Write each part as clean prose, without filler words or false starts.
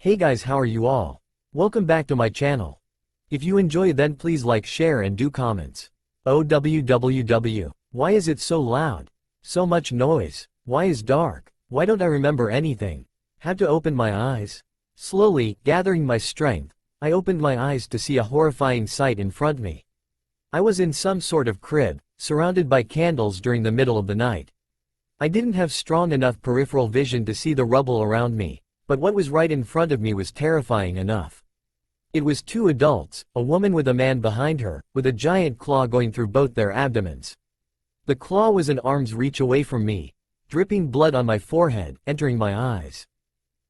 Hey guys, how are you all? Welcome back to my channel. If you enjoy then please like, share and do comments. OWWW. Why is it so loud? So much noise. Why is dark? Why don't I remember anything? Had to open my eyes. Slowly, gathering my strength, I opened my eyes to see a horrifying sight in front of me. I was in some sort of crib, surrounded by candles during the middle of the night. I didn't have strong enough peripheral vision to see the rubble around me, but what was right in front of me was terrifying enough. It was two adults, a woman with a man behind her, with a giant claw going through both their abdomens. The claw was an arm's reach away from me, dripping blood on my forehead, entering my eyes.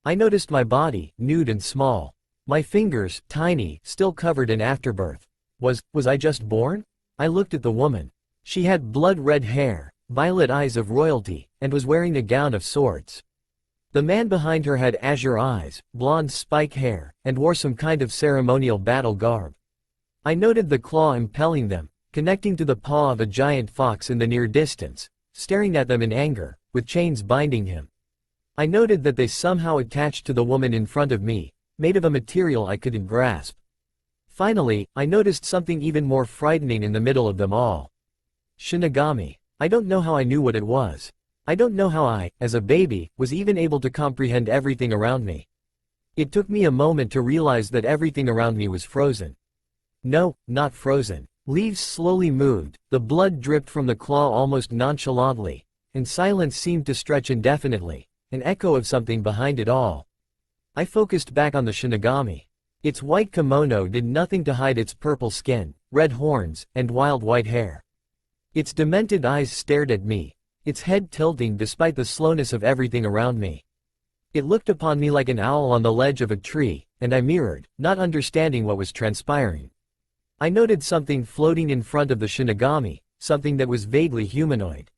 I noticed my body, nude and small. My fingers, tiny, still covered in afterbirth. Was I just born? I looked at the woman. She had blood-red hair, violet eyes of royalty, and was wearing a gown of sorts. The man behind her had azure eyes, blonde spike hair, and wore some kind of ceremonial battle garb. I noted the claw impelling them, connecting to the paw of a giant fox in the near distance, staring at them in anger, with chains binding him. I noted that they somehow attached to the woman in front of me, made of a material I couldn't grasp. Finally, I noticed something even more frightening in the middle of them all. Shinigami. I don't know how I knew what it was. I don't know how I, as a baby, was even able to comprehend everything around me. It took me a moment to realize that everything around me was frozen. No, not frozen. Leaves slowly moved, the blood dripped from the claw almost nonchalantly, and silence seemed to stretch indefinitely, an echo of something behind it all. I focused back on the Shinigami. Its white kimono did nothing to hide its purple skin, red horns, and wild white hair. Its demented eyes stared at me, its head tilting despite the slowness of everything around me. It looked upon me like an owl on the ledge of a tree, and I mirrored, not understanding what was transpiring. I noted something floating in front of the Shinigami, something that was vaguely humanoid.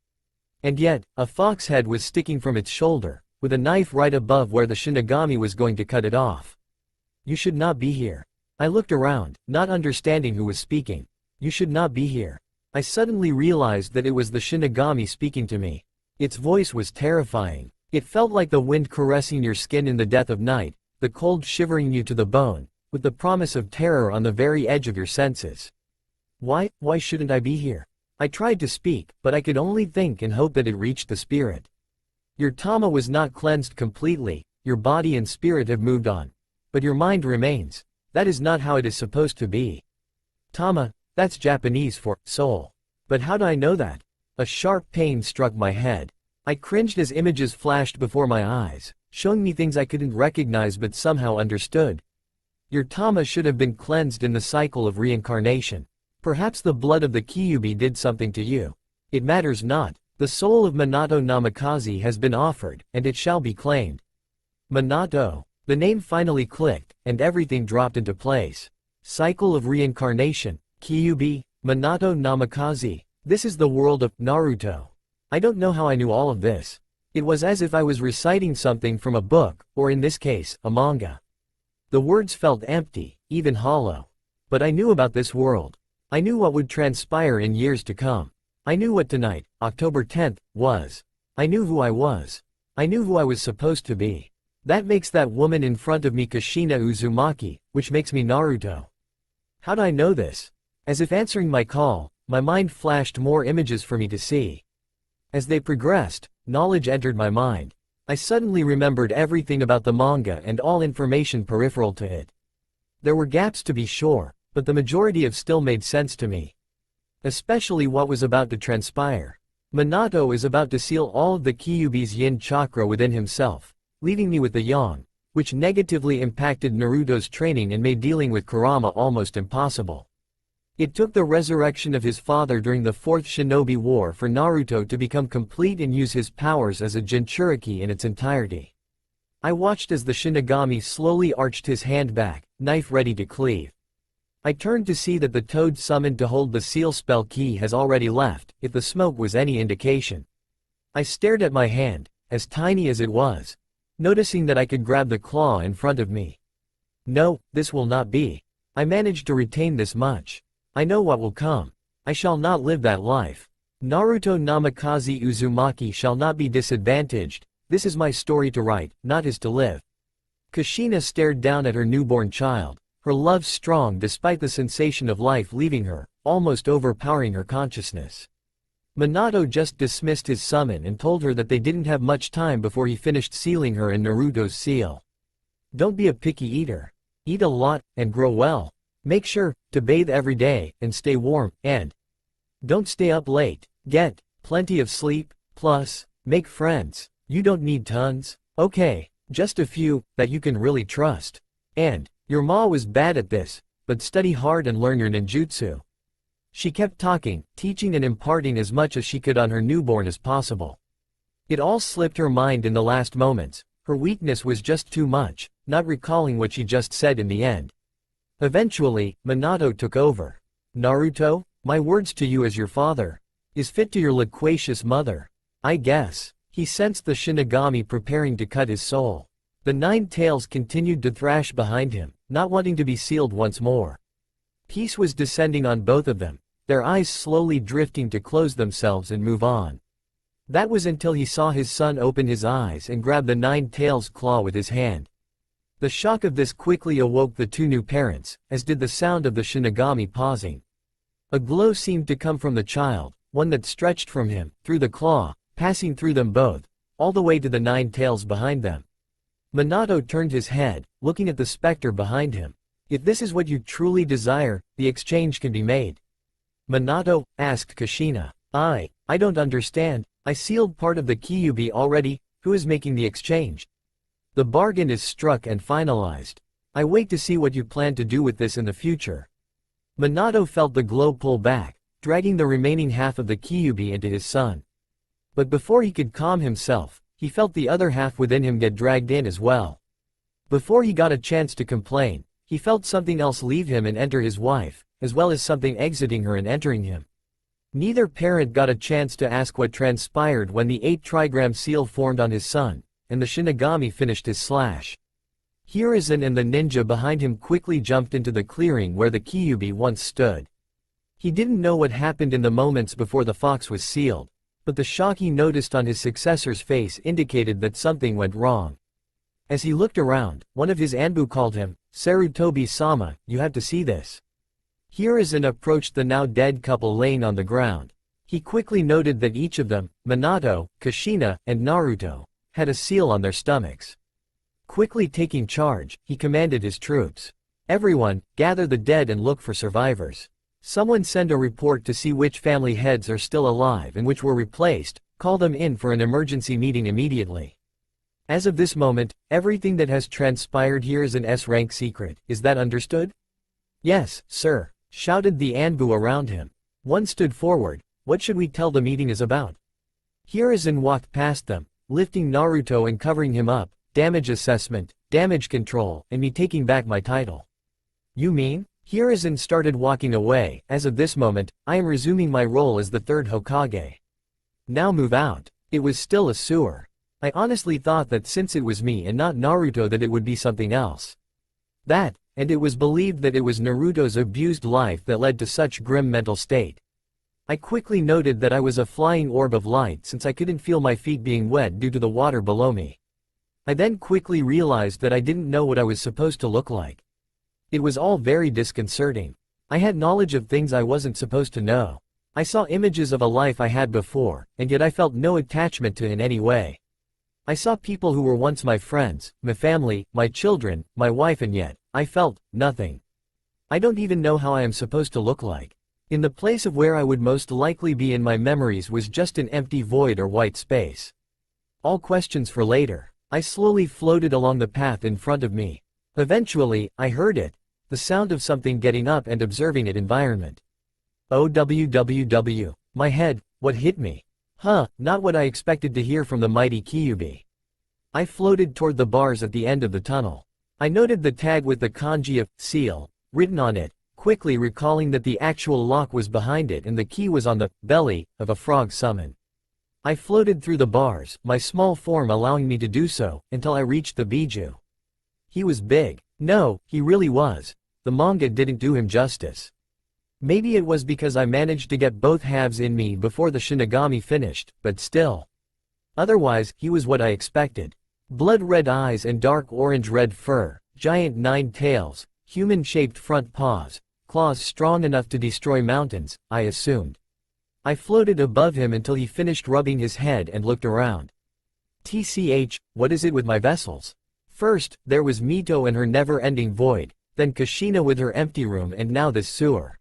And yet, a fox head was sticking from its shoulder, with a knife right above where the Shinigami was going to cut it off. You should not be here. I looked around, not understanding who was speaking. You should not be here. I suddenly realized that it was the Shinigami speaking to me. Its voice was terrifying. It felt like the wind caressing your skin in the death of night, the cold shivering you to the bone, with the promise of terror on the very edge of your senses. Why shouldn't I be here? I tried to speak, but I could only think and hope that it reached the spirit. Your Tama was not cleansed completely, your body and spirit have moved on. But your mind remains. That is not how it is supposed to be. Tama, that's Japanese for soul. But how do I know that? A sharp pain struck my head. I cringed as images flashed before my eyes, showing me things I couldn't recognize but somehow understood. Your Tama should have been cleansed in the cycle of reincarnation. Perhaps the blood of the Kyuubi did something to you. It matters not. The soul of Minato Namikaze has been offered, and it shall be claimed. Minato. The name finally clicked, and everything dropped into place. Cycle of reincarnation, Kyuubi, Minato Namikaze. This is the world of Naruto. I don't know how I knew all of this. It was as if I was reciting something from a book, or in this case, a manga. The words felt empty, even hollow. But I knew about this world. I knew what would transpire in years to come. I knew what tonight, October 10th, was. I knew who I was. I knew who I was supposed to be. That makes that woman in front of me Kushina Uzumaki, which makes me Naruto. How'd I know this? As if answering my call, my mind flashed more images for me to see. As they progressed, knowledge entered my mind. I suddenly remembered everything about the manga and all information peripheral to it. There were gaps to be sure, but the majority of still made sense to me. Especially what was about to transpire. Minato is about to seal all of the Kyuubi's yin chakra within himself, leaving me with the yang, which negatively impacted Naruto's training and made dealing with Kurama almost impossible. It took the resurrection of his father during the Fourth Shinobi War for Naruto to become complete and use his powers as a Jinchuriki in its entirety. I watched as the Shinigami slowly arched his hand back, knife ready to cleave. I turned to see that the toad summoned to hold the seal spell key has already left, if the smoke was any indication. I stared at my hand, as tiny as it was, noticing that I could grab the claw in front of me. No, this will not be. I managed to retain this much. I know what will come. I shall not live that life. Naruto Namikaze Uzumaki shall not be disadvantaged. This is my story to write, not his to live. Kushina stared down at her newborn child, her love strong despite the sensation of life leaving her, almost overpowering her consciousness. Minato just dismissed his summon and told her that they didn't have much time before he finished sealing her in Naruto's seal. Don't be a picky eater. Eat a lot, and grow well. Make sure to bathe every day, and stay warm, and don't stay up late. Get plenty of sleep, plus, make friends. You don't need tons, okay, just a few that you can really trust. And your ma was bad at this, but study hard and learn your ninjutsu. She kept talking, teaching and imparting as much as she could on her newborn as possible. It all slipped her mind in the last moments. Her weakness was just too much, not recalling what she just said in the end. Eventually, Minato took over. Naruto, my words to you as your father is fit to your loquacious mother, I guess. He sensed the Shinigami preparing to cut his soul. The nine tails continued to thrash behind him, not wanting to be sealed once more. Peace was descending on both of them, their eyes slowly drifting to close themselves and move on. That was until he saw his son open his eyes and grab the nine tails claw with his hand. The shock of this quickly awoke the two new parents, as did the sound of the Shinigami pausing. A glow seemed to come from the child, one that stretched from him, through the claw, passing through them both, all the way to the nine tails behind them. Minato turned his head, looking at the specter behind him. If this is what you truly desire, the exchange can be made. Minato asked Kushina. I don't understand. I sealed part of the Kyuubi already. Who is making the exchange? The bargain is struck and finalized. I wait to see what you plan to do with this in the future. Minato felt the glow pull back, dragging the remaining half of the Kyuubi into his son. But before he could calm himself, he felt the other half within him get dragged in as well. Before he got a chance to complain, he felt something else leave him and enter his wife, as well as something exiting her and entering him. Neither parent got a chance to ask what transpired when the 8 trigram seal formed on his son, and the Shinigami finished his slash. Hiruzen and the ninja behind him quickly jumped into the clearing where the Kyuubi once stood. He didn't know what happened in the moments before the fox was sealed, but the shock he noticed on his successor's face indicated that something went wrong. As he looked around, one of his Anbu called him, Sarutobi-sama, you have to see this. Hiruzen approached the now dead couple laying on the ground. He quickly noted that each of them, Minato, Kushina, and Naruto, had a seal on their stomachs. Quickly taking charge, he commanded his troops. Everyone, gather the dead and look for survivors. Someone send a report to see which family heads are still alive and which were replaced, call them in for an emergency meeting immediately. As of this moment, everything that has transpired here is an S-rank secret, is that understood? Yes, sir, shouted the Anbu around him. One stood forward. What should we tell the meeting is about? Hiruzen walked past them, lifting Naruto and covering him up, damage assessment, damage control, and me taking back my title. You mean? Hiruzen started walking away. As of this moment, I am resuming my role as the third Hokage. Now move out. It was still a sewer. I honestly thought that since it was me and not Naruto that it would be something else. And it was believed that it was Naruto's abused life that led to such grim mental state. I quickly noted that I was a flying orb of light since I couldn't feel my feet being wet due to the water below me. I then quickly realized that I didn't know what I was supposed to look like. It was all very disconcerting. I had knowledge of things I wasn't supposed to know. I saw images of a life I had before, and yet I felt no attachment to it in any way. I saw people who were once my friends, my family, my children, my wife, and yet, I felt nothing. I don't even know how I am supposed to look like. In the place of where I would most likely be in my memories was just an empty void or white space. All questions for later. I slowly floated along the path in front of me. Eventually, I heard it. The sound of something getting up and observing it environment. OWWW. My head, what hit me? Not what I expected to hear from the mighty Kyuubi. I floated toward the bars at the end of the tunnel. I noted the tag with the kanji of seal written on it, quickly recalling that the actual lock was behind it and the key was on the belly of a frog summon. I floated through the bars, my small form allowing me to do so, until I reached the Biju. He was big. No, he really was. The manga didn't do him justice. Maybe it was because I managed to get both halves in me before the Shinigami finished, but still. Otherwise, he was what I expected. Blood-red eyes and dark orange-red fur, giant 9 tails, human-shaped front paws, claws strong enough to destroy mountains, I assumed. I floated above him until he finished rubbing his head and looked around. TCH, what is it with my vessels? First, there was Mito and her never-ending void, then Kushina with her empty room, and now this sewer.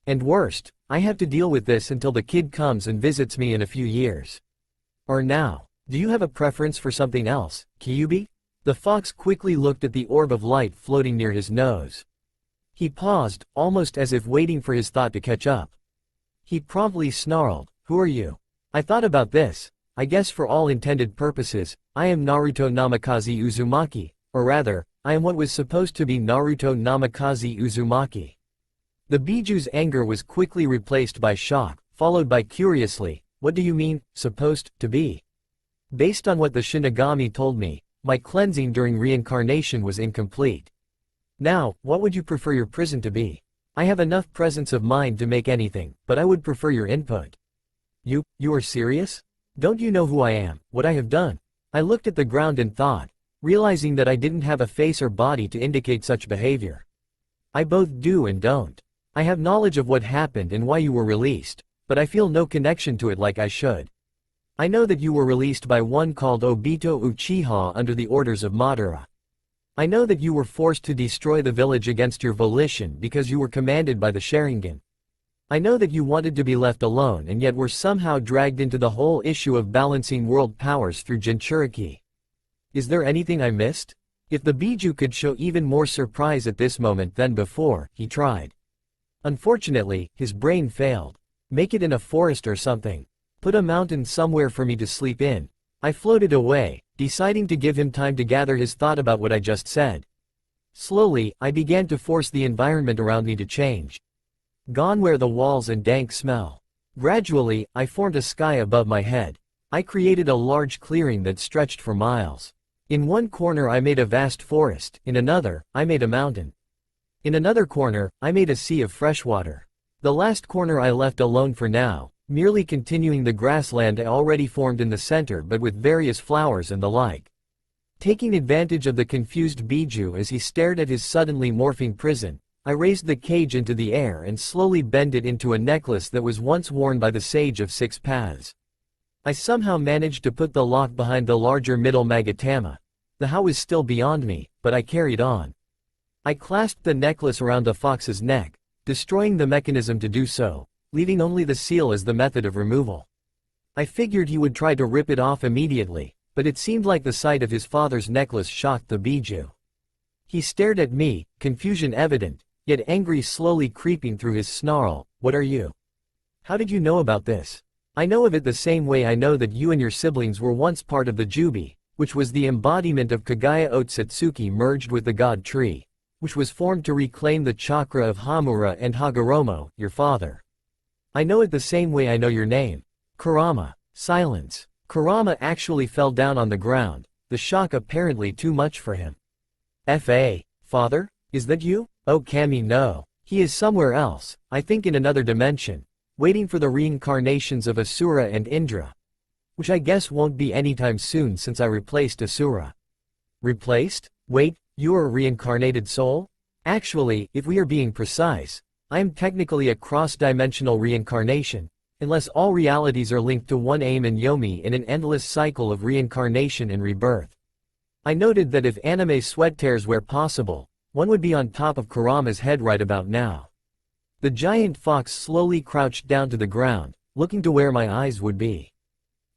And worst, I have to deal with this until the kid comes and visits me in a few years. Or now. Do you have a preference for something else, Kyubi? The fox quickly looked at the orb of light floating near his nose. He paused, almost as if waiting for his thought to catch up. He promptly snarled, "Who are you?" I thought about this. I guess for all intended purposes, I am Naruto Namikaze Uzumaki, or rather, I am what was supposed to be Naruto Namikaze Uzumaki. The Biju's anger was quickly replaced by shock, followed by curiously, "What do you mean, supposed to be?" Based on what the Shinigami told me, my cleansing during reincarnation was incomplete. Now, what would you prefer your prison to be? I have enough presence of mind to make anything, but I would prefer your input. You are serious? Don't you know who I am, what I have done? I looked at the ground and thought, realizing that I didn't have a face or body to indicate such behavior. I both do and don't. I have knowledge of what happened and why you were released, but I feel no connection to it like I should. I know that you were released by one called Obito Uchiha under the orders of Madara. I know that you were forced to destroy the village against your volition because you were commanded by the Sharingan. I know that you wanted to be left alone and yet were somehow dragged into the whole issue of balancing world powers through Jinchuriki. Is there anything I missed? If the Biju could show even more surprise at this moment than before, he tried. Unfortunately, his brain failed. Make it in a forest or something. Put a mountain somewhere for me to sleep in. I floated away, deciding to give him time to gather his thought about what I just said. Slowly, I began to force the environment around me to change. Gone were the walls and dank smell. Gradually, I formed a sky above my head. I created a large clearing that stretched for miles. In one corner I made a vast forest, in another, I made a mountain. In another corner, I made a sea of fresh water. The last corner I left alone for now, merely continuing the grassland I already formed in the center but with various flowers and the like. Taking advantage of the confused Biju as he stared at his suddenly morphing prison, I raised the cage into the air and slowly bent it into a necklace that was once worn by the Sage of Six Paths. I somehow managed to put the lock behind the larger middle Magatama. The how is still beyond me, but I carried on. I clasped the necklace around the fox's neck, destroying the mechanism to do so, leaving only the seal as the method of removal. I figured he would try to rip it off immediately, but it seemed like the sight of his father's necklace shocked the Biju. He stared at me, confusion evident, yet angry slowly creeping through his snarl. "What are you? How did you know about this?" "I know of it the same way I know that you and your siblings were once part of the Jubi, which was the embodiment of Kagaya Otsutsuki merged with the God Tree, which was formed to reclaim the chakra of Hamura and Hagoromo, your father. I know it the same way I know your name. Kurama." Silence. Kurama actually fell down on the ground, the shock apparently too much for him. "Fa, father? Is that you?" "Oh Kami, no. He is somewhere else, I think in another dimension, waiting for the reincarnations of Asura and Indra. Which I guess won't be anytime soon since I replaced Asura." "Replaced? Wait, you are a reincarnated soul?" "Actually, if we are being precise, I am technically a cross-dimensional reincarnation, unless all realities are linked to one aim and Yomi in an endless cycle of reincarnation and rebirth. I noted that if anime sweat tears were possible, one would be on top of Kurama's head right about now. The giant fox slowly crouched down to the ground, looking to where my eyes would be.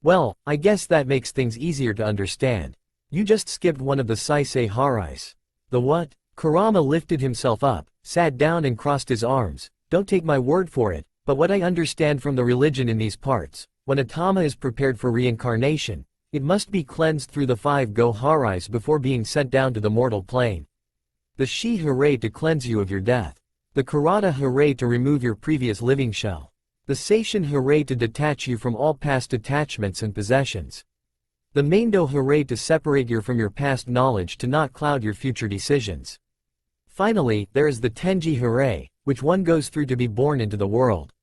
"Well, I guess that makes things easier to understand. You just skipped one of the Saisei Harais." "The what?" Kurama lifted himself up, sat down and crossed his arms. "Don't take my word for it, but what I understand from the religion in these parts, when a Tama is prepared for reincarnation, it must be cleansed through the 5 Go-Harais before being sent down to the mortal plane. The Shi Hooray to cleanse you of your death. The Kurata Hooray to remove your previous living shell. The Seishin Hooray to detach you from all past attachments and possessions. The Meindo Hooray to separate you from your past knowledge to not cloud your future decisions. Finally, there is the Tenji Hooray, which one goes through to be born into the world."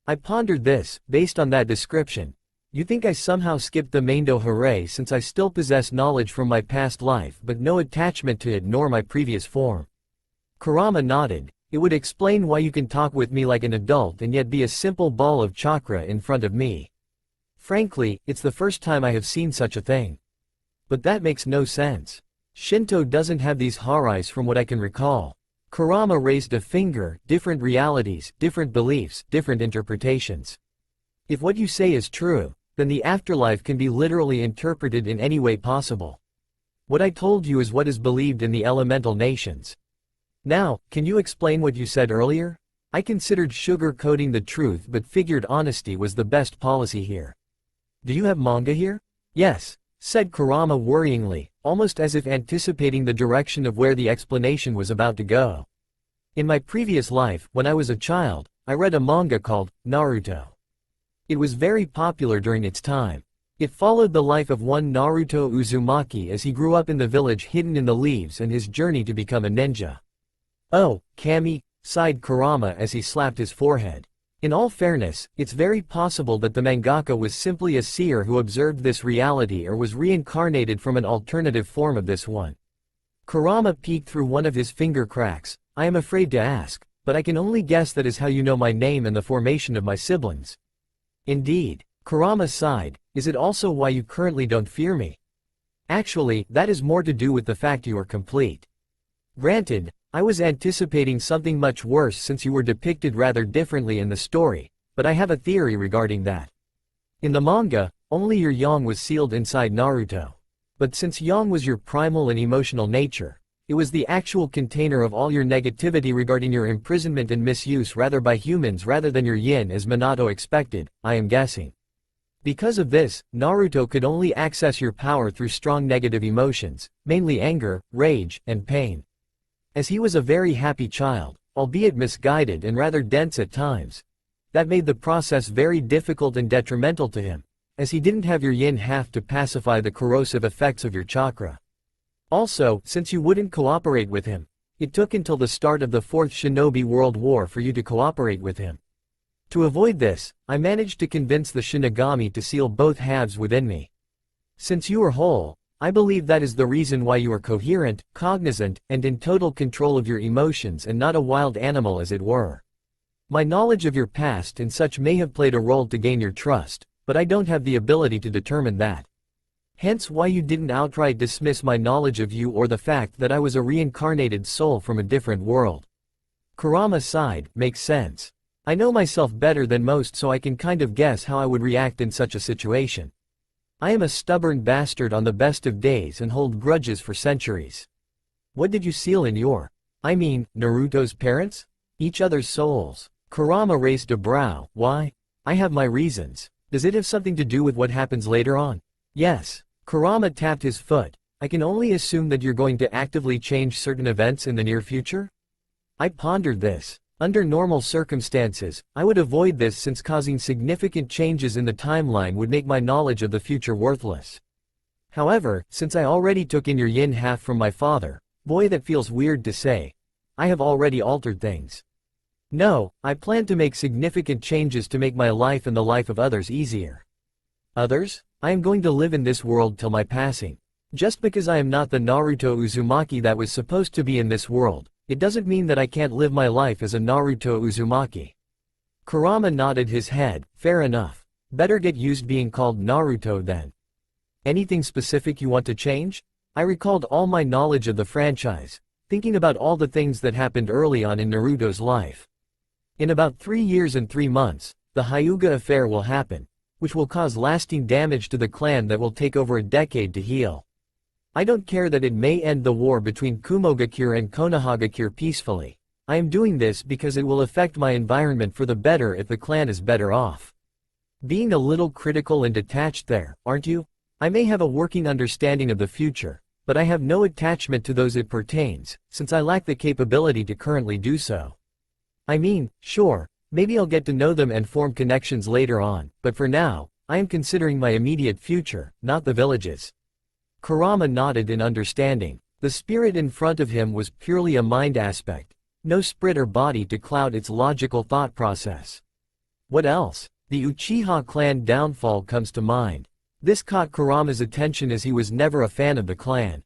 I pondered this, based on that description. You think I somehow skipped the Mando hooray since I still possess knowledge from my past life but no attachment to it nor my previous form. Kurama nodded. It would explain why you can talk with me like an adult and yet be a simple ball of chakra in front of me. Frankly, it's the first time I have seen such a thing. But that makes no sense. Shinto doesn't have these harais from what I can recall. Kurama raised a finger, different realities, different beliefs, different interpretations. If what you say is true, then the afterlife can be literally interpreted in any way possible. What I told you is what is believed in the elemental nations. Now, can you explain what you said earlier? I considered sugar-coating the truth but figured honesty was the best policy here. Do you have manga here? Yes, said Kurama worryingly, almost as if anticipating the direction of where the explanation was about to go. In my previous life, when I was a child, I read a manga called Naruto. It was very popular during its time. It followed the life of one Naruto Uzumaki as he grew up in the village hidden in the leaves and his journey to become a ninja. Oh, Kami, sighed Kurama as he slapped his forehead. In all fairness, it's very possible that the mangaka was simply a seer who observed this reality or was reincarnated from an alternative form of this one. Kurama peeked through one of his finger cracks. I am afraid to ask, but I can only guess that is how you know my name and the formation of my siblings. Indeed, Kurama sighed. Is it also why you currently don't fear me? Actually, that is more to do with the fact you are complete. Granted, I was anticipating something much worse since you were depicted rather differently in the story, but I have a theory regarding that. In the manga, only your yang was sealed inside Naruto. But since yang was your primal and emotional nature, it was the actual container of all your negativity regarding your imprisonment and misuse by humans rather than your yin as Minato expected, I am guessing. Because of this, Naruto could only access your power through strong negative emotions, mainly anger, rage, and pain. As he was a very happy child, albeit misguided and rather dense at times, that made the process very difficult and detrimental to him, as he didn't have your yin half to pacify the corrosive effects of your chakra. Also, since you wouldn't cooperate with him, it took until the start of the Fourth Shinobi World War for you to cooperate with him. To avoid this, I managed to convince the Shinigami to seal both halves within me. Since you are whole, I believe that is the reason why you are coherent, cognizant, and in total control of your emotions and not a wild animal as it were. My knowledge of your past and such may have played a role to gain your trust, but I don't have the ability to determine that. Hence why you didn't outright dismiss my knowledge of you or the fact that I was a reincarnated soul from a different world. Kurama sighed. Makes sense. I know myself better than most, so I can kind of guess how I would react in such a situation. I am a stubborn bastard on the best of days and hold grudges for centuries. What did you seal in your, Naruto's parents? Each other's souls. Kurama raised a brow. Why? I have my reasons. Does it have something to do with what happens later on? Yes. Kurama tapped his foot. I can only assume that you're going to actively change certain events in the near future? I pondered this. Under normal circumstances, I would avoid this since causing significant changes in the timeline would make my knowledge of the future worthless. However, since I already took in your yin half from my father, boy that feels weird to say, I have already altered things. No, I plan to make significant changes to make my life and the life of others easier. Others? I am going to live in this world till my passing. Just because I am not the Naruto Uzumaki that was supposed to be in this world, it doesn't mean that I can't live my life as a Naruto Uzumaki. Kurama nodded his head. Fair enough. Better get used being called Naruto then. Anything specific you want to change? I recalled all my knowledge of the franchise, thinking about all the things that happened early on in Naruto's life. In about 3 years and 3 months, the Hyuga affair will happen, which will cause lasting damage to the clan that will take over a decade to heal. I don't care that it may end the war between Kumogakure and Konohagakure peacefully. I am doing this because it will affect my environment for the better if the clan is better off. Being a little critical and detached there, aren't you? I may have a working understanding of the future, but I have no attachment to those it pertains, since I lack the capability to currently do so. Sure, maybe I'll get to know them and form connections later on, but for now, I am considering my immediate future, not the village's. Kurama nodded in understanding. The spirit in front of him was purely a mind aspect, no spirit or body to cloud its logical thought process. What else? The Uchiha clan downfall comes to mind. This caught Kurama's attention as he was never a fan of the clan.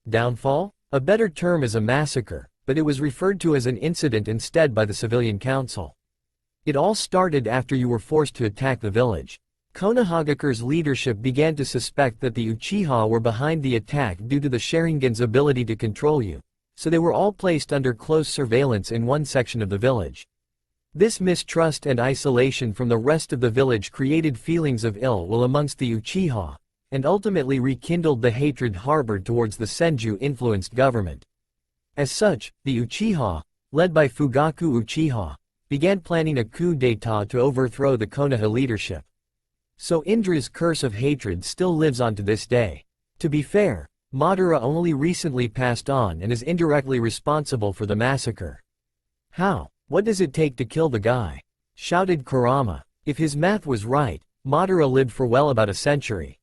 Downfall? A better term is a massacre, but it was referred to as an incident instead by the civilian council. It all started after you were forced to attack the village. Konohagakure's leadership began to suspect that the Uchiha were behind the attack due to the Sharingan's ability to control you, so they were all placed under close surveillance in one section of the village. This mistrust and isolation from the rest of the village created feelings of ill will amongst the Uchiha, and ultimately rekindled the hatred harbored towards the Senju-influenced government. As such, the Uchiha, led by Fugaku Uchiha, began planning a coup d'état to overthrow the Konoha leadership. So Indra's curse of hatred still lives on to this day. To be fair, Madara only recently passed on and is indirectly responsible for the massacre. How? What does it take to kill the guy? Shouted Kurama. If his math was right, Madara lived for well about a century.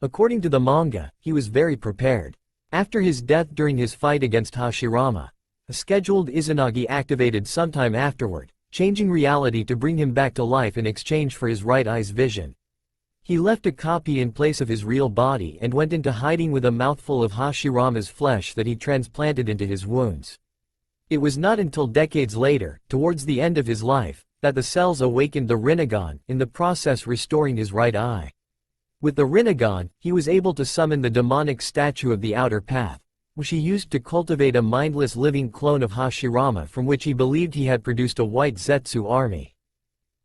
According to the manga, he was very prepared. After his death during his fight against Hashirama, a scheduled Izanagi activated sometime afterward, changing reality to bring him back to life in exchange for his right eye's vision. He left a copy in place of his real body and went into hiding with a mouthful of Hashirama's flesh that he transplanted into his wounds. It was not until decades later, towards the end of his life, that the cells awakened the Rinnegan, in the process restoring his right eye. With the Rinnegan, he was able to summon the demonic statue of the Outer Path, which he used to cultivate a mindless living clone of Hashirama from which he believed he had produced a white Zetsu army.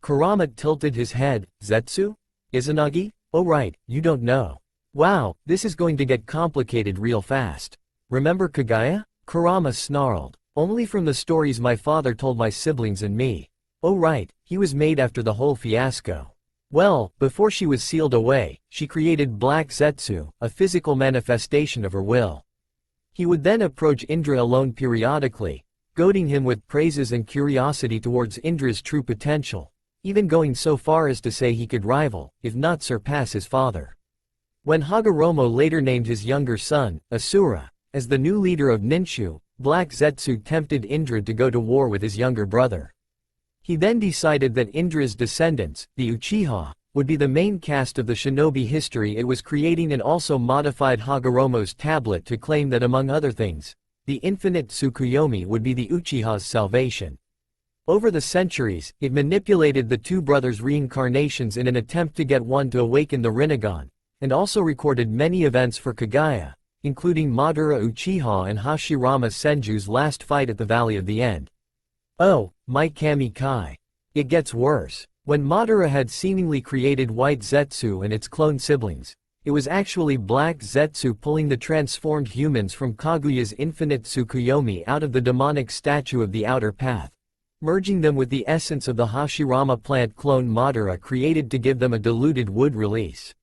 Kurama tilted his head. Zetsu? Izanagi? Oh right, you don't know. Wow, this is going to get complicated real fast. Remember Kagaya? Kurama snarled. Only from the stories my father told my siblings and me. Oh right, he was made after the whole fiasco. Well, before she was sealed away, she created Black Zetsu, a physical manifestation of her will. He would then approach Indra alone periodically, goading him with praises and curiosity towards Indra's true potential, even going so far as to say he could rival, if not surpass his father. When Hagoromo later named his younger son, Asura, as the new leader of Ninshu, Black Zetsu tempted Indra to go to war with his younger brother. He then decided that Indra's descendants, the Uchiha, would be the main cast of the shinobi history it was creating, and also modified Hagoromo's tablet to claim that among other things, the infinite Tsukuyomi would be the Uchiha's salvation. Over the centuries, it manipulated the two brothers' reincarnations in an attempt to get one to awaken the Rinnegan, and also recorded many events for Kagaya, including Madara Uchiha and Hashirama Senju's last fight at the Valley of the End. Oh, my Kami Kai. It gets worse. When Madara had seemingly created White Zetsu and its clone siblings, it was actually Black Zetsu pulling the transformed humans from Kaguya's infinite Tsukuyomi out of the demonic statue of the Outer Path, merging them with the essence of the Hashirama plant clone Madara created to give them a diluted wood release.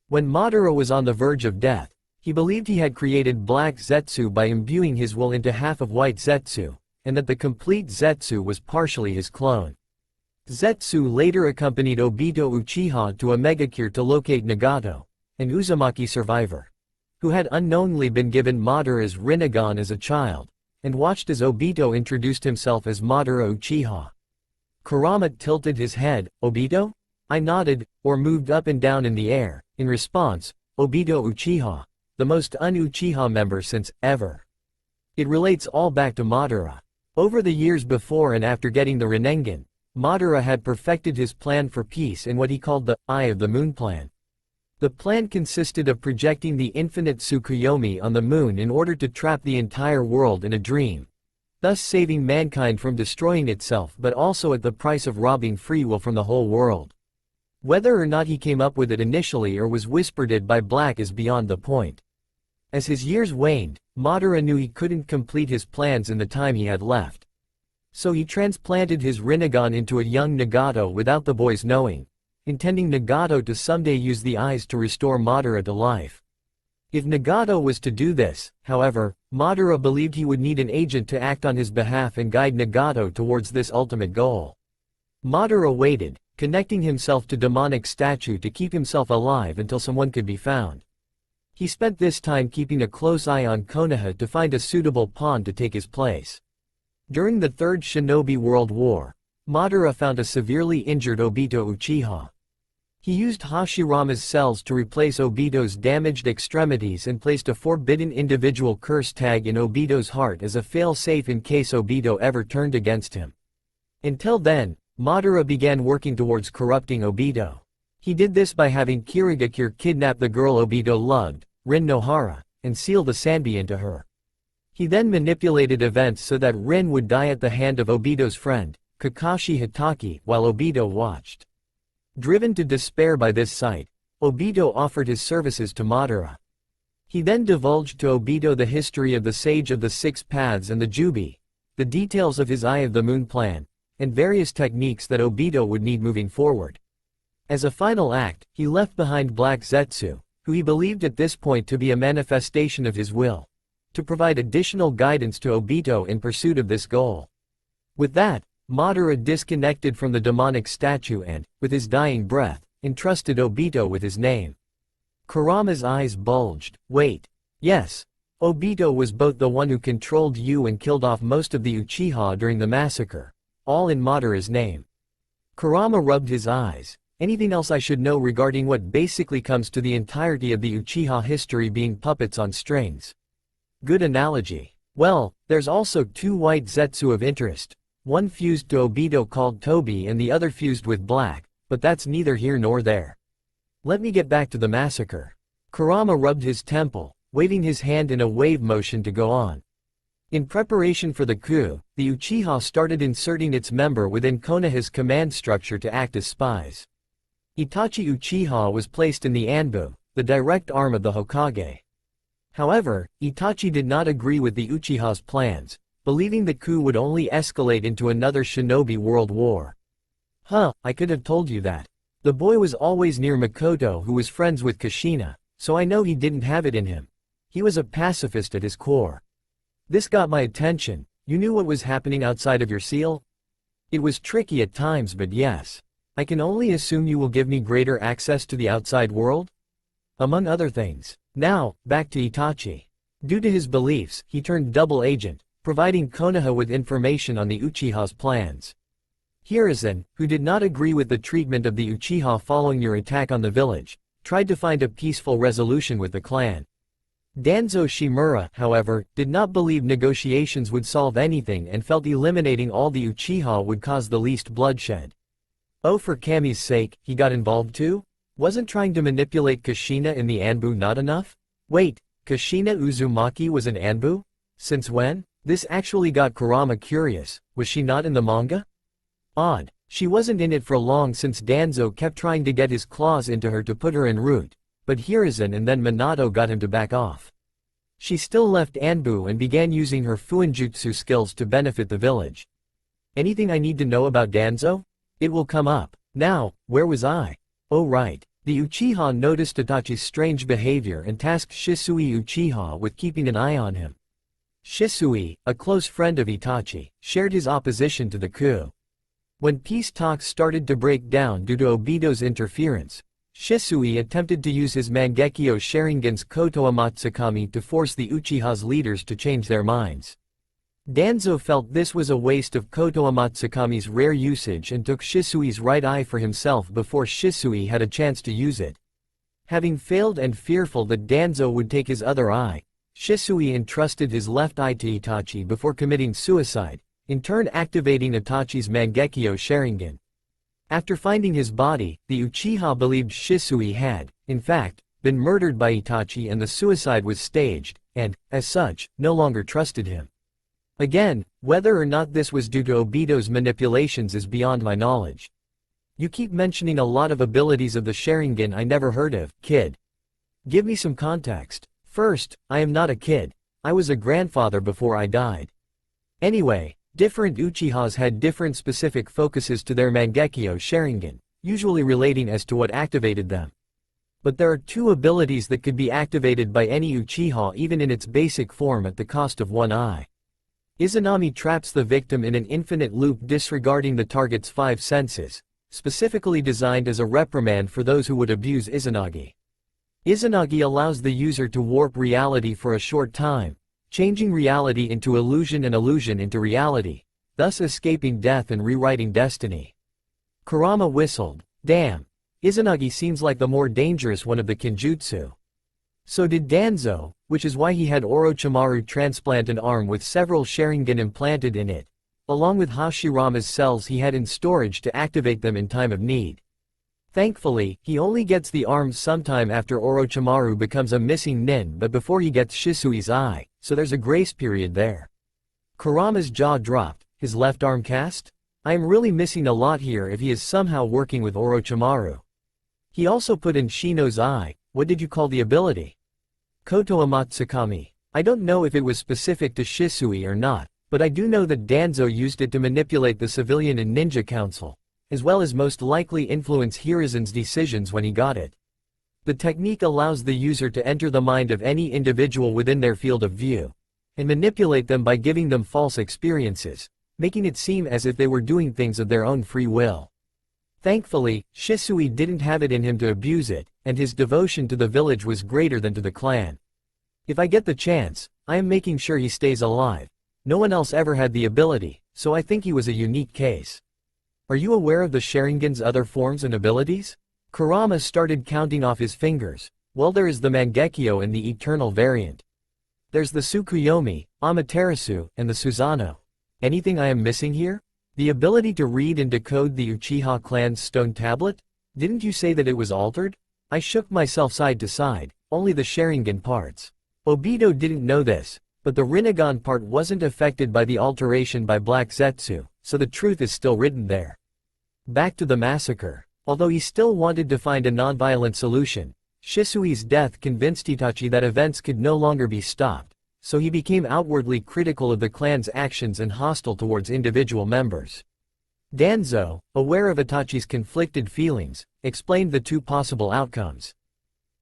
When Madara was on the verge of death, he believed he had created Black Zetsu by imbuing his will into half of White Zetsu, and that the complete Zetsu was partially his clone. Zetsu later accompanied Obito Uchiha to a megacure to locate Nagato, an Uzumaki survivor, who had unknowingly been given Madara's Rinnegan as a child, and watched as Obito introduced himself as Madara Uchiha. Kurama tilted his head. Obito? I nodded, or moved up and down in the air. In response, Obito Uchiha, the most un-Uchiha member since ever. It relates all back to Madara. Over the years before and after getting the Rinnegan, Madara had perfected his plan for peace in what he called the Eye of the Moon plan. The plan consisted of projecting the infinite Tsukuyomi on the moon in order to trap the entire world in a dream, thus saving mankind from destroying itself, but also at the price of robbing free will from the whole world. Whether or not he came up with it initially or was whispered it by Black is beyond the point. As his years waned, Madara knew he couldn't complete his plans in the time he had left. So he transplanted his Rinnegan into a young Nagato without the boys knowing, intending Nagato to someday use the eyes to restore Madara to life. If Nagato was to do this, however, Madara believed he would need an agent to act on his behalf and guide Nagato towards this ultimate goal. Madara waited, connecting himself to demonic statue to keep himself alive until someone could be found. He spent this time keeping a close eye on Konoha to find a suitable pawn to take his place. During the Third Shinobi World War, Madara found a severely injured Obito Uchiha. He used Hashirama's cells to replace Obito's damaged extremities and placed a forbidden individual curse tag in Obito's heart as a fail-safe in case Obito ever turned against him. Until then, Madara began working towards corrupting Obito. He did this by having Kirigakure kidnap the girl Obito loved, Rin Nohara, and seal the Sanbi into her. He then manipulated events so that Rin would die at the hand of Obito's friend, Kakashi Hatake, while Obito watched. Driven to despair by this sight, Obito offered his services to Madara. He then divulged to Obito the history of the Sage of the Six Paths and the Jubi, the details of his Eye of the Moon plan, and various techniques that Obito would need moving forward. As a final act, he left behind Black Zetsu, who he believed at this point to be a manifestation of his will, to provide additional guidance to Obito in pursuit of this goal. With that, Madara disconnected from the demonic statue and, with his dying breath, entrusted Obito with his name. Kurama's eyes bulged. Wait. Yes. Obito was both the one who controlled you and killed off most of the Uchiha during the massacre, all in Madara's name. Kurama rubbed his eyes. Anything else I should know regarding what basically comes to the entirety of the Uchiha history being puppets on strings? Good analogy. Well, there's also two white Zetsu of interest. One fused to Obito called Tobi and the other fused with Black, but that's neither here nor there. Let me get back to the massacre. Kurama rubbed his temple, waving his hand in a wave motion to go on. In preparation for the coup, the Uchiha started inserting its member within Konoha's command structure to act as spies. Itachi Uchiha was placed in the Anbu, the direct arm of the Hokage. However, Itachi did not agree with the Uchiha's plans, believing the coup would only escalate into another shinobi world war. I could have told you that. The boy was always near Makoto, who was friends with Kushina, so I know he didn't have it in him. He was a pacifist at his core. This got my attention. You knew what was happening outside of your seal? It was tricky at times, but yes. I can only assume you will give me greater access to the outside world? Among other things. Now, back to Itachi. Due to his beliefs, he turned double agent, providing Konoha with information on the Uchiha's plans. Hiruzen, who did not agree with the treatment of the Uchiha following your attack on the village, tried to find a peaceful resolution with the clan. Danzo Shimura, however, did not believe negotiations would solve anything and felt eliminating all the Uchiha would cause the least bloodshed. Oh, for Kami's sake, he got involved too? Wasn't trying to manipulate Kushina in the Anbu not enough? Wait, Kushina Uzumaki was an Anbu? Since when? This actually got Kurama curious. Was she not in the manga? Odd. She wasn't in it for long since Danzo kept trying to get his claws into her to put her en route, but Hiruzen and then Minato got him to back off. She still left Anbu and began using her Fuinjutsu skills to benefit the village. Anything I need to know about Danzo? It will come up. Now, where was I? Oh right. The Uchiha noticed Itachi's strange behavior and tasked Shisui Uchiha with keeping an eye on him. Shisui, a close friend of Itachi, shared his opposition to the coup. When peace talks started to break down due to Obito's interference, Shisui attempted to use his Mangekyo Sharingan's Koto Amatsukami to force the Uchiha's leaders to change their minds. Danzo felt this was a waste of Koto Amatsukami's rare usage and took Shisui's right eye for himself before Shisui had a chance to use it. Having failed and fearful that Danzo would take his other eye, Shisui entrusted his left eye to Itachi before committing suicide, in turn activating Itachi's Mangekyo Sharingan. After finding his body, the Uchiha believed Shisui had, in fact, been murdered by Itachi and the suicide was staged, and, as such, no longer trusted him. Again, whether or not this was due to Obito's manipulations is beyond my knowledge. You keep mentioning a lot of abilities of the Sharingan I never heard of, kid. Give me some context. First, I am not a kid. I was a grandfather before I died. Anyway, different Uchihas had different specific focuses to their Mangekyo Sharingan, usually relating as to what activated them. But there are two abilities that could be activated by any Uchiha even in its basic form at the cost of one eye. Izanami traps the victim in an infinite loop disregarding the target's 5 senses, specifically designed as a reprimand for those who would abuse Izanagi. Izanagi allows the user to warp reality for a short time, changing reality into illusion and illusion into reality, thus escaping death and rewriting destiny. Kurama whistled. Damn. Izanagi seems like the more dangerous one of the Kinjutsu. So did Danzo, which is why he had Orochimaru transplant an arm with several Sharingan implanted in it, along with Hashirama's cells he had in storage to activate them in time of need. Thankfully, he only gets the arms sometime after Orochimaru becomes a missing nin but before he gets Shisui's eye, so there's a grace period there. Kurama's jaw dropped. His left arm cast? I am really missing a lot here if he is somehow working with Orochimaru. He also put in Shino's eye. What did you call the ability? Koto Amatsukami. I don't know if it was specific to Shisui or not, but I do know that Danzo used it to manipulate the civilian and ninja council, as well as most likely influence Hiruzen's decisions when he got it. The technique allows the user to enter the mind of any individual within their field of view, and manipulate them by giving them false experiences, making it seem as if they were doing things of their own free will. Thankfully, Shisui didn't have it in him to abuse it, and his devotion to the village was greater than to the clan. If I get the chance, I am making sure he stays alive. No one else ever had the ability, so I think he was a unique case. Are you aware of the Sharingan's other forms and abilities? Kurama started counting off his fingers. Well, there is the Mangekyo and the Eternal variant. There's the Tsukuyomi, Amaterasu, and the Susanoo. Anything I am missing here? The ability to read and decode the Uchiha clan's stone tablet? Didn't you say that it was altered? I shook myself side to side, only the Sharingan parts. Obito didn't know this, but the Rinnegan part wasn't affected by the alteration by Black Zetsu, so the truth is still written there. Back to the massacre. Although he still wanted to find a nonviolent solution, Shisui's death convinced Itachi that events could no longer be stopped, so he became outwardly critical of the clan's actions and hostile towards individual members. Danzo, aware of Itachi's conflicted feelings, explained the two possible outcomes.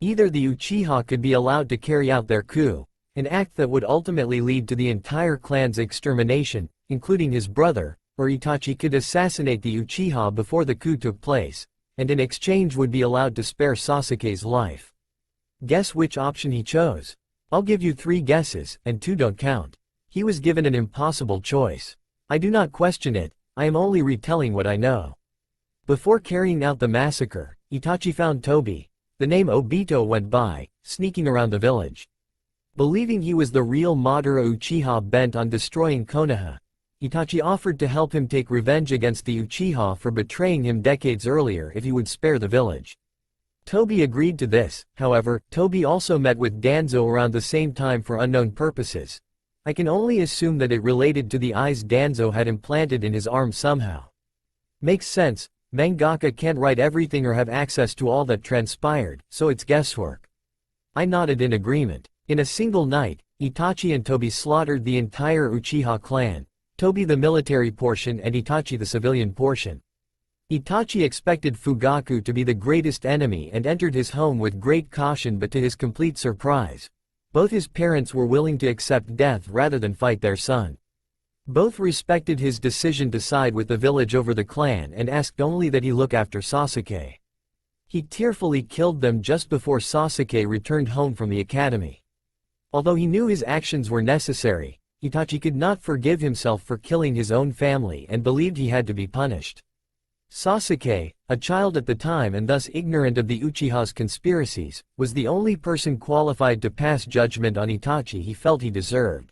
Either the Uchiha could be allowed to carry out their coup, an act that would ultimately lead to the entire clan's extermination, including his brother, or Itachi could assassinate the Uchiha before the coup took place, and in exchange would be allowed to spare Sasuke's life. Guess which option he chose? I'll give you 3 guesses, and 2 don't count. He was given an impossible choice. I do not question it, I am only retelling what I know. Before carrying out the massacre, Itachi found Tobi. The name Obito went by, sneaking around the village. Believing he was the real Madara Uchiha bent on destroying Konoha, Itachi offered to help him take revenge against the Uchiha for betraying him decades earlier if he would spare the village. Tobi agreed to this. However, Tobi also met with Danzo around the same time for unknown purposes. I can only assume that it related to the eyes Danzo had implanted in his arm somehow. Makes sense, mangaka can't write everything or have access to all that transpired, so it's guesswork. I nodded in agreement. In a single night, Itachi and Tobi slaughtered the entire Uchiha clan, Tobi the military portion and Itachi the civilian portion. Itachi expected Fugaku to be the greatest enemy and entered his home with great caution, but to his complete surprise, both his parents were willing to accept death rather than fight their son. Both respected his decision to side with the village over the clan and asked only that he look after Sasuke. He tearfully killed them just before Sasuke returned home from the academy. Although he knew his actions were necessary, Itachi could not forgive himself for killing his own family and believed he had to be punished. Sasuke, a child at the time and thus ignorant of the Uchiha's conspiracies, was the only person qualified to pass judgment on Itachi he felt he deserved.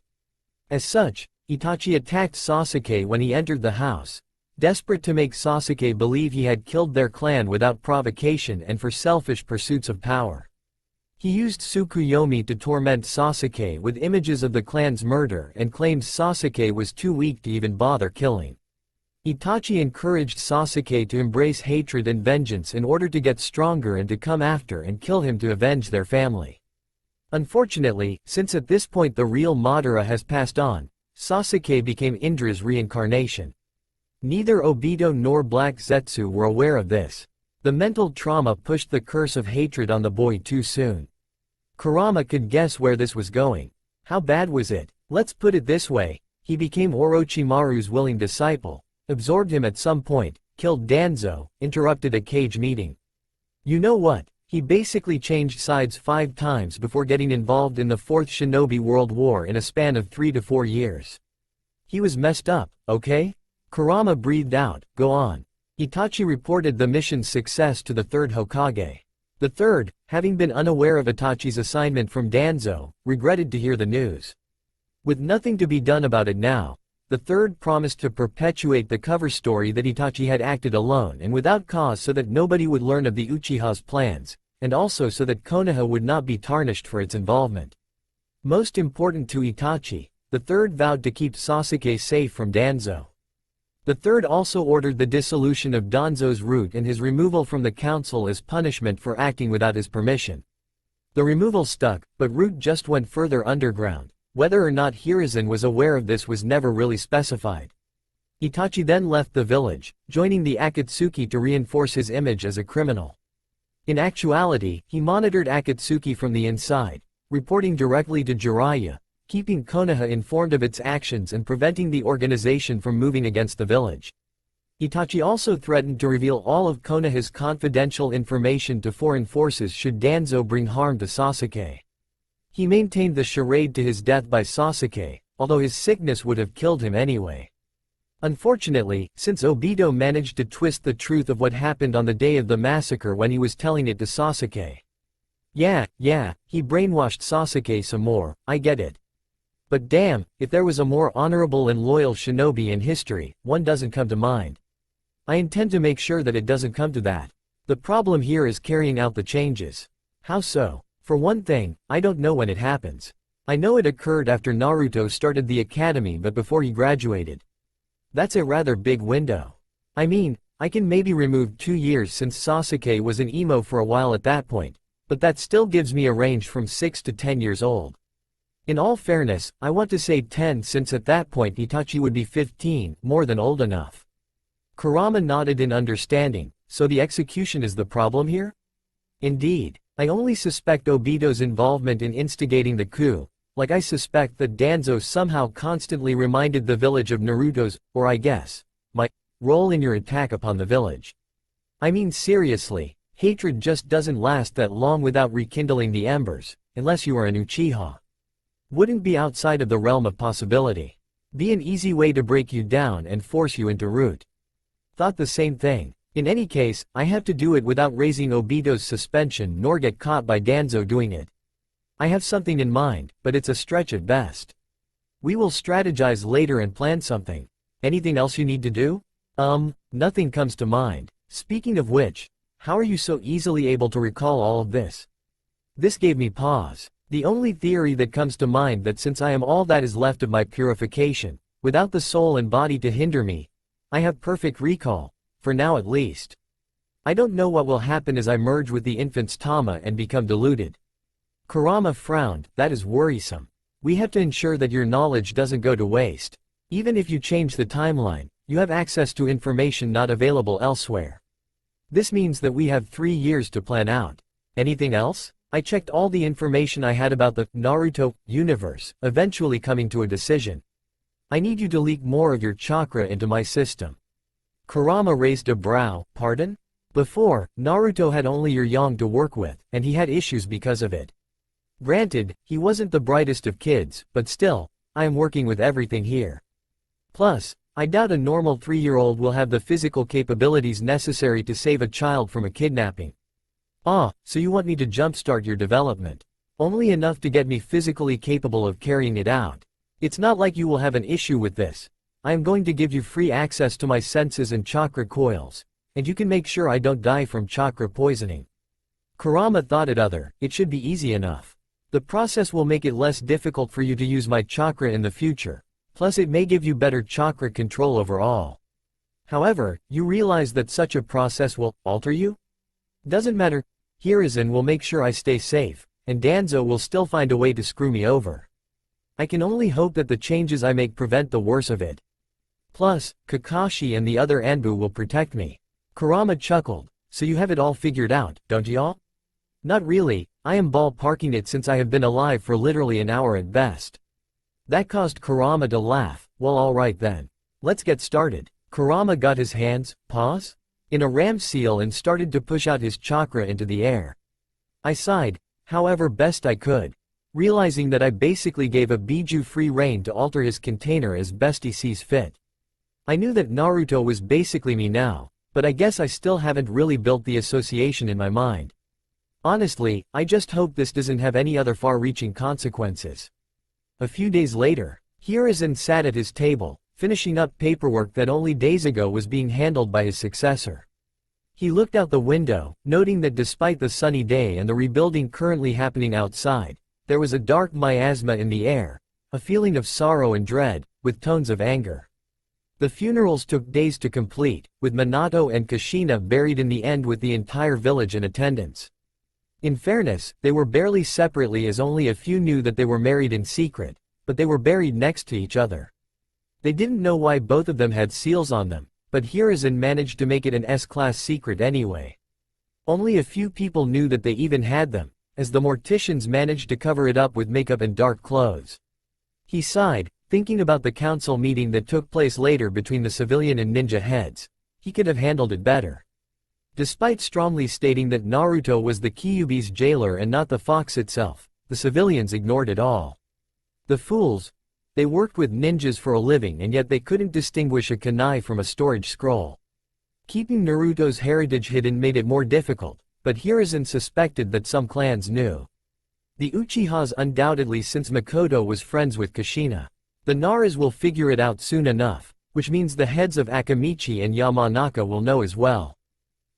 As such, Itachi attacked Sasuke when he entered the house, desperate to make Sasuke believe he had killed their clan without provocation and for selfish pursuits of power. He used Tsukuyomi to torment Sasuke with images of the clan's murder and claimed Sasuke was too weak to even bother killing. Itachi encouraged Sasuke to embrace hatred and vengeance in order to get stronger and to come after and kill him to avenge their family. Unfortunately, since at this point the real Madara has passed on, Sasuke became Indra's reincarnation. Neither Obito nor Black Zetsu were aware of this. The mental trauma pushed the curse of hatred on the boy too soon. Kurama could guess where this was going. How bad was it? Let's put it this way, he became Orochimaru's willing disciple, absorbed him at some point, killed Danzo, interrupted a cage meeting. You know what? He basically changed sides 5 times before getting involved in the Fourth Shinobi World War in a span of 3 to 4 years. He was messed up, okay? Kurama breathed out, go on. Itachi reported the mission's success to the third Hokage. The third, having been unaware of Itachi's assignment from Danzo, regretted to hear the news. With nothing to be done about it now, the third promised to perpetuate the cover story that Itachi had acted alone and without cause so that nobody would learn of the Uchiha's plans, and also so that Konoha would not be tarnished for its involvement. Most important to Itachi, the third vowed to keep Sasuke safe from Danzo. The third also ordered the dissolution of Danzo's root and his removal from the council as punishment for acting without his permission. The removal stuck, but Root just went further underground. Whether or not Hiruzen was aware of this was never really specified. Itachi then left the village, joining the Akatsuki to reinforce his image as a criminal. In actuality, he monitored Akatsuki from the inside, reporting directly to Jiraiya, keeping Konoha informed of its actions and preventing the organization from moving against the village. Itachi also threatened to reveal all of Konoha's confidential information to foreign forces should Danzo bring harm to Sasuke. He maintained the charade to his death by Sasuke, although his sickness would have killed him anyway. Unfortunately, since Obito managed to twist the truth of what happened on the day of the massacre when he was telling it to Sasuke. Yeah, he brainwashed Sasuke some more, I get it. But damn, if there was a more honorable and loyal shinobi in history, one doesn't come to mind. I intend to make sure that it doesn't come to that. The problem here is carrying out the changes. How so? For one thing, I don't know when it happens. I know it occurred after Naruto started the academy but before he graduated. That's a rather big window. I mean, I can maybe remove 2 years since Sasuke was an emo for a while at that point, but that still gives me a range from 6 to 10 years old. In all fairness, I want to say 10 since at that point Itachi would be 15, more than old enough. Kurama nodded in understanding, so the execution is the problem here? Indeed. I only suspect Obito's involvement in instigating the coup, like I suspect that Danzo somehow constantly reminded the village of Naruto's, or I guess, my, role in your attack upon the village. I mean seriously, hatred just doesn't last that long without rekindling the embers, unless you are an Uchiha. Wouldn't be outside of the realm of possibility. Be an easy way to break you down and force you into root. Thought the same thing. In any case, I have to do it without raising Obito's suspension nor get caught by Danzo doing it. I have something in mind, but it's a stretch at best. We will strategize later and plan something. Anything else you need to do? Nothing comes to mind. Speaking of which, how are you so easily able to recall all of this? This gave me pause. The only theory that comes to mind that since I am all that is left of my purification, without the soul and body to hinder me, I have perfect recall. For now at least. I don't know what will happen as I merge with the infant's Tama and become diluted. Kurama frowned, that is worrisome. We have to ensure that your knowledge doesn't go to waste. Even if you change the timeline, you have access to information not available elsewhere. This means that we have 3 years to plan out. Anything else? I checked all the information I had about the Naruto universe, eventually coming to a decision. I need you to leak more of your chakra into my system. Kurama raised a brow, pardon? Before, Naruto had only your yang to work with, and he had issues because of it. Granted, he wasn't the brightest of kids, but still, I am working with everything here. Plus, I doubt a normal 3-year-old will have the physical capabilities necessary to save a child from a kidnapping. Ah, so you want me to jumpstart your development. Only enough to get me physically capable of carrying it out. It's not like you will have an issue with this. I am going to give you free access to my senses and chakra coils, and you can make sure I don't die from chakra poisoning. Kurama thought it should be easy enough. The process will make it less difficult for you to use my chakra in the future, plus it may give you better chakra control overall. However, you realize that such a process will alter you? Doesn't matter, Hiruzen will make sure I stay safe, and Danzo will still find a way to screw me over. I can only hope that the changes I make prevent the worst of it. Plus, Kakashi and the other Anbu will protect me. Kurama chuckled, so you have it all figured out, don't y'all? Not really, I am ballparking it since I have been alive for literally an hour at best. That caused Kurama to laugh. Well, alright then. Let's get started. Kurama got his hands, paws, in a ram seal and started to push out his chakra into the air. I sighed, however best I could. realizing that I basically gave a Biju free rein to alter his container as best he sees fit. I knew that Naruto was basically me now, but I guess I still haven't really built the association in my mind. Honestly, I just hope this doesn't have any other far-reaching consequences. A few days later, Hiruzen sat at his table, finishing up paperwork that only days ago was being handled by his successor. He looked out the window, noting that despite the sunny day and the rebuilding currently happening outside, there was a dark miasma in the air, a feeling of sorrow and dread, with tones of anger. The funerals took days to complete, with Minato and Kushina buried in the end with the entire village in attendance. In fairness, they were barely separately as only a few knew that they were married in secret, but they were buried next to each other. They didn't know why both of them had seals on them, but Hiruzen managed to make it an S-class secret anyway. Only a few people knew that they even had them, as the morticians managed to cover it up with makeup and dark clothes. He sighed, thinking about the council meeting that took place later between the civilian and ninja heads. He could have handled it better. Despite strongly stating that Naruto was the Kyuubi's jailer and not the fox itself, the civilians ignored it all. The fools. They worked with ninjas for a living and yet they couldn't distinguish a kunai from a storage scroll. Keeping Naruto's heritage hidden made it more difficult, but Hiruzen suspected that some clans knew. The Uchihas undoubtedly, since Makoto was friends with Kushina. The Naras will figure it out soon enough, which means the heads of Akamichi and Yamanaka will know as well.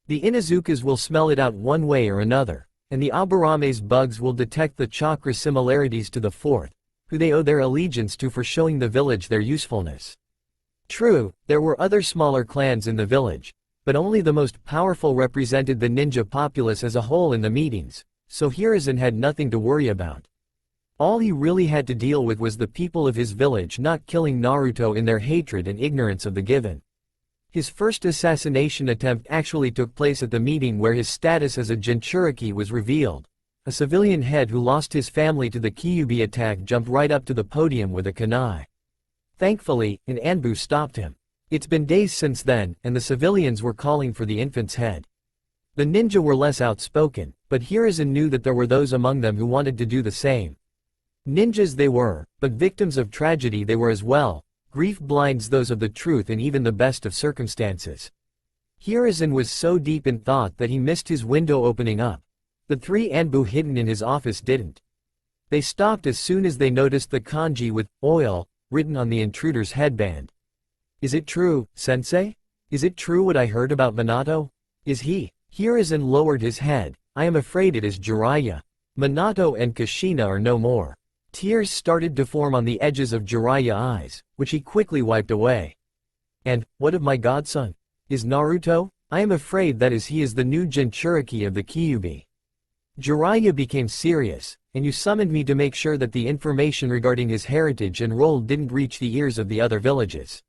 The Inuzukas will smell it out one way or another, and the Aburame's bugs will detect the chakra similarities to the fourth, who they owe their allegiance to for showing the village their usefulness. True, there were other smaller clans in the village, but only the most powerful represented the ninja populace as a whole in the meetings, so Hiruzen had nothing to worry about. All he really had to deal with was the people of his village not killing Naruto in their hatred and ignorance of the given. His first assassination attempt actually took place at the meeting where his status as a Jinchuriki was revealed. A civilian head who lost his family to the Kyuubi attack jumped right up to the podium with a kunai. Thankfully, an Anbu stopped him. It's been days since then, and the civilians were calling for the infant's head. The ninja were less outspoken, but Hiruzen knew that there were those among them who wanted to do the same. Ninjas they were, but victims of tragedy they were as well. Grief blinds those of the truth in even the best of circumstances. Hiruzen was so deep in thought that he missed his window opening up. The three Anbu hidden in his office didn't. They stopped as soon as they noticed the kanji with oil written on the intruder's headband. Is it true, sensei? Is it true what I heard about Minato? Is he? Hiruzen lowered his head. I am afraid it is Jiraiya. Minato and Kushina are no more. Tears started to form on the edges of Jiraiya's eyes, which he quickly wiped away. And, what of my godson? Is Naruto? I am afraid that he is the new Jinchuriki of the Kyuubi. Jiraiya became serious, and you summoned me to make sure that the information regarding his heritage and role didn't reach the ears of the other villages.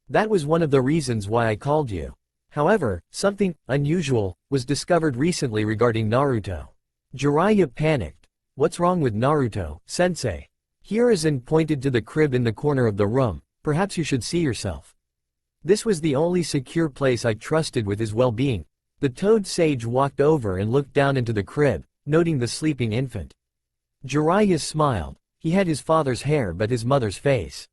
That was one of the reasons why I called you. However, something unusual was discovered recently regarding Naruto. Jiraiya panicked. What's wrong with Naruto, sensei? Hiruzen pointed to the crib in the corner of the room. Perhaps you should see yourself. This was the only secure place I trusted with his well-being. The toad sage walked over and looked down into the crib, noting the sleeping infant. Jiraiya smiled. He had his father's hair but his mother's face.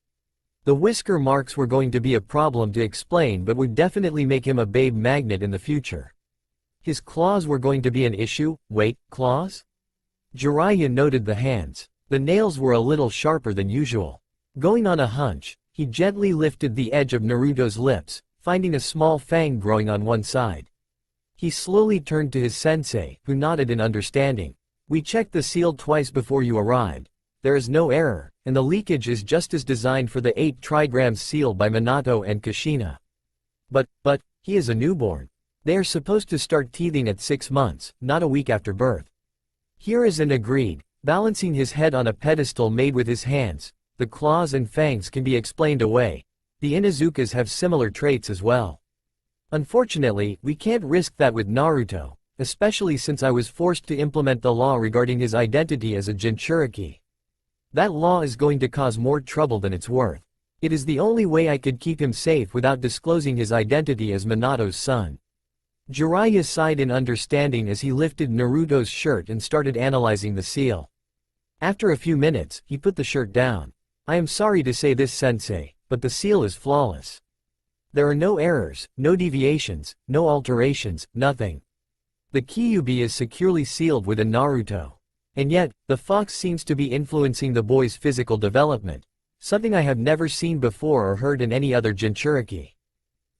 The whisker marks were going to be a problem to explain but would definitely make him a babe magnet in the future. His claws were going to be an issue. Wait, claws? Jiraiya noted the hands. The nails were a little sharper than usual. Going on a hunch, he gently lifted the edge of Naruto's lips, finding a small fang growing on one side. He slowly turned to his sensei, who nodded in understanding. We checked the seal twice before you arrived. There is no error, and the leakage is just as designed for the 8 trigrams seal by Minato and Kushina. But, he is a newborn. They are supposed to start teething at 6 months, not a week after birth. Hiruzen agreed, balancing his head on a pedestal made with his hands. The claws and fangs can be explained away. The Inuzukas have similar traits as well. Unfortunately, we can't risk that with Naruto, especially since I was forced to implement the law regarding his identity as a Jinchuriki. That law is going to cause more trouble than it's worth. It is the only way I could keep him safe without disclosing his identity as Minato's son. Jiraiya sighed in understanding as he lifted Naruto's shirt and started analyzing the seal. After a few minutes, he put the shirt down. I am sorry to say this, sensei, but the seal is flawless. There are no errors, no deviations, no alterations, nothing. The Kyuubi is securely sealed within Naruto. And yet, the fox seems to be influencing the boy's physical development, something I have never seen before or heard in any other Jinchuriki.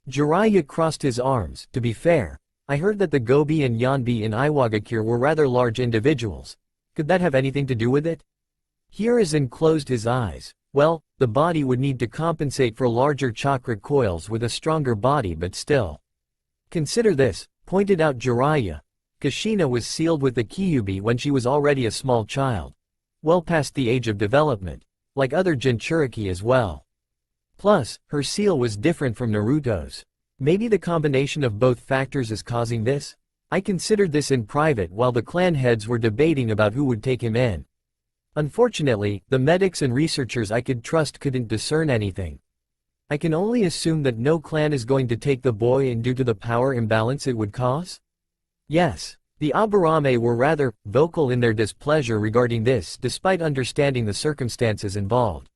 Jiraiya crossed his arms. To be fair, I heard that the Gobi and Yanbi in Iwagakure were rather large individuals. Could that have anything to do with it? Hiruzen closed his eyes. Well, the body would need to compensate for larger chakra coils with a stronger body, but still. Consider this, pointed out Jiraiya. Kushina was sealed with the Kyuubi when she was already a small child. Well past the age of development, like other Jinchuriki as well. Plus, her seal was different from Naruto's. Maybe the combination of both factors is causing this? I considered this in private while the clan heads were debating about who would take him in. Unfortunately, the medics and researchers I could trust couldn't discern anything. I can only assume that no clan is going to take the boy in due to the power imbalance it would cause? Yes, the Aburame were rather vocal in their displeasure regarding this despite understanding the circumstances involved.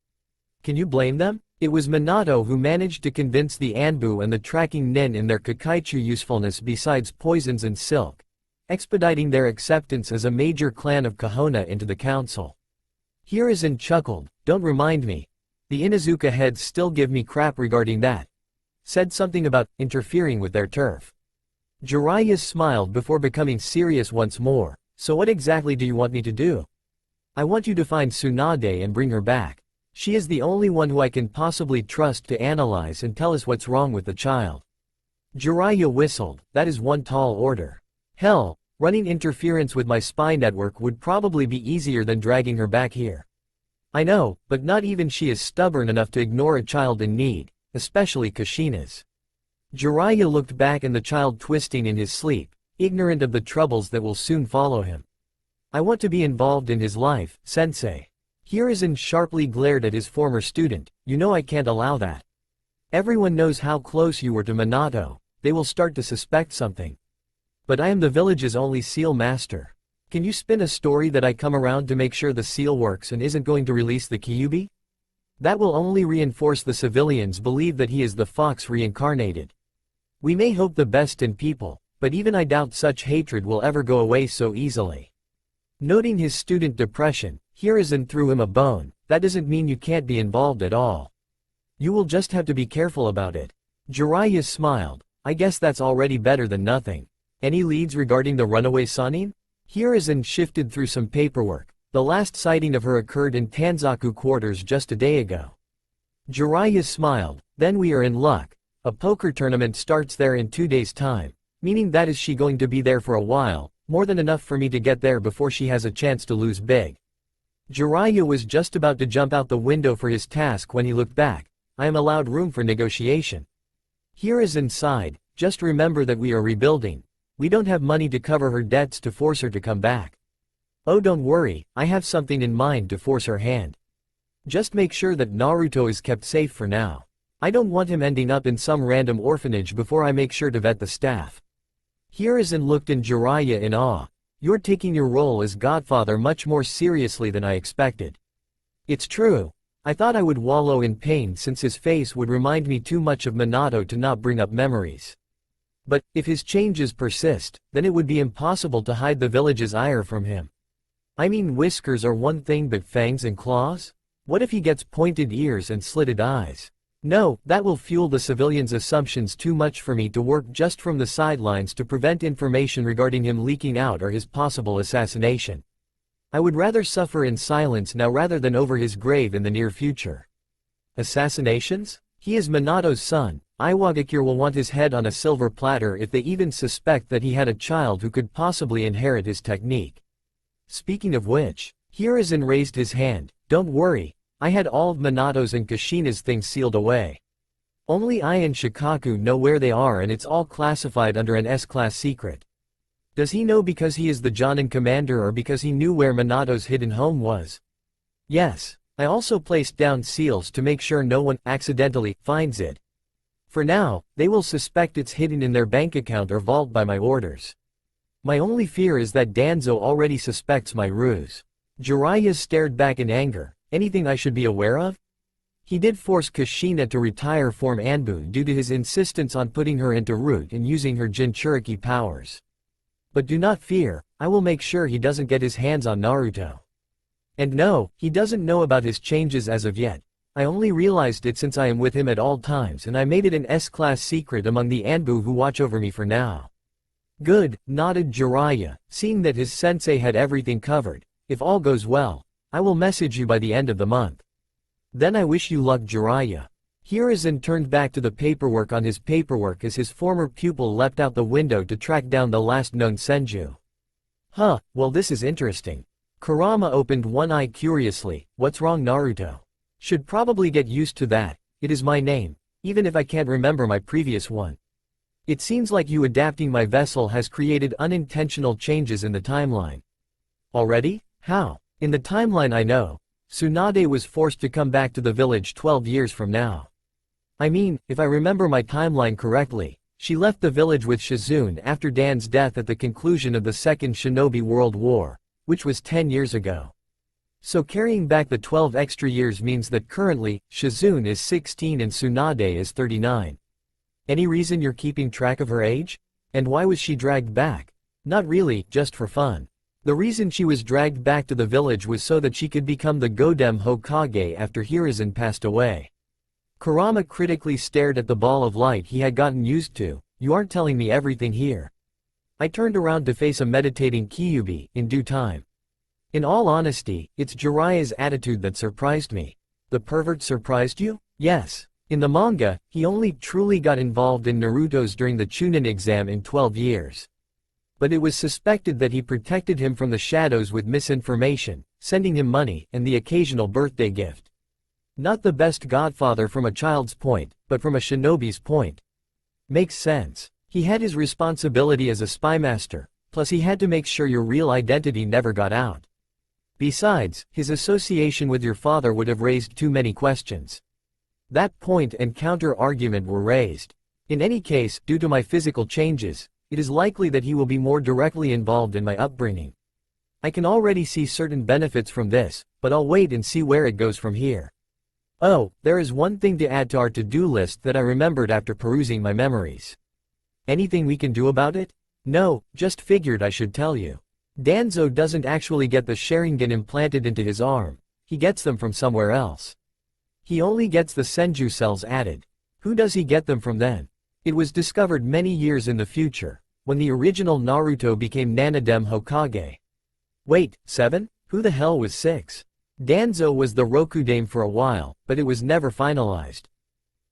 Can you blame them? It was Minato who managed to convince the Anbu and the tracking nin in their Kakaichu usefulness besides poisons and silk, expediting their acceptance as a major clan of Kahona into the council. Hiruzen chuckled, don't remind me. The Inuzuka heads still give me crap regarding that. Said something about interfering with their turf. Jiraiya smiled before becoming serious once more. So what exactly do you want me to do? I want you to find Tsunade and bring her back. She is the only one who I can possibly trust to analyze and tell us what's wrong with the child. Jiraiya whistled. That is one tall order. Hell, running interference with my spy network would probably be easier than dragging her back here. I know, but not even she is stubborn enough to ignore a child in need, especially Kushina's. Jiraiya looked back and the child twisting in his sleep, ignorant of the troubles that will soon follow him. I want to be involved in his life, sensei. Hiruzen sharply glared at his former student. You know I can't allow that. Everyone knows how close you were to Minato. They will start to suspect something. But I am the village's only seal master. Can you spin a story that I come around to make sure the seal works and isn't going to release the Kyuubi? That will only reinforce the civilians' belief that he is the fox reincarnated. We may hope the best in people, but even I doubt such hatred will ever go away so easily. Noting his student depression, Hiruzen threw him a bone. That doesn't mean you can't be involved at all. You will just have to be careful about it. Jiraiya smiled. I guess that's already better than nothing. Any leads regarding the runaway Sanin? Hiruzen shifted through some paperwork. The last sighting of her occurred in Tanzaku quarters just a day ago. Jiraiya smiled. Then we are in luck. A poker tournament starts there in 2 days' time, meaning that is she going to be there for a while, more than enough for me to get there before she has a chance to lose big. Jiraiya was just about to jump out the window for his task when he looked back. I am allowed room for negotiation. Hiruzen sighed. Just remember that we are rebuilding. We don't have money to cover her debts to force her to come back. Oh, don't worry, I have something in mind to force her hand. Just make sure that Naruto is kept safe for now. I don't want him ending up in some random orphanage before I make sure to vet the staff. Hiruzen looked in Jiraiya in awe. You're taking your role as godfather much more seriously than I expected. It's true. I thought I would wallow in pain since his face would remind me too much of Minato to not bring up memories. But, if his changes persist, then it would be impossible to hide the village's ire from him. I mean, whiskers are one thing, but fangs and claws? What if he gets pointed ears and slitted eyes? No, that will fuel the civilians' assumptions too much for me to work just from the sidelines to prevent information regarding him leaking out or his possible assassination. I would rather suffer in silence now rather than over his grave in the near future. Assassinations? He is Minato's son. Iwagakure will want his head on a silver platter if they even suspect that he had a child who could possibly inherit his technique. Speaking of which, Hiruzen raised his hand. Don't worry. I had all of Minato's and Kushina's things sealed away. Only I and Shikaku know where they are and it's all classified under an S-class secret. Does he know because he is the Jonin commander or because he knew where Minato's hidden home was? Yes, I also placed down seals to make sure no one accidentally finds it. For now, they will suspect it's hidden in their bank account or vault by my orders. My only fear is that Danzo already suspects my ruse. Jiraiya stared back in anger. Anything I should be aware of? He did force Kushina to retire from Anbu due to his insistence on putting her into root and using her Jinchuriki powers. But do not fear, I will make sure he doesn't get his hands on Naruto. And no, he doesn't know about his changes as of yet. I only realized it since I am with him at all times and I made it an S-class secret among the Anbu who watch over me for now. Good, nodded Jiraiya, seeing that his sensei had everything covered. If all goes well, I will message you by the end of the month. Then I wish you luck, Jiraiya. Hiruzen turned back to the paperwork on his paperwork as his former pupil leapt out the window to track down the last known senju. Huh, well this is interesting. Kurama opened one eye curiously. What's wrong, Naruto? Should probably get used to that. It is my name, even if I can't remember my previous one. It seems like you adapting my vessel has created unintentional changes in the timeline. Already? How? In the timeline I know, Tsunade was forced to come back to the village 12 years from now. I mean, if I remember my timeline correctly, she left the village with Shizune after Dan's death at the conclusion of the Second Shinobi World War, which was 10 years ago. So carrying back the 12 extra years means that currently, Shizune is 16 and Tsunade is 39. Any reason you're keeping track of her age? And why was she dragged back? Not really, just for fun. The reason she was dragged back to the village was so that she could become the Godem Hokage after Hiruzen passed away. Kurama critically stared at the ball of light he had gotten used to. You aren't telling me everything here. I turned around to face a meditating Kyuubi, in due time. In all honesty, it's Jiraiya's attitude that surprised me. The pervert surprised you? Yes. In the manga, he only truly got involved in Naruto's during the Chunin exam in 12 years. But it was suspected that he protected him from the shadows with misinformation, sending him money and the occasional birthday gift. Not the best godfather from a child's point, but from a shinobi's point. Makes sense. He had his responsibility as a spymaster, plus he had to make sure your real identity never got out. Besides, his association with your father would have raised too many questions. That point and counter-argument were raised. In any case, due to my physical changes, it is likely that he will be more directly involved in my upbringing. I can already see certain benefits from this, but I'll wait and see where it goes from here. Oh, there is one thing to add to our to-do list that I remembered after perusing my memories. Anything we can do about it? No, just figured I should tell you. Danzo doesn't actually get the Sharingan implanted into his arm, he gets them from somewhere else. He only gets the Senju cells added. Who does he get them from then? It was discovered many years in the future, when the original Naruto became Nanadem Hokage. Wait, 7? Who the hell was 6? Danzo was the Rokudame for a while, but it was never finalized.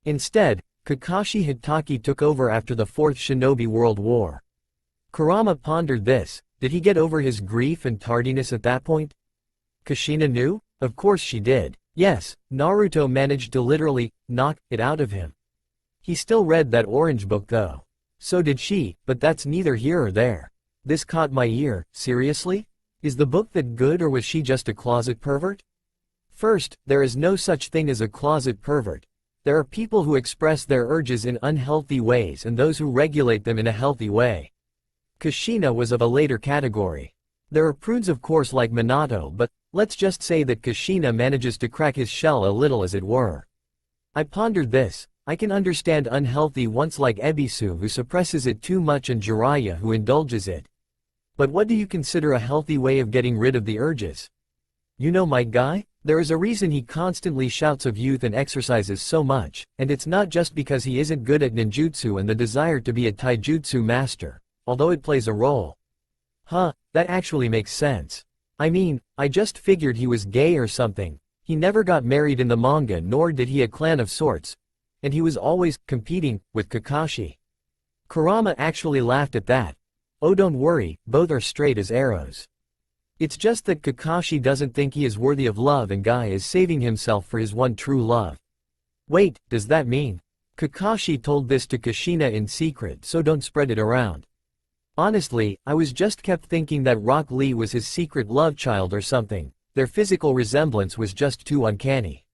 Instead, Kakashi Hitaki took over after the Fourth Shinobi World War. Kurama pondered this. Did he get over his grief and tardiness at that point? Kushina knew? Of course she did. Yes, Naruto managed to literally knock it out of him. He still read that orange book though. So did she, but that's neither here or there. This caught my ear. Seriously? Is the book that good, or was she just a closet pervert? First, there is no such thing as a closet pervert. There are people who express their urges in unhealthy ways and those who regulate them in a healthy way. Kushina was of a later category. There are prudes of course like Minato, but let's just say that Kushina manages to crack his shell a little, as it were. I pondered this. I can understand unhealthy ones like Ebisu who suppresses it too much and Jiraiya who indulges it. But what do you consider a healthy way of getting rid of the urges? You know my guy? There is a reason he constantly shouts of youth and exercises so much, and it's not just because he isn't good at ninjutsu and the desire to be a taijutsu master, although it plays a role. Huh, that actually makes sense. I mean, I just figured he was gay or something. He never got married in the manga, nor did he a clan of sorts. And he was always competing with Kakashi. Kurama actually laughed at that. Oh, don't worry, both are straight as arrows. It's just that Kakashi doesn't think he is worthy of love and Guy is saving himself for his one true love. Wait, does that mean? Kakashi told this to Kushina in secret, so don't spread it around. Honestly, I was just kept thinking that Rock Lee was his secret love child or something. Their physical resemblance was just too uncanny.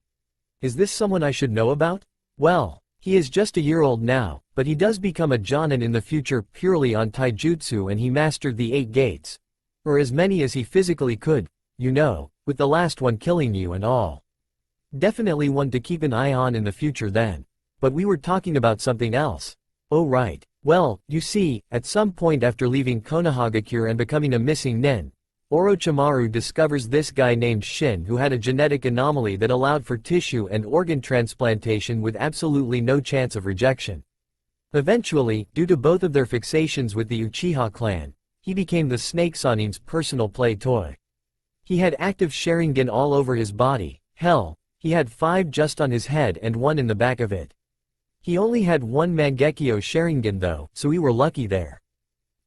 Is this someone I should know about? Well, he is just a year old now, but he does become a Jonin in the future purely on taijutsu, and he mastered the 8 gates. Or as many as he physically could. you know, with the last one killing you and all. Definitely one to keep an eye on in the future then. But we were talking about something else. Oh right. Well, you see, at some point after leaving Konohagakure and becoming a missing nin, Orochimaru discovers this guy named Shin who had a genetic anomaly that allowed for tissue and organ transplantation with absolutely no chance of rejection. Eventually, due to both of their fixations with the Uchiha clan, he became the Snake Sanin's personal play toy. He had active Sharingan all over his body, hell, he had 5 just on his head and 1 in the back of it. He only had 1 Mangekyo Sharingan though, so we were lucky there.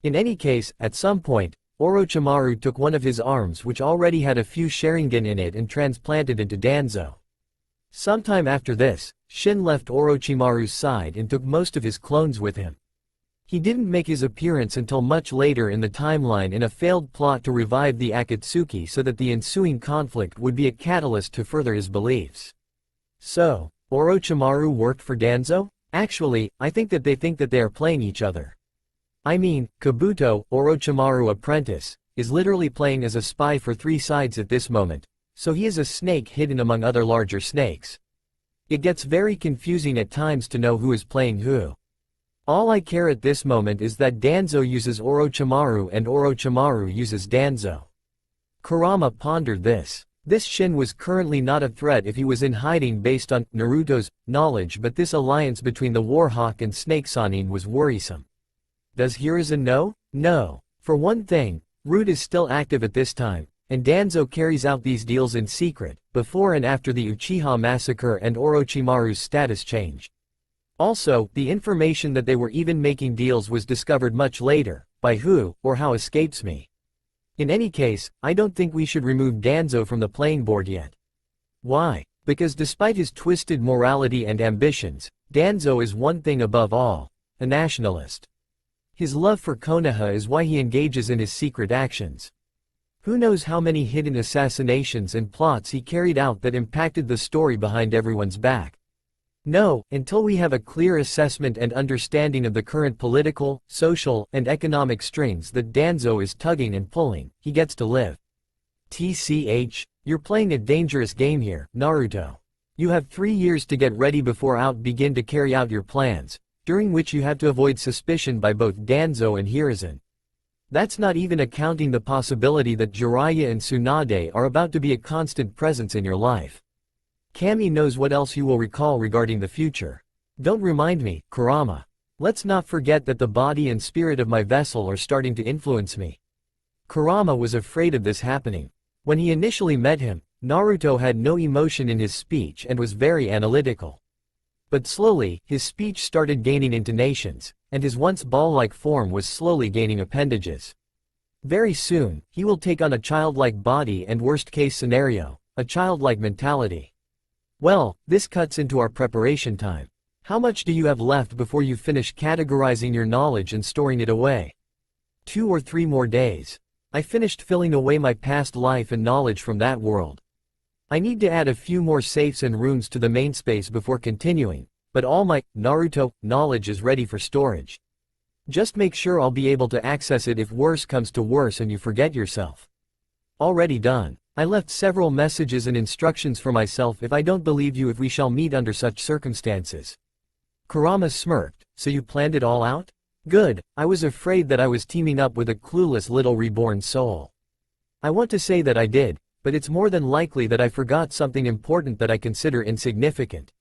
In any case, at some point, Orochimaru took one of his arms which already had a few Sharingan in it and transplanted into Danzo. Sometime after this, Shin left Orochimaru's side and took most of his clones with him. He didn't make his appearance until much later in the timeline in a failed plot to revive the Akatsuki so that the ensuing conflict would be a catalyst to further his beliefs. So, Orochimaru worked for Danzo? Actually, I think that they are playing each other. I mean, Kabuto, Orochimaru apprentice, is literally playing as a spy for 3 sides at this moment, so he is a snake hidden among other larger snakes. It gets very confusing at times to know who is playing who. All I care at this moment is that Danzo uses Orochimaru and Orochimaru uses Danzo. Kurama pondered this. This Shin was currently not a threat if he was in hiding based on Naruto's knowledge, but this alliance between the Warhawk and Snake Sanin was worrisome. Does Hiruzen know? No. For one thing, Root is still active at this time, and Danzo carries out these deals in secret, before and after the Uchiha massacre and Orochimaru's status change. Also, the information that they were even making deals was discovered much later, by who, or how escapes me. In any case, I don't think we should remove Danzo from the playing board yet. Why? Because despite his twisted morality and ambitions, Danzo is one thing above all, a nationalist. His love for Konoha is why he engages in his secret actions. Who knows how many hidden assassinations and plots he carried out that impacted the story behind everyone's back. No, until we have a clear assessment and understanding of the current political, social, and economic strings that Danzo is tugging and pulling, he gets to live. TCH, you're playing a dangerous game here, Naruto. You have 3 years to get ready before begin to carry out your plans, during which you have to avoid suspicion by both Danzo and Hiruzen. That's not even accounting the possibility that Jiraiya and Tsunade are about to be a constant presence in your life. Kami knows what else you will recall regarding the future. Don't remind me, Kurama. Let's not forget that the body and spirit of my vessel are starting to influence me. Kurama was afraid of this happening. When he initially met him, Naruto had no emotion in his speech and was very analytical. But slowly, his speech started gaining intonations, and his once ball-like form was slowly gaining appendages. Very soon, he will take on a childlike body and worst-case scenario, a childlike mentality. Well, this cuts into our preparation time. How much do you have left before you finish categorizing your knowledge and storing it away? 2 or 3 more days. I finished filling away my past life and knowledge from that world. I need to add a few more safes and runes to the main space before continuing, but all my Naruto knowledge is ready for storage. Just make sure I'll be able to access it if worse comes to worse and you forget yourself. Already done. I left several messages and instructions for myself if I don't believe you if we shall meet under such circumstances. Kurama smirked, so you planned it all out? Good, I was afraid that I was teaming up with a clueless little reborn soul. I want to say that I did, but it's more than likely that I forgot something important that I consider insignificant.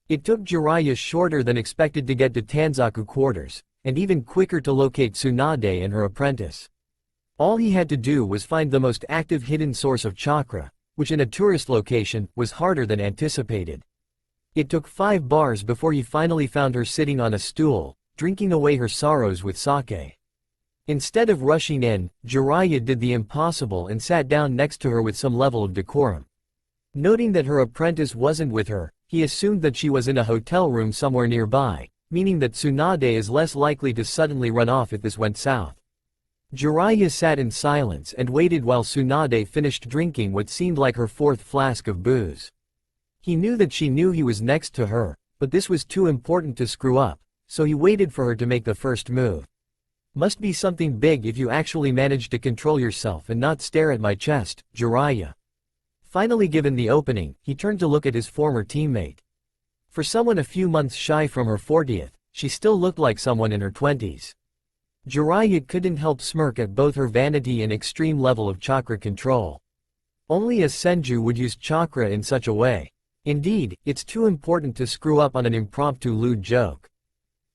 It took Jiraiya shorter than expected to get to Tanzaku quarters, and even quicker to locate Tsunade and her apprentice. All he had to do was find the most active hidden source of chakra, which in a tourist location, was harder than anticipated. It took 5 bars before he finally found her sitting on a stool, drinking away her sorrows with sake. Instead of rushing in, Jiraiya did the impossible and sat down next to her with some level of decorum. Noting that her apprentice wasn't with her, he assumed that she was in a hotel room somewhere nearby, meaning that Tsunade is less likely to suddenly run off if this went south. Jiraiya sat in silence and waited while Tsunade finished drinking what seemed like her 4th flask of booze. He knew that she knew he was next to her, but this was too important to screw up, so he waited for her to make the first move. Must be something big if you actually manage to control yourself and not stare at my chest, Jiraiya. Finally given the opening, he turned to look at his former teammate. For someone a few months shy from her 40th, she still looked like someone in her 20s. Jiraiya couldn't help smirk at both her vanity and extreme level of chakra control. Only a Senju would use chakra in such a way. Indeed, it's too important to screw up on an impromptu lewd joke.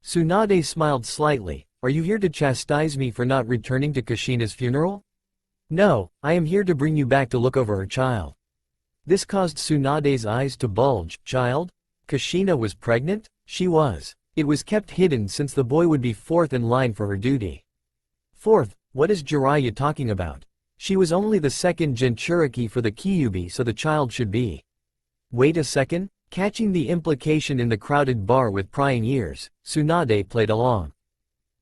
Tsunade smiled slightly. Are you here to chastise me for not returning to Kushina's funeral? No, I am here to bring you back to look over her child. This caused Tsunade's eyes to bulge. Child? Kushina was pregnant? She was. It was kept hidden since the boy would be fourth in line for her duty. Fourth? What is Jiraiya talking about? She was only the second Jinchuriki for the Kyuubi, so the child should be. Wait a second? Catching the implication in the crowded bar with prying ears, Tsunade played along.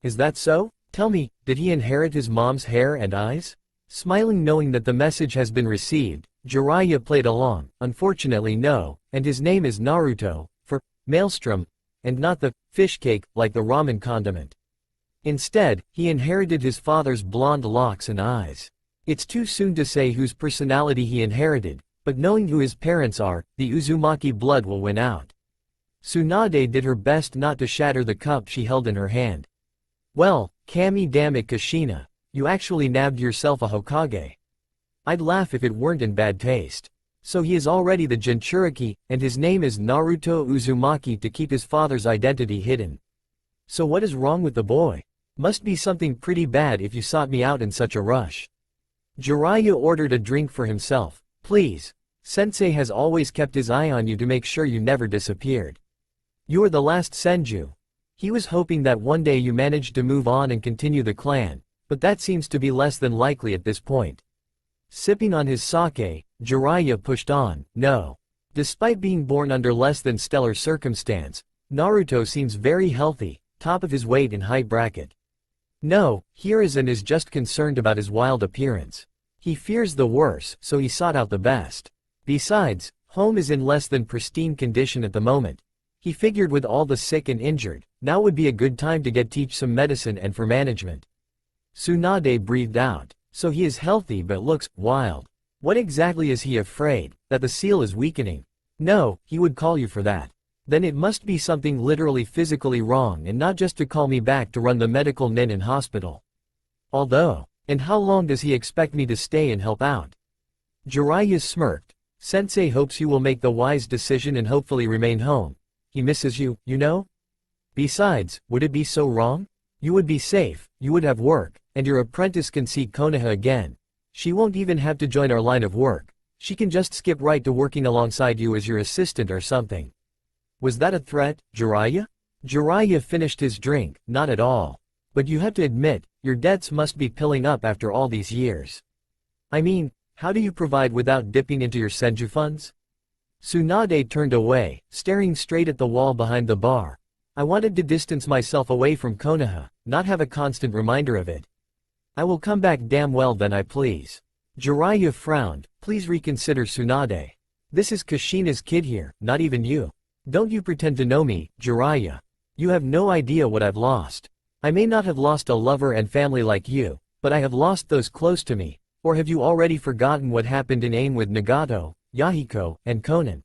Is that so? Tell me, did he inherit his mom's hair and eyes? Smiling knowing that the message has been received, Jiraiya played along. Unfortunately no, and his name is Naruto, for maelstrom, and not the fish cake like the ramen condiment. Instead, he inherited his father's blonde locks and eyes. It's too soon to say whose personality he inherited, but knowing who his parents are, the Uzumaki blood will win out. Tsunade did her best not to shatter the cup she held in her hand. Well, Kami damn it Kushina, you actually nabbed yourself a Hokage. I'd laugh if it weren't in bad taste. So he is already the Jinchuriki, and his name is Naruto Uzumaki to keep his father's identity hidden. So what is wrong with the boy? Must be something pretty bad if you sought me out in such a rush. Jiraiya ordered a drink for himself. Please. Sensei has always kept his eye on you to make sure you never disappeared. You are the last Senju. He was hoping that one day you managed to move on and continue the clan, but that seems to be less than likely at this point. Sipping on his sake, Jiraiya pushed on. No. Despite being born under less than stellar circumstance, Naruto seems very healthy, top of his weight and height bracket. No, Hiruzen is just concerned about his wild appearance. He fears the worst, so he sought out the best. Besides, home is in less than pristine condition at the moment. He figured with all the sick and injured, now would be a good time to teach some medicine and for management. Tsunade breathed out. So he is healthy but looks wild. What exactly is he afraid? That the seal is weakening? No, he would call you for that. Then it must be something literally physically wrong and not just to call me back to run the medical nin in hospital. Although, and how long does he expect me to stay and help out? Jiraiya smirked. Sensei hopes you will make the wise decision and hopefully remain home. He misses you, you know? Besides, would it be so wrong? You would be safe, you would have work, and your apprentice can see Konoha again. She won't even have to join our line of work. She can just skip right to working alongside you as your assistant or something. Was that a threat, Jiraiya? Jiraiya finished his drink. Not at all. But you have to admit, your debts must be piling up after all these years. I mean, how do you provide without dipping into your senju funds? Tsunade turned away, staring straight at the wall behind the bar. I wanted to distance myself away from Konoha, not have a constant reminder of it. I will come back damn well then please. Jiraiya frowned. Please reconsider Tsunade. This is Kushina's kid here, not even you. Don't you pretend to know me, Jiraiya. You have no idea what I've lost. I may not have lost a lover and family like you, but I have lost those close to me. Or have you already forgotten what happened in AIM with Nagato, Yahiko, and Konan?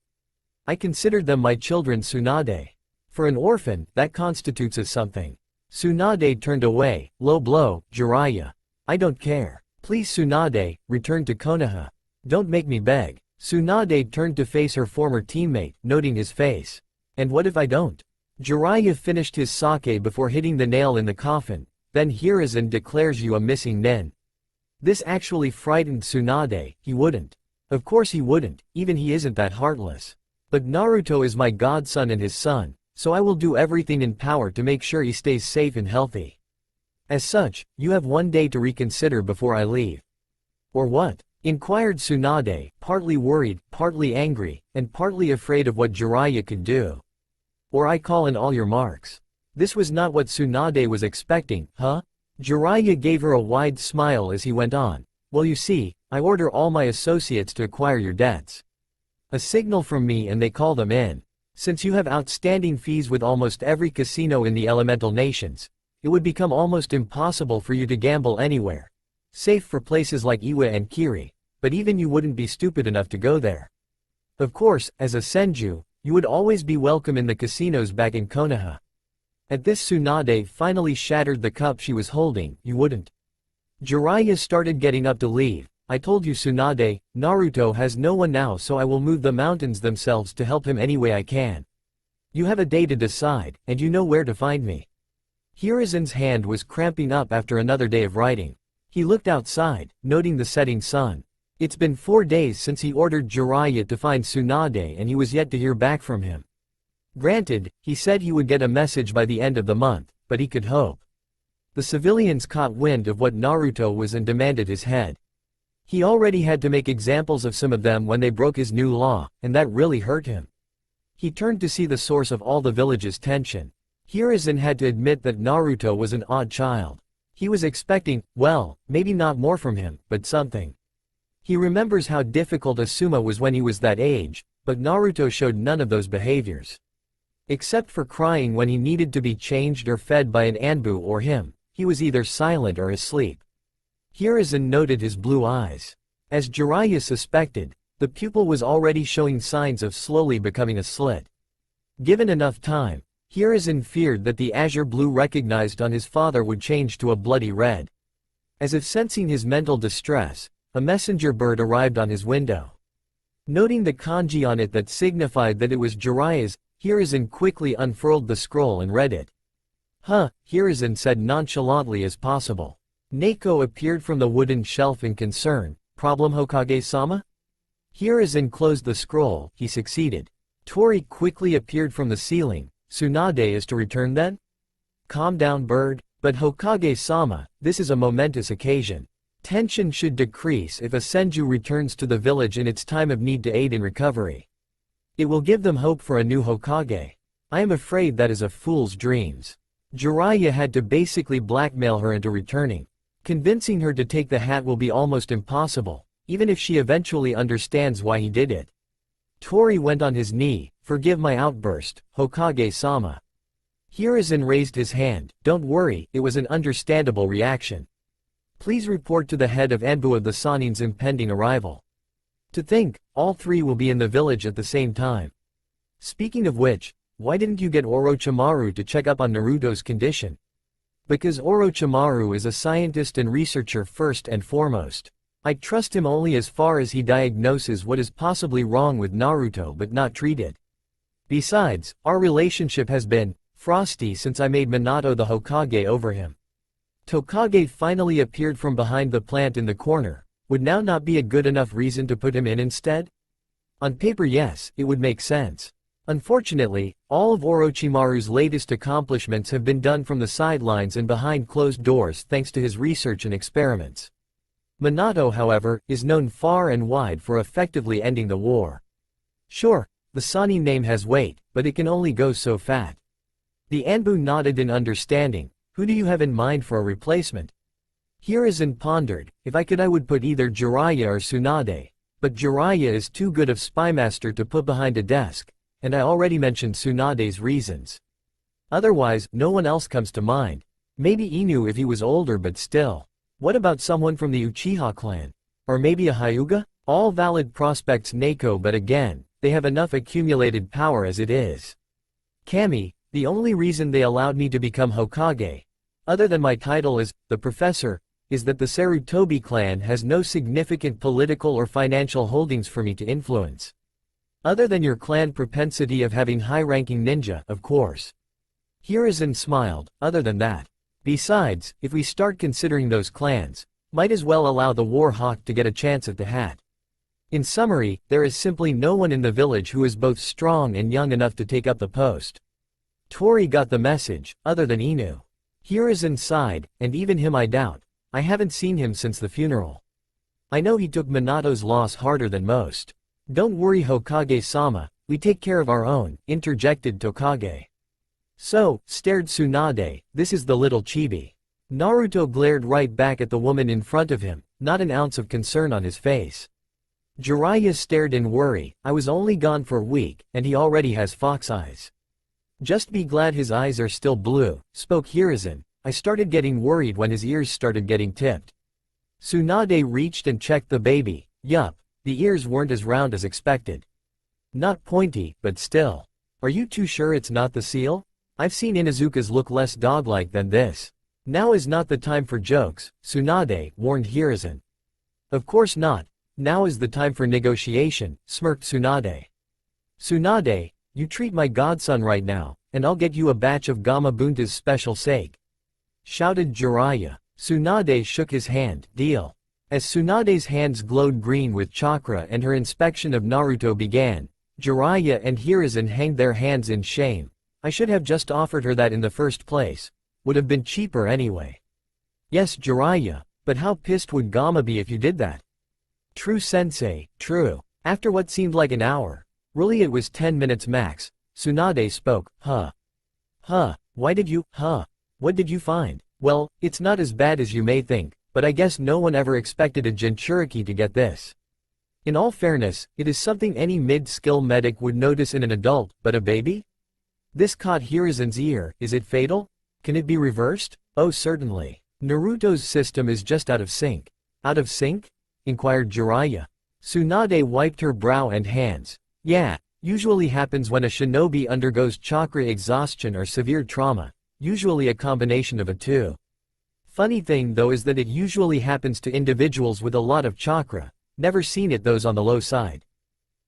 I considered them my children, Tsunade. For an orphan, that constitutes as something. Tsunade turned away. Low blow, Jiraiya. I don't care. Please Tsunade, return to Konoha. Don't make me beg. Tsunade turned to face her former teammate, noting his face. And what if I don't? Jiraiya finished his sake before hitting the nail in the coffin. Then Hiruzen declares you a missing nen. This actually frightened Tsunade. He wouldn't. Of course he wouldn't, even he isn't that heartless. But Naruto is my godson and his son, so I will do everything in power to make sure he stays safe and healthy. As such, you have one day to reconsider before I leave. Or what? Inquired Tsunade, partly worried, partly angry, and partly afraid of what Jiraiya could do. Or I call in all your marks. This was not what Tsunade was expecting, huh? Jiraiya gave her a wide smile as he went on. Well you see, I order all my associates to acquire your debts. A signal from me and they call them in. Since you have outstanding fees with almost every casino in the elemental nations, it would become almost impossible for you to gamble anywhere. Safe for places like Iwa and Kiri, but even you wouldn't be stupid enough to go there. Of course, as a Senju, you would always be welcome in the casinos back in Konoha. At this, Tsunade finally shattered the cup she was holding. You wouldn't. Jiraiya started getting up to leave. I told you, Tsunade, Naruto has no one now, so I will move the mountains themselves to help him any way I can. You have a day to decide, and you know where to find me. Hiruzen's hand was cramping up after another day of writing. He looked outside, noting the setting sun. It's been 4 days since he ordered Jiraiya to find Tsunade and he was yet to hear back from him. Granted, he said he would get a message by the end of the month, but he could hope. The civilians caught wind of what Naruto was and demanded his head. He already had to make examples of some of them when they broke his new law, and that really hurt him. He turned to see the source of all the village's tension. Hiruzen had to admit that Naruto was an odd child. He was expecting, well, maybe not more from him, but something. He remembers how difficult Asuma was when he was that age, but Naruto showed none of those behaviors. Except for crying when he needed to be changed or fed by an Anbu or him, he was either silent or asleep. Hiruzen noted his blue eyes. As Jiraiya suspected, the pupil was already showing signs of slowly becoming a slit. Given enough time, Hiruzen feared that the azure blue recognized on his father would change to a bloody red. As if sensing his mental distress, a messenger bird arrived on his window. Noting the kanji on it that signified that it was Jiraiya's, Hiruzen quickly unfurled the scroll and read it. Huh, Hiruzen said nonchalantly as possible. Neko appeared from the wooden shelf in concern. Problem, Hokage-sama? Hiruzen closed the scroll. He succeeded. Tori quickly appeared from the ceiling. Tsunade is to return then? Calm down, bird. But Hokage-sama, this is a momentous occasion. Tension should decrease if a Senju returns to the village in its time of need to aid in recovery. It will give them hope for a new Hokage. I am afraid that is a fool's dreams. Jiraiya had to basically blackmail her into returning. Convincing her to take the hat will be almost impossible, even if she eventually understands why he did it. Tori went on his knee. Forgive my outburst, Hokage-sama. Hiruzen raised his hand. Don't worry, it was an understandable reaction. Please report to the head of Anbu of the Sanin's impending arrival. To think, all three will be in the village at the same time. Speaking of which, why didn't you get Orochimaru to check up on Naruto's condition? Because Orochimaru is a scientist and researcher first and foremost. I trust him only as far as he diagnoses what is possibly wrong with Naruto but not treat it. Besides, our relationship has been frosty since I made Minato the Hokage over him. Tokage finally appeared from behind the plant in the corner. Would now not be a good enough reason to put him in instead? On paper, yes, it would make sense. Unfortunately, all of Orochimaru's latest accomplishments have been done from the sidelines and behind closed doors thanks to his research and experiments. Minato, however, is known far and wide for effectively ending the war. Sure, the Sanin name has weight, but it can only go so fat. The Anbu nodded in understanding. Who do you have in mind for a replacement? Hiruzen pondered. If I could, I would put either Jiraiya or Tsunade, but Jiraiya is too good of spymaster to put behind a desk, and I already mentioned Tsunade's reasons. Otherwise, no one else comes to mind. Maybe Inu if he was older, but still. What about someone from the Uchiha clan? Or maybe a Hyuga? All valid prospects, Neko, but again, they have enough accumulated power as it is. Kami, the only reason they allowed me to become Hokage, other than my title as the professor, is that the Sarutobi clan has no significant political or financial holdings for me to influence. Other than your clan propensity of having high-ranking ninja, of course. Hiruzen smiled. Other than that. Besides, if we start considering those clans, might as well allow the War Hawk to get a chance at the hat. In summary, there is simply no one in the village who is both strong and young enough to take up the post. Tori got the message, other than Inu. Hiruzen sighed, and even him I doubt. I haven't seen him since the funeral. I know he took Minato's loss harder than most. Don't worry, Hokage-sama, we take care of our own, interjected Tokage. So, stared Tsunade, this is the little chibi. Naruto glared right back at the woman in front of him, not an ounce of concern on his face. Jiraiya stared in worry. I was only gone for a week, and he already has fox eyes. Just be glad his eyes are still blue, spoke Hiruzen. I started getting worried when his ears started getting tipped. Tsunade reached and checked the baby. Yup, the ears weren't as round as expected. Not pointy, but still. Are you too sure it's not the seal? I've seen Inuzukas look less dog-like than this. Now is not the time for jokes, Tsunade warned Hiruzen. Of course not. Now is the time for negotiation, smirked Tsunade. Tsunade, you treat my godson right now, and I'll get you a batch of Gamabunta's special sake. Shouted Jiraiya. Tsunade shook his hand. Deal. As Tsunade's hands glowed green with chakra and her inspection of Naruto began, Jiraiya and Hiruzen hanged their hands in shame. I should have just offered her that in the first place. Would have been cheaper anyway. Yes, Jiraiya, but how pissed would Gama be if you did that? True sensei, true. After what seemed like an hour, really it was 10 minutes max, Tsunade spoke. Why did you, what did you find? Well, it's not as bad as you may think, but I guess no one ever expected a Jinchuriki to get this. In all fairness, it is something any mid-skill medic would notice in an adult, but a baby? This caught Hiruzen's ear. Is it fatal? Can it be reversed? Oh certainly. Naruto's system is just out of sync. Out of sync? Inquired Jiraiya. Tsunade wiped her brow and hands. Yeah, usually happens when a shinobi undergoes chakra exhaustion or severe trauma, usually a combination of the two. Funny thing though is that it usually happens to individuals with a lot of chakra, never seen it those on the low side.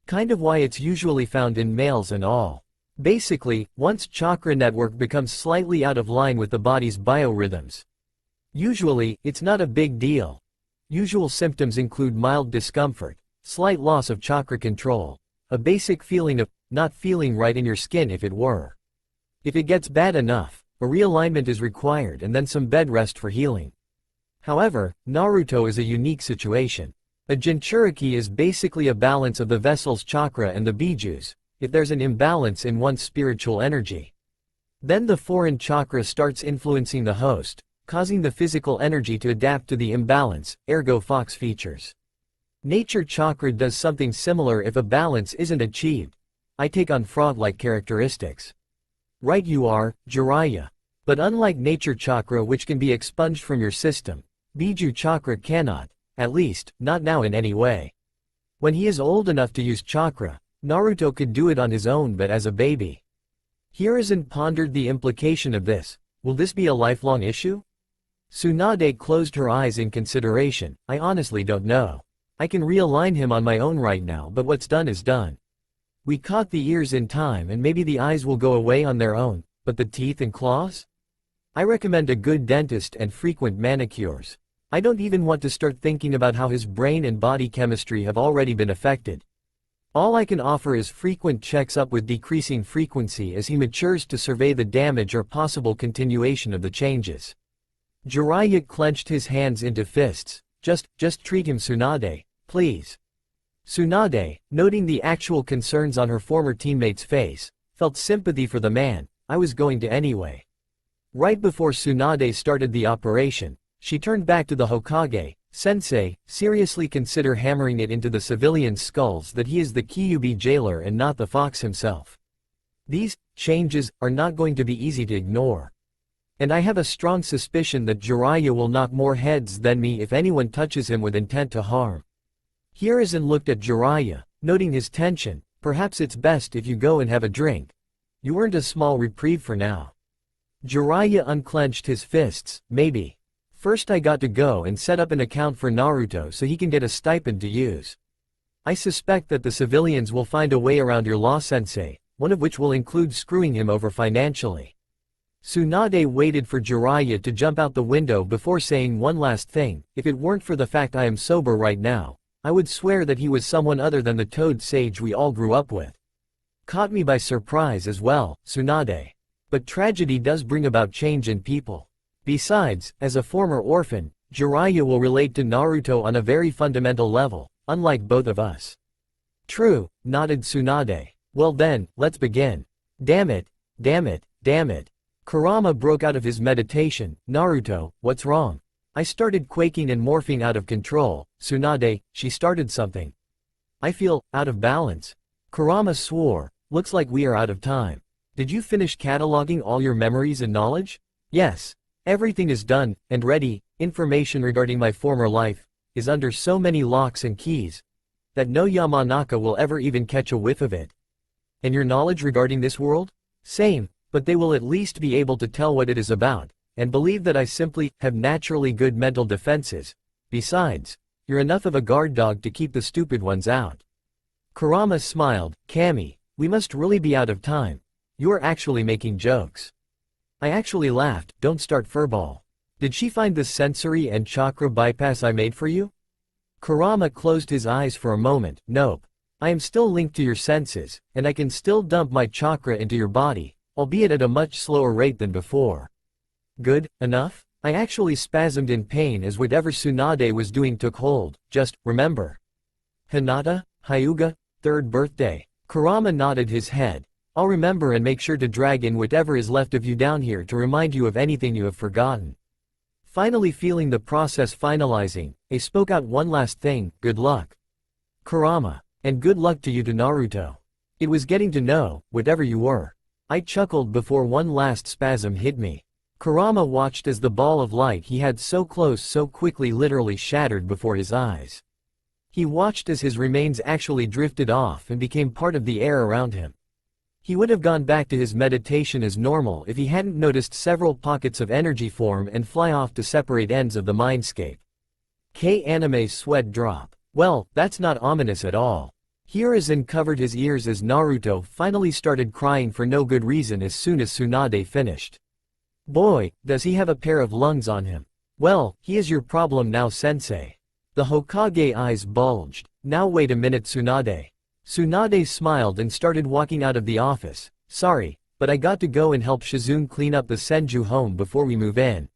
Kind of why it's usually found in males and all. Basically, once chakra network becomes slightly out of line with the body's biorhythms. Usually, it's not a big deal. Usual symptoms include mild discomfort, slight loss of chakra control, a basic feeling of not feeling right in your skin if it were. If it gets bad enough, a realignment is required and then some bed rest for healing. However, Naruto is a unique situation. A Jinchuriki is basically a balance of the vessel's chakra and the bijus, if there's an imbalance in one's spiritual energy. Then the foreign chakra starts influencing the host, causing the physical energy to adapt to the imbalance, ergo Fox features. Nature chakra does something similar if a balance isn't achieved. I take on frog-like characteristics. Right you are, Jiraiya. But unlike nature chakra which can be expunged from your system, Biju chakra cannot, at least, not now in any way. When he is old enough to use chakra, Naruto could do it on his own but as a baby. Hiruzen pondered the implication of this. Will this be a lifelong issue? Tsunade closed her eyes in consideration. I honestly don't know. I can realign him on my own right now but what's done is done. We caught the ears in time and maybe the eyes will go away on their own, but the teeth and claws? I recommend a good dentist and frequent manicures. I don't even want to start thinking about how his brain and body chemistry have already been affected. All I can offer is frequent checks up with decreasing frequency as he matures to survey the damage or possible continuation of the changes. Jiraiya clenched his hands into fists. Just treat him Tsunade, please. Tsunade, noting the actual concerns on her former teammate's face, felt sympathy for the man. I was going to anyway. Right before Tsunade started the operation, she turned back to the Hokage. Sensei, seriously consider hammering it into the civilians' skulls that he is the Kyuubi jailer and not the fox himself. These changes are not going to be easy to ignore. And I have a strong suspicion that Jiraiya will knock more heads than me if anyone touches him with intent to harm. Hiruzen looked at Jiraiya, noting his tension. Perhaps it's best if you go and have a drink. You earned a small reprieve for now. Jiraiya unclenched his fists. Maybe. First I got to go and set up an account for Naruto so he can get a stipend to use. I suspect that the civilians will find a way around your law sensei, one of which will include screwing him over financially. Tsunade waited for Jiraiya to jump out the window before saying one last thing. If it weren't for the fact I am sober right now, I would swear that he was someone other than the toad sage we all grew up with. Caught me by surprise as well, Tsunade. But tragedy does bring about change in people. Besides, as a former orphan, Jiraiya will relate to Naruto on a very fundamental level, unlike both of us. True, nodded Tsunade. Well then, let's begin. Damn it, damn it, damn it. Kurama broke out of his meditation. Naruto, what's wrong? I started quaking and morphing out of control. Tsunade, she started something. I feel out of balance. Kurama swore. Looks like we are out of time. Did you finish cataloging all your memories and knowledge? Yes. Everything is done, and ready. Information regarding my former life is under so many locks and keys that no Yamanaka will ever even catch a whiff of it. And your knowledge regarding this world? Same, but they will at least be able to tell what it is about, and believe that I simply have naturally good mental defenses. Besides, you're enough of a guard dog to keep the stupid ones out. Kurama smiled. Kami, we must really be out of time. You are actually making jokes. I actually laughed. Don't start furball. Did she find the sensory and chakra bypass I made for you? Kurama closed his eyes for a moment. Nope. I am still linked to your senses, and I can still dump my chakra into your body, albeit at a much slower rate than before. Good enough? I actually spasmed in pain as whatever Tsunade was doing took hold. Just remember. Hinata, Hyuga, 3rd birthday. Kurama nodded his head. I'll remember and make sure to drag in whatever is left of you down here to remind you of anything you have forgotten. Finally feeling the process finalizing, I spoke out one last thing. Good luck. Kurama. And good luck to you to Naruto. It was getting to know, whatever you were. I chuckled before one last spasm hit me. Kurama watched as the ball of light he had so close so quickly literally shattered before his eyes. He watched as his remains actually drifted off and became part of the air around him. He would have gone back to his meditation as normal if he hadn't noticed several pockets of energy form and fly off to separate ends of the mindscape. K-anime's sweat drop. Well, that's not ominous at all. Hiruzen covered his ears as Naruto finally started crying for no good reason as soon as Tsunade finished. Boy, does he have a pair of lungs on him. Well, he is your problem now, sensei. The Hokage eyes bulged. Now wait a minute, Tsunade. Tsunade smiled and started walking out of the office. Sorry, but I got to go and help Shizune clean up the Senju home before we move in.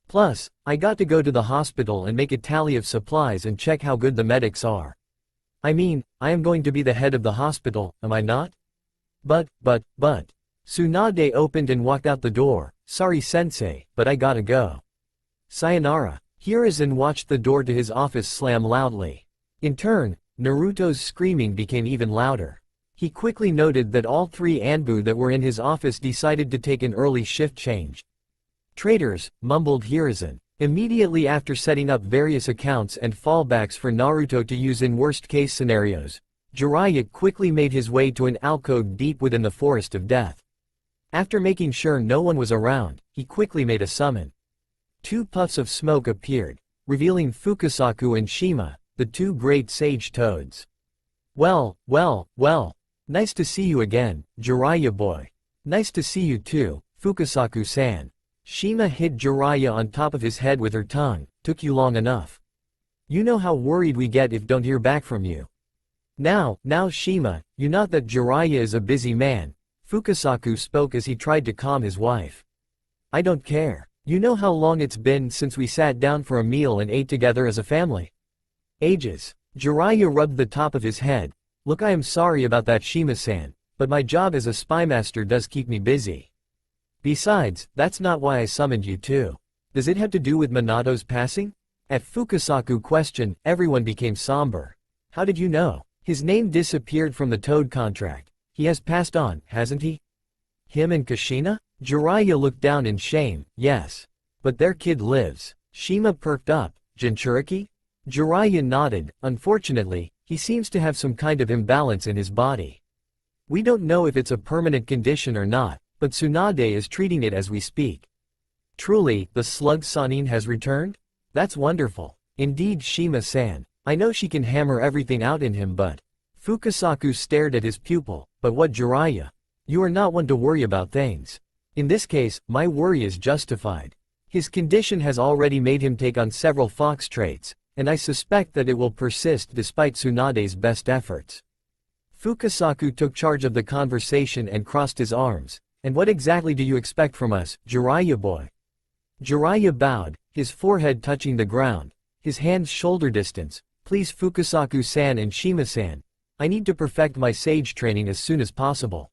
Plus, I got to go to the hospital and make a tally of supplies and check how good the medics are. I mean, I am going to be the head of the hospital, am I not? But. Tsunade opened and walked out the door. Sorry sensei, but I gotta go. Sayonara. Hiruzen watched the door to his office slam loudly. In turn, Naruto's screaming became even louder. He quickly noted that all 3 Anbu that were in his office decided to take an early shift change. Traitors, mumbled Hiruzen. Immediately after setting up various accounts and fallbacks for Naruto to use in worst-case scenarios, Jiraiya quickly made his way to an alcove deep within the Forest of Death. After making sure no one was around, he quickly made a summon. 2 puffs of smoke appeared, revealing Fukasaku and Shima, the 2 great sage toads. Well, nice to see you again, Jiraiya boy. Nice to see you too, Fukasaku-san. Shima hit Jiraiya on top of his head with her tongue. Took you long enough. You know how worried we get if don't hear back from you. Now Shima, you know that Jiraiya is a busy man. Fukasaku spoke as he tried to calm his wife. I don't care. You know how long it's been since we sat down for a meal and ate together as a family? Ages. Jiraiya rubbed the top of his head. Look, I am sorry about that, Shima-san, but my job as a spymaster does keep me busy. Besides, that's not why I summoned you too. Does it have to do with Minato's passing? At Fukasaku's question, everyone became somber. How did you know? His name disappeared from the Toad contract. He has passed on, hasn't he? Him and Kushina? Jiraiya looked down in shame. Yes. But their kid lives. Shima perked up. Jinchuriki? Jiraiya nodded. Unfortunately, he seems to have some kind of imbalance in his body. We don't know if it's a permanent condition or not, but Tsunade is treating it as we speak. Truly, the slug Sanin has returned? That's wonderful. Indeed, Shima-san. I know she can hammer everything out in him, but... Fukasaku stared at his pupil. But what, Jiraiya? You are not one to worry about things. In this case, my worry is justified. His condition has already made him take on several fox traits, and I suspect that it will persist despite Tsunade's best efforts. Fukasaku took charge of the conversation and crossed his arms. And what exactly do you expect from us, Jiraiya boy? Jiraiya bowed, his forehead touching the ground, his hands shoulder distance. Please Fukasaku-san and Shima-san. I need to perfect my sage training as soon as possible.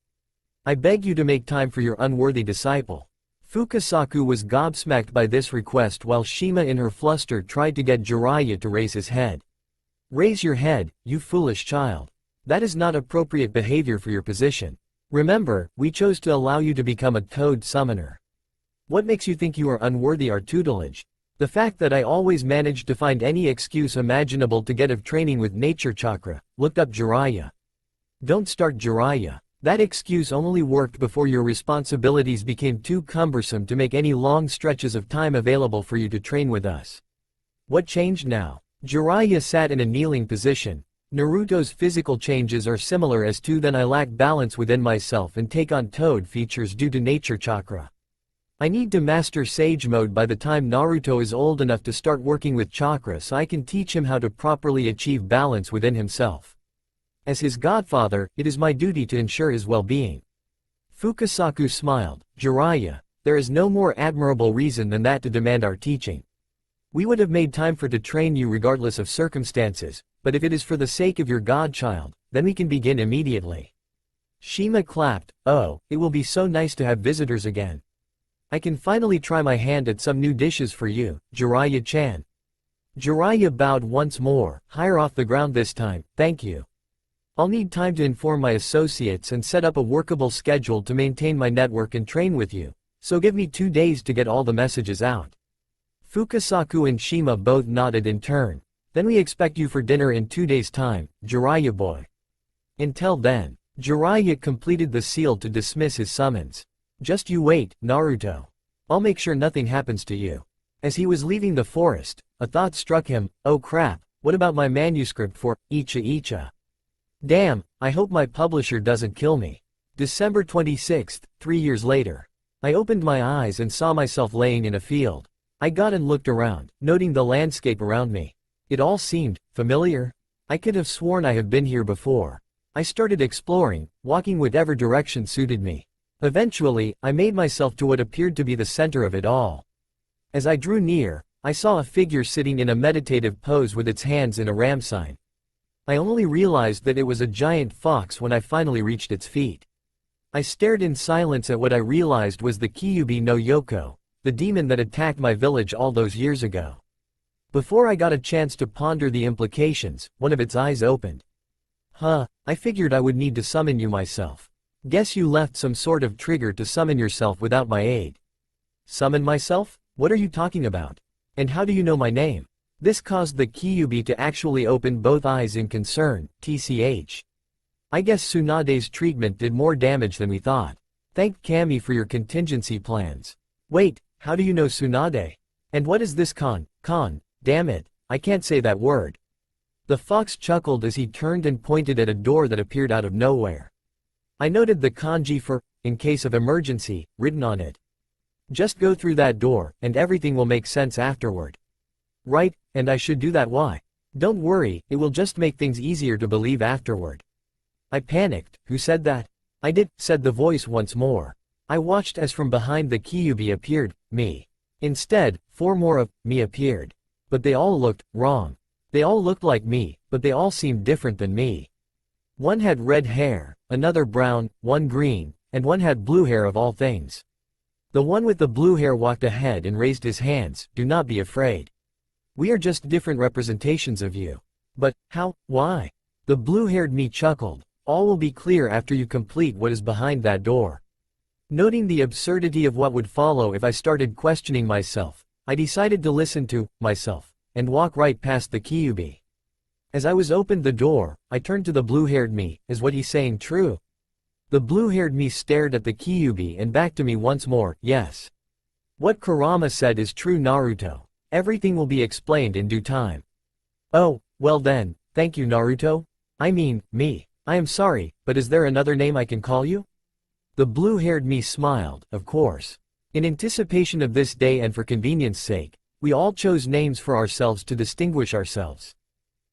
I beg you to make time for your unworthy disciple. Fukasaku was gobsmacked by this request while Shima in her fluster tried to get Jiraiya to raise his head. Raise your head, you foolish child. That is not appropriate behavior for your position. Remember, we chose to allow you to become a toad summoner. What makes you think you are unworthy our tutelage? The fact that I always managed to find any excuse imaginable to get of training with nature chakra, looked up Jiraiya. Don't start Jiraiya. That excuse only worked before your responsibilities became too cumbersome to make any long stretches of time available for you to train with us. What changed now? Jiraiya sat in a kneeling position. Naruto's physical changes are similar as to then I lack balance within myself and take on toad features due to nature chakra. I need to master Sage Mode by the time Naruto is old enough to start working with chakra so I can teach him how to properly achieve balance within himself. As his godfather, it is my duty to ensure his well-being. Fukasaku smiled. Jiraiya, there is no more admirable reason than that to demand our teaching. We would have made time to train you regardless of circumstances, but if it is for the sake of your godchild, then we can begin immediately. Shima clapped. Oh, it will be so nice to have visitors again. I can finally try my hand at some new dishes for you, Jiraiya-chan. Jiraiya bowed once more, higher off the ground this time, thank you. I'll need time to inform my associates and set up a workable schedule to maintain my network and train with you, so give me 2 days to get all the messages out. Fukasaku and Shima both nodded in turn. Then we expect you for dinner in 2 days' time, Jiraiya boy. Until then, Jiraiya completed the seal to dismiss his summons. Just you wait, Naruto. I'll make sure nothing happens to you. As he was leaving the forest, a thought struck him, oh crap, what about my manuscript for Icha Icha? Damn, I hope my publisher doesn't kill me. December 26th, 3 years later. I opened my eyes and saw myself laying in a field. I got and looked around, noting the landscape around me. It all seemed familiar. I could have sworn I have been here before. I started exploring, walking whatever direction suited me. Eventually, I made myself to what appeared to be the center of it all. As I drew near, I saw a figure sitting in a meditative pose with its hands in a ram sign. I only realized that it was a giant fox when I finally reached its feet. I stared in silence at what I realized was the Kyuubi no Yoko, the demon that attacked my village all those years ago. Before I got a chance to ponder the implications, one of its eyes opened. Huh, I figured I would need to summon you myself. Guess you left some sort of trigger to summon yourself without my aid. Summon myself? What are you talking about? And how do you know my name? This caused the Kyuubi to actually open both eyes in concern, tch. I guess Tsunade's treatment did more damage than we thought. Thank Kami for your contingency plans. Wait, how do you know Tsunade? And what is this con, damn it, I can't say that word. The fox chuckled as he turned and pointed at a door that appeared out of nowhere. I noted the kanji for, in case of emergency, written on it. Just go through that door, and everything will make sense afterward. Right, and I should do that why? Don't worry, it will just make things easier to believe afterward. I panicked. Who said that? I did, said the voice once more. I watched as from behind the Kyuubi appeared, me. Instead, 4 more of me appeared. But they all looked wrong. They all looked like me, but they all seemed different than me. One had red hair, another brown, one green, and one had blue hair of all things. The one with the blue hair walked ahead and raised his hands, do not be afraid. We are just different representations of you. But, how, why? The blue-haired me chuckled. All will be clear after you complete what is behind that door. Noting the absurdity of what would follow if I started questioning myself, I decided to listen to myself, and walk right past the Kyuubi. As I was opened the door, I turned to the blue-haired me, is what he's saying true? The blue-haired me stared at the Kyuubi and back to me once more, yes. What Kurama said is true, Naruto. Everything will be explained in due time. Oh, well then, thank you, Naruto. I mean, me. I am sorry, but is there another name I can call you? The blue-haired me smiled, of course. In anticipation of this day and for convenience sake, we all chose names for ourselves to distinguish ourselves.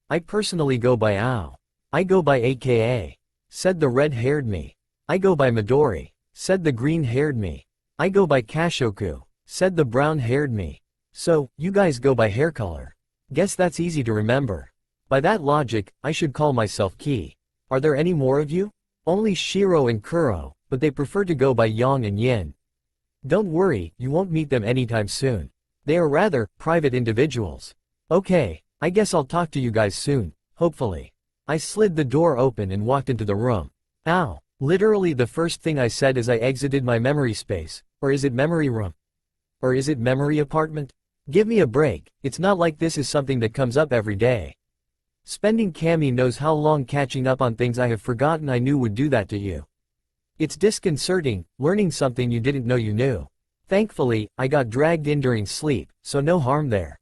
I personally go by Ao. I go by AKA, said the red-haired me. I go by Midori, said the green-haired me. I go by Kashoku, said the brown-haired me. So, you guys go by hair color. Guess that's easy to remember. By that logic, I should call myself Ki. Are there any more of you? Only Shiro and Kuro, but they prefer to go by Yang and Yin. Don't worry, you won't meet them anytime soon. They are rather private individuals. Okay, I guess I'll talk to you guys soon, hopefully. I slid the door open and walked into the room. Ow. Literally the first thing I said as I exited my memory space, or is it memory room? Or is it memory apartment? Give me a break, it's not like this is something that comes up every day. Spending Kami knows how long catching up on things I have forgotten I knew would do that to you. It's disconcerting, learning something you didn't know you knew. Thankfully, I got dragged in during sleep, so no harm there.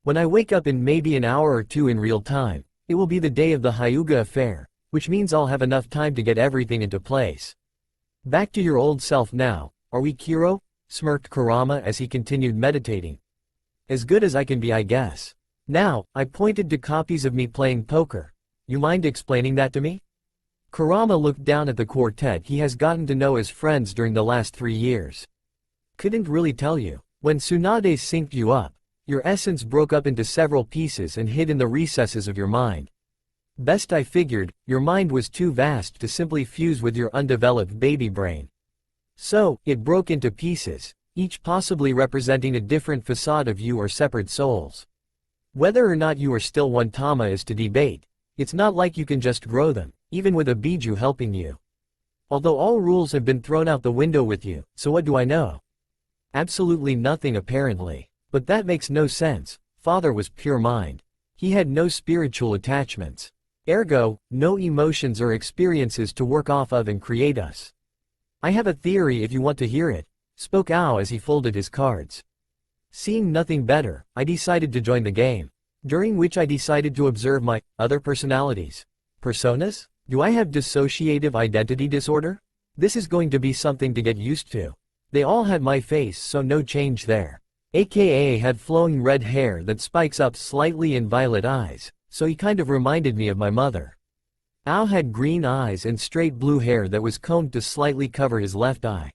When I wake up in maybe an hour or two in real time, it will be the day of the Hyuga affair, which means I'll have enough time to get everything into place. Back to your old self now, are we, Kiro? Smirked Kurama as he continued meditating. As good as I can be, I guess. Now, I pointed to copies of me playing poker. You mind explaining that to me? Kurama looked down at the quartet he has gotten to know as friends during the last 3 years. Couldn't really tell you. When Tsunade synced you up, your essence broke up into several pieces and hid in the recesses of your mind. Best I figured, your mind was too vast to simply fuse with your undeveloped baby brain. So, it broke into pieces, each possibly representing a different facade of you or separate souls. Whether or not you are still one Tama is to debate. It's not like you can just grow them, even with a Biju helping you. Although all rules have been thrown out the window with you, so what do I know? Absolutely nothing apparently. But that makes no sense. Father was pure mind. He had no spiritual attachments. Ergo, no emotions or experiences to work off of and create us. I have a theory if you want to hear it, spoke Ao as he folded his cards. Seeing nothing better, I decided to join the game. During which I decided to observe my other personalities. Personas? Do I have dissociative identity disorder? This is going to be something to get used to. They all had my face, so no change there. AKA had flowing red hair that spikes up slightly and violet eyes, so he kind of reminded me of my mother. Ao had green eyes and straight blue hair that was combed to slightly cover his left eye.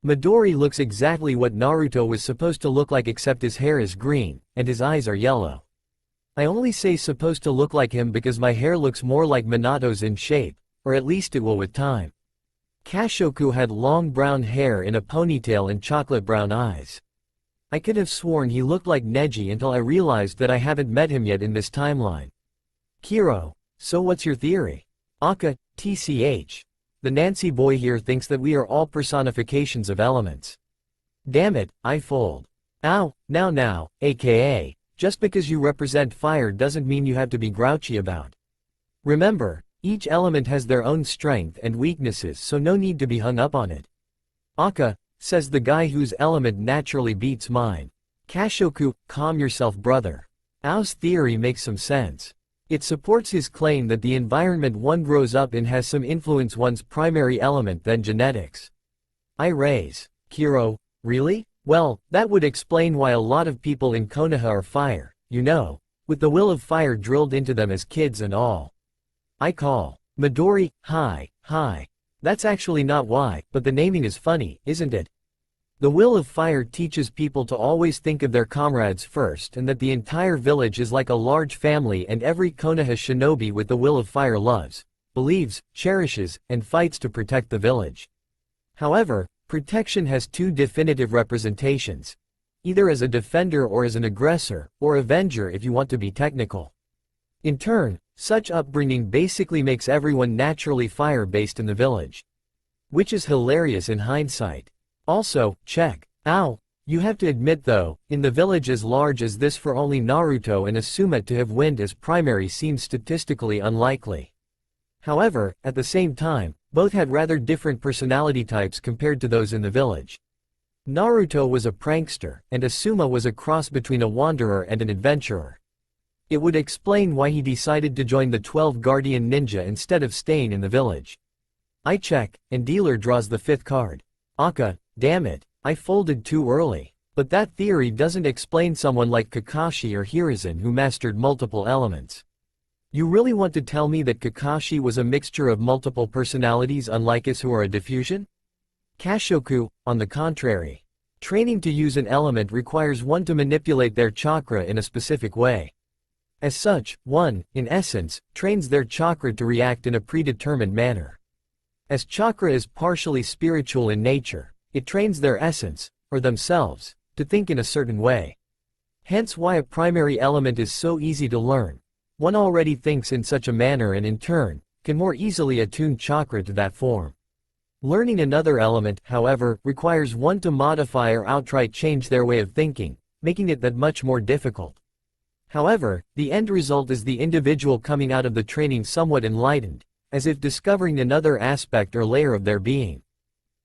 Midori looks exactly what Naruto was supposed to look like, except his hair is green, and his eyes are yellow. I only say supposed to look like him because my hair looks more like Minato's in shape, or at least it will with time. Kashoku had long brown hair in a ponytail and chocolate brown eyes. I could have sworn he looked like Neji until I realized that I haven't met him yet in this timeline. Kiro, so what's your theory? Aka, TCH. The Nancy boy here thinks that we are all personifications of elements. Damn it, I fold. Ow, now, aka, just because you represent fire doesn't mean you have to be grouchy about. Remember, each element has their own strength and weaknesses, so no need to be hung up on it. Aka, says the guy whose element naturally beats mine. Kashoku, calm yourself brother. Ao's theory makes some sense. It supports his claim that the environment one grows up in has some influence one's primary element than genetics. I raise. Kiro, really? Well, that would explain why a lot of people in Konoha are fire, you know, with the will of fire drilled into them as kids and all. I call. Midori, hi. That's actually not why, but the naming is funny, isn't it? The will of fire teaches people to always think of their comrades first, and that the entire village is like a large family, and every Konoha shinobi with the will of fire loves, believes, cherishes, and fights to protect the village. However, protection has two definitive representations. Either as a defender or as an aggressor, or avenger if you want to be technical. In turn, such upbringing basically makes everyone naturally fire-based in the village. Which is hilarious in hindsight. Also, check. Ow. You have to admit though, in the village as large as this for only Naruto and Asuma to have wind as primary seems statistically unlikely. However, at the same time, both had rather different personality types compared to those in the village. Naruto was a prankster, and Asuma was a cross between a wanderer and an adventurer. It would explain why he decided to join the 12 Guardian Ninja instead of staying in the village. I check, and dealer draws the 5th card. Aka, damn it, I folded too early. But that theory doesn't explain someone like Kakashi or Hiruzen who mastered multiple elements. You really want to tell me that Kakashi was a mixture of multiple personalities unlike us who are a diffusion? Kashoku, on the contrary. Training to use an element requires one to manipulate their chakra in a specific way. As such, one, in essence, trains their chakra to react in a predetermined manner. As chakra is partially spiritual in nature, it trains their essence, or themselves, to think in a certain way. Hence why a primary element is so easy to learn. One already thinks in such a manner and in turn, can more easily attune chakra to that form. Learning another element, however, requires one to modify or outright change their way of thinking, making it that much more difficult. However, the end result is the individual coming out of the training somewhat enlightened, as if discovering another aspect or layer of their being.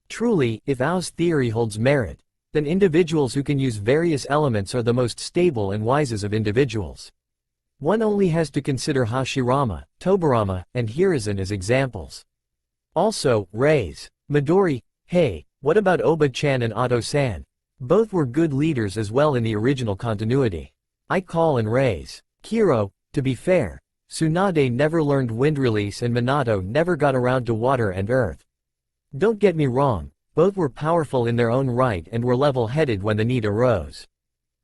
Truly, if Ao's theory holds merit, then individuals who can use various elements are the most stable and wisest of individuals. One only has to consider Hashirama, Tobirama, and Hiruzen as examples. Also, raise. Midori, hey, what about Oba-chan and Otto-san? Both were good leaders as well in the original continuity. I call and raise. Kiro, to be fair, Tsunade never learned wind release and Minato never got around to water and earth. Don't get me wrong, both were powerful in their own right and were level-headed when the need arose.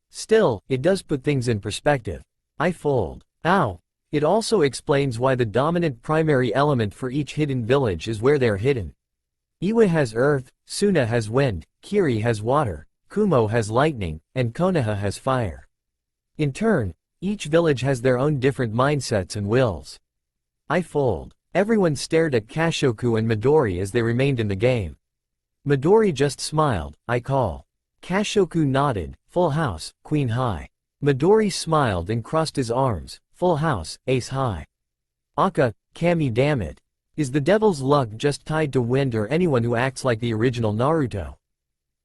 Still, it does put things in perspective. I fold. Ow! It also explains why the dominant primary element for each hidden village is where they're hidden. Iwa has earth, Suna has wind, Kiri has water, Kumo has lightning, and Konoha has fire. In turn, each village has their own different mindsets and wills. I fold. Everyone stared at Kashoku and Midori as they remained in the game. Midori just smiled. I call. Kashoku nodded. Full house, queen high. Midori smiled and crossed his arms. Full house, ace high. Aka, Kami damn it. Is the devil's luck just tied to wind or anyone who acts like the original Naruto?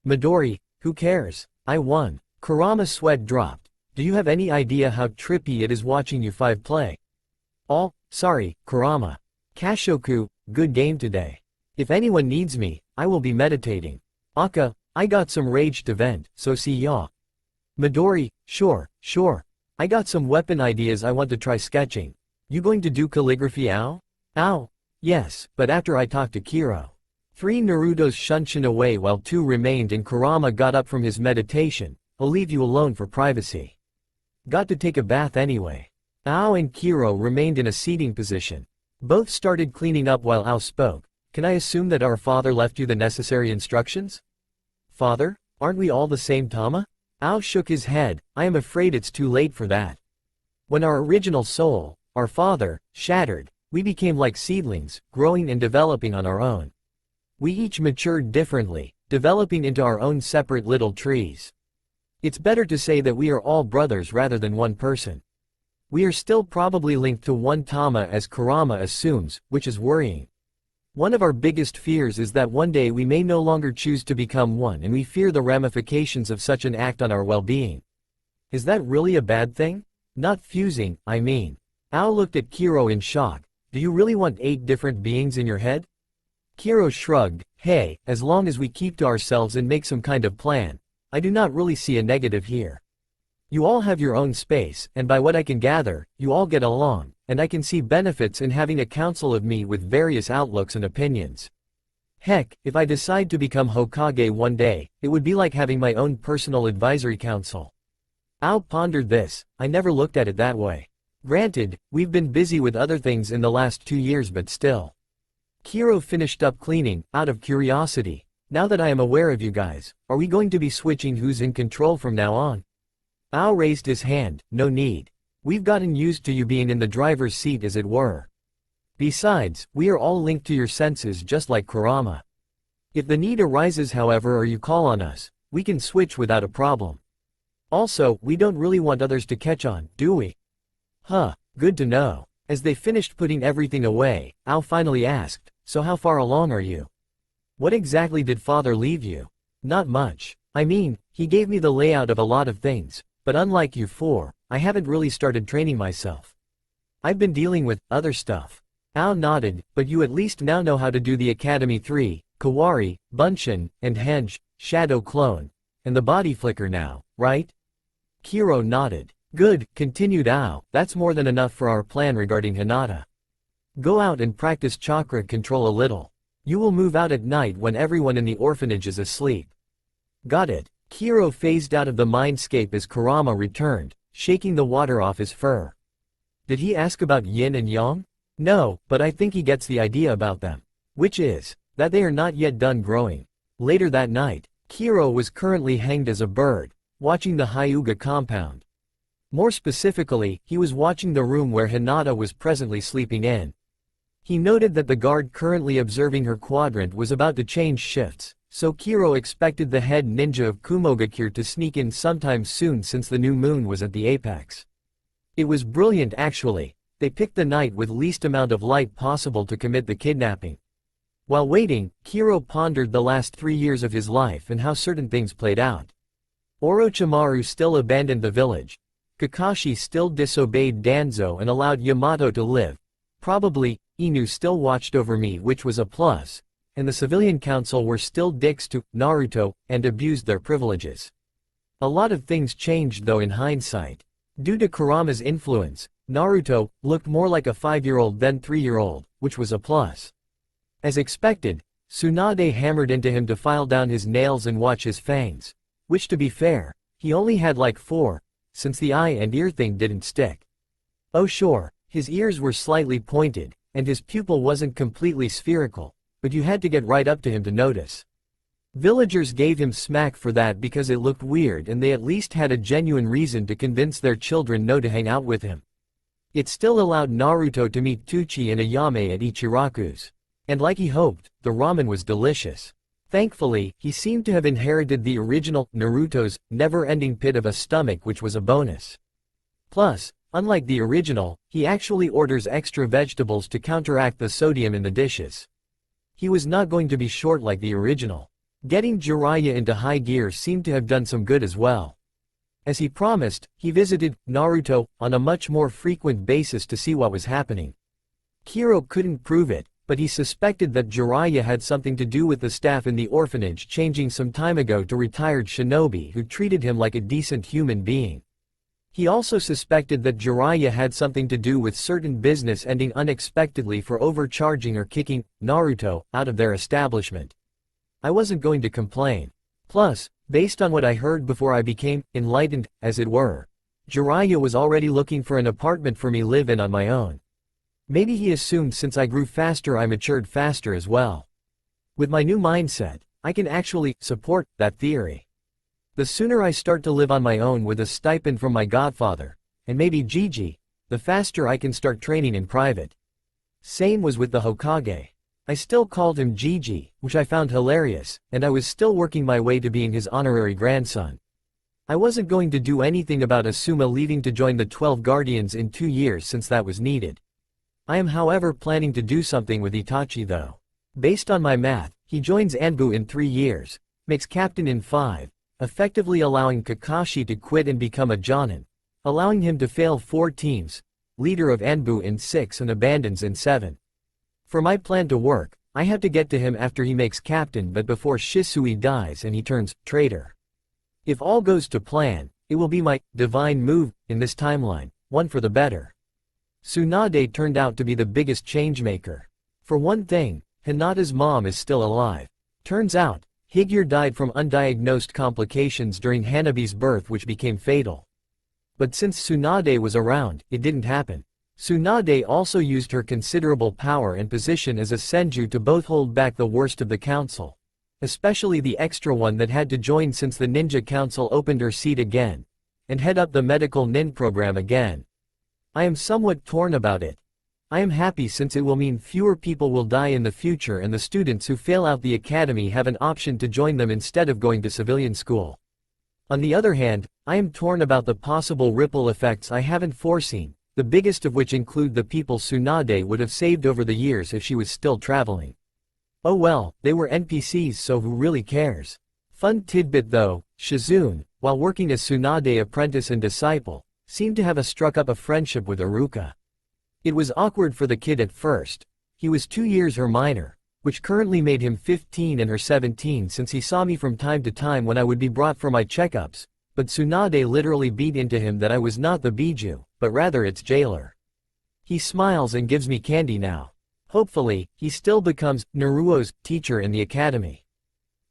Midori, who cares? I won. Kurama's sweat dropped. Do you have any idea how trippy it is watching you five play? Sorry, Kurama. Kashoku, good game today. If anyone needs me, I will be meditating. Aka, I got some rage to vent, so see ya. Midori, sure. I got some weapon ideas I want to try sketching. You going to do calligraphy, Ao? Ow. Yes, but after I talk to Kiro. 3 Naruto's shunshin away while 2 remained and Kurama got up from his meditation. I'll leave you alone for privacy. Got to take a bath anyway. Ao and Kiro remained in a seating position. Both started cleaning up while Ao spoke. Can I assume that our father left you the necessary instructions? Father, aren't we all the same Tama? Ao shook his head. I am afraid it's too late for that. When our original soul, our father, shattered, we became like seedlings, growing and developing on our own. We each matured differently, developing into our own separate little trees. It's better to say that we are all brothers rather than one person. We are still probably linked to one Tama as Kurama assumes, which is worrying. One of our biggest fears is that one day we may no longer choose to become one and we fear the ramifications of such an act on our well-being. Is that really a bad thing? Not fusing, I mean. Ao looked at Kiro in shock. Do you really want 8 different beings in your head? Kiro shrugged. Hey, as long as we keep to ourselves and make some kind of plan, I do not really see a negative here. You all have your own space, and by what I can gather, you all get along, and I can see benefits in having a council of me with various outlooks and opinions. Heck, if I decide to become Hokage one day, it would be like having my own personal advisory council. Ao pondered this. I never looked at it that way. Granted, we've been busy with other things in the last 2 years, but still. Kiro finished up cleaning, out of curiosity. Now that I am aware of you guys, are we going to be switching who's in control from now on? Ao raised his hand. No need. We've gotten used to you being in the driver's seat as it were. Besides, we are all linked to your senses just like Kurama. If the need arises however or you call on us, we can switch without a problem. Also, we don't really want others to catch on, do we? Huh, good to know. As they finished putting everything away, Ao finally asked, so how far along are you? What exactly did father leave you? Not much. I mean, he gave me the layout of a lot of things, but unlike you 4, I haven't really started training myself. I've been dealing with other stuff. Ao nodded, but you at least now know how to do the Academy 3, Kawari, Bunshin, and Henge, Shadow Clone, and the body flicker now, right? Kiro nodded. Good, continued Ao, that's more than enough for our plan regarding Hinata. Go out and practice chakra control a little. You will move out at night when everyone in the orphanage is asleep. Got it. Kiro phased out of the mindscape as Kurama returned, shaking the water off his fur. Did he ask about yin and yang? No, but I think he gets the idea about them. Which is, that they are not yet done growing. Later that night, Kiro was currently hanged as a bird, watching the Hyuga compound. More specifically, he was watching the room where Hinata was presently sleeping in. He noted that the guard currently observing her quadrant was about to change shifts, so Kiro expected the head ninja of Kumogakure to sneak in sometime soon since the new moon was at the apex. It was brilliant actually. They picked the night with least amount of light possible to commit the kidnapping. While waiting, Kiro pondered the last 3 years of his life and how certain things played out. Orochimaru still abandoned the village. Kakashi still disobeyed Danzo and allowed Yamato to live. Probably, Inu still watched over me, which was a plus, and the civilian council were still dicks to Naruto and abused their privileges. A lot of things changed though in hindsight. Due to Kurama's influence, Naruto looked more like a 5-year-old than 3-year-old, which was a plus. As expected, Tsunade hammered into him to file down his nails and watch his fangs, which to be fair, he only had like 4, since the eye and ear thing didn't stick. Oh sure, his ears were slightly pointed, and his pupil wasn't completely spherical, but you had to get right up to him to notice. Villagers gave him smack for that because it looked weird and they at least had a genuine reason to convince their children no to hang out with him. It still allowed Naruto to meet Tuchi and Ayame at Ichiraku's. And like he hoped, the ramen was delicious. Thankfully, he seemed to have inherited the original Naruto's never-ending pit of a stomach, which was a bonus. Plus, unlike the original, he actually orders extra vegetables to counteract the sodium in the dishes. He was not going to be short like the original. Getting Jiraiya into high gear seemed to have done some good as well. As he promised, he visited Naruto on a much more frequent basis to see what was happening. Kiro couldn't prove it, but he suspected that Jiraiya had something to do with the staff in the orphanage changing some time ago to retired shinobi who treated him like a decent human being. He also suspected that Jiraiya had something to do with certain business ending unexpectedly for overcharging or kicking Naruto out of their establishment. I wasn't going to complain. Plus, based on what I heard before I became enlightened, as it were, Jiraiya was already looking for an apartment for me live in on my own. Maybe he assumed since I grew faster I matured faster as well. With my new mindset, I can actually support that theory. The sooner I start to live on my own with a stipend from my godfather, and maybe Gigi, the faster I can start training in private. Same was with the Hokage. I still called him Gigi, which I found hilarious, and I was still working my way to being his honorary grandson. I wasn't going to do anything about Asuma leaving to join the 12 Guardians in 2 years since that was needed. I am however planning to do something with Itachi though. Based on my math, he joins Anbu in 3 years, makes captain in 5, effectively allowing Kakashi to quit and become a Jonin, allowing him to fail 4 teams, leader of Anbu in 6 and abandons in 7. For my plan to work, I have to get to him after he makes captain but before Shisui dies and he turns traitor. If all goes to plan, it will be my divine move in this timeline, one for the better. Tsunade turned out to be the biggest changemaker. For one thing, Hinata's mom is still alive. Turns out, Higure died from undiagnosed complications during Hanabi's birth which became fatal. But since Tsunade was around, it didn't happen. Tsunade also used her considerable power and position as a senju to both hold back the worst of the council. Especially the extra one that had to join since the ninja council opened her seat again, and head up the medical nin program again. I am somewhat torn about it. I am happy since it will mean fewer people will die in the future and the students who fail out the academy have an option to join them instead of going to civilian school. On the other hand, I am torn about the possible ripple effects I haven't foreseen, the biggest of which include the people Tsunade would have saved over the years if she was still traveling. Oh well, they were NPCs so who really cares? Fun tidbit though, Shizune, while working as Tsunade apprentice and disciple, seemed to have struck up a friendship with Iruka. It was awkward for the kid at first. He was 2 years her minor, which currently made him 15 and her 17 since he saw me from time to time when I would be brought for my checkups, but Tsunade literally beat into him that I was not the Biju, but rather its jailer. He smiles and gives me candy now. Hopefully, he still becomes Naruto's teacher in the academy.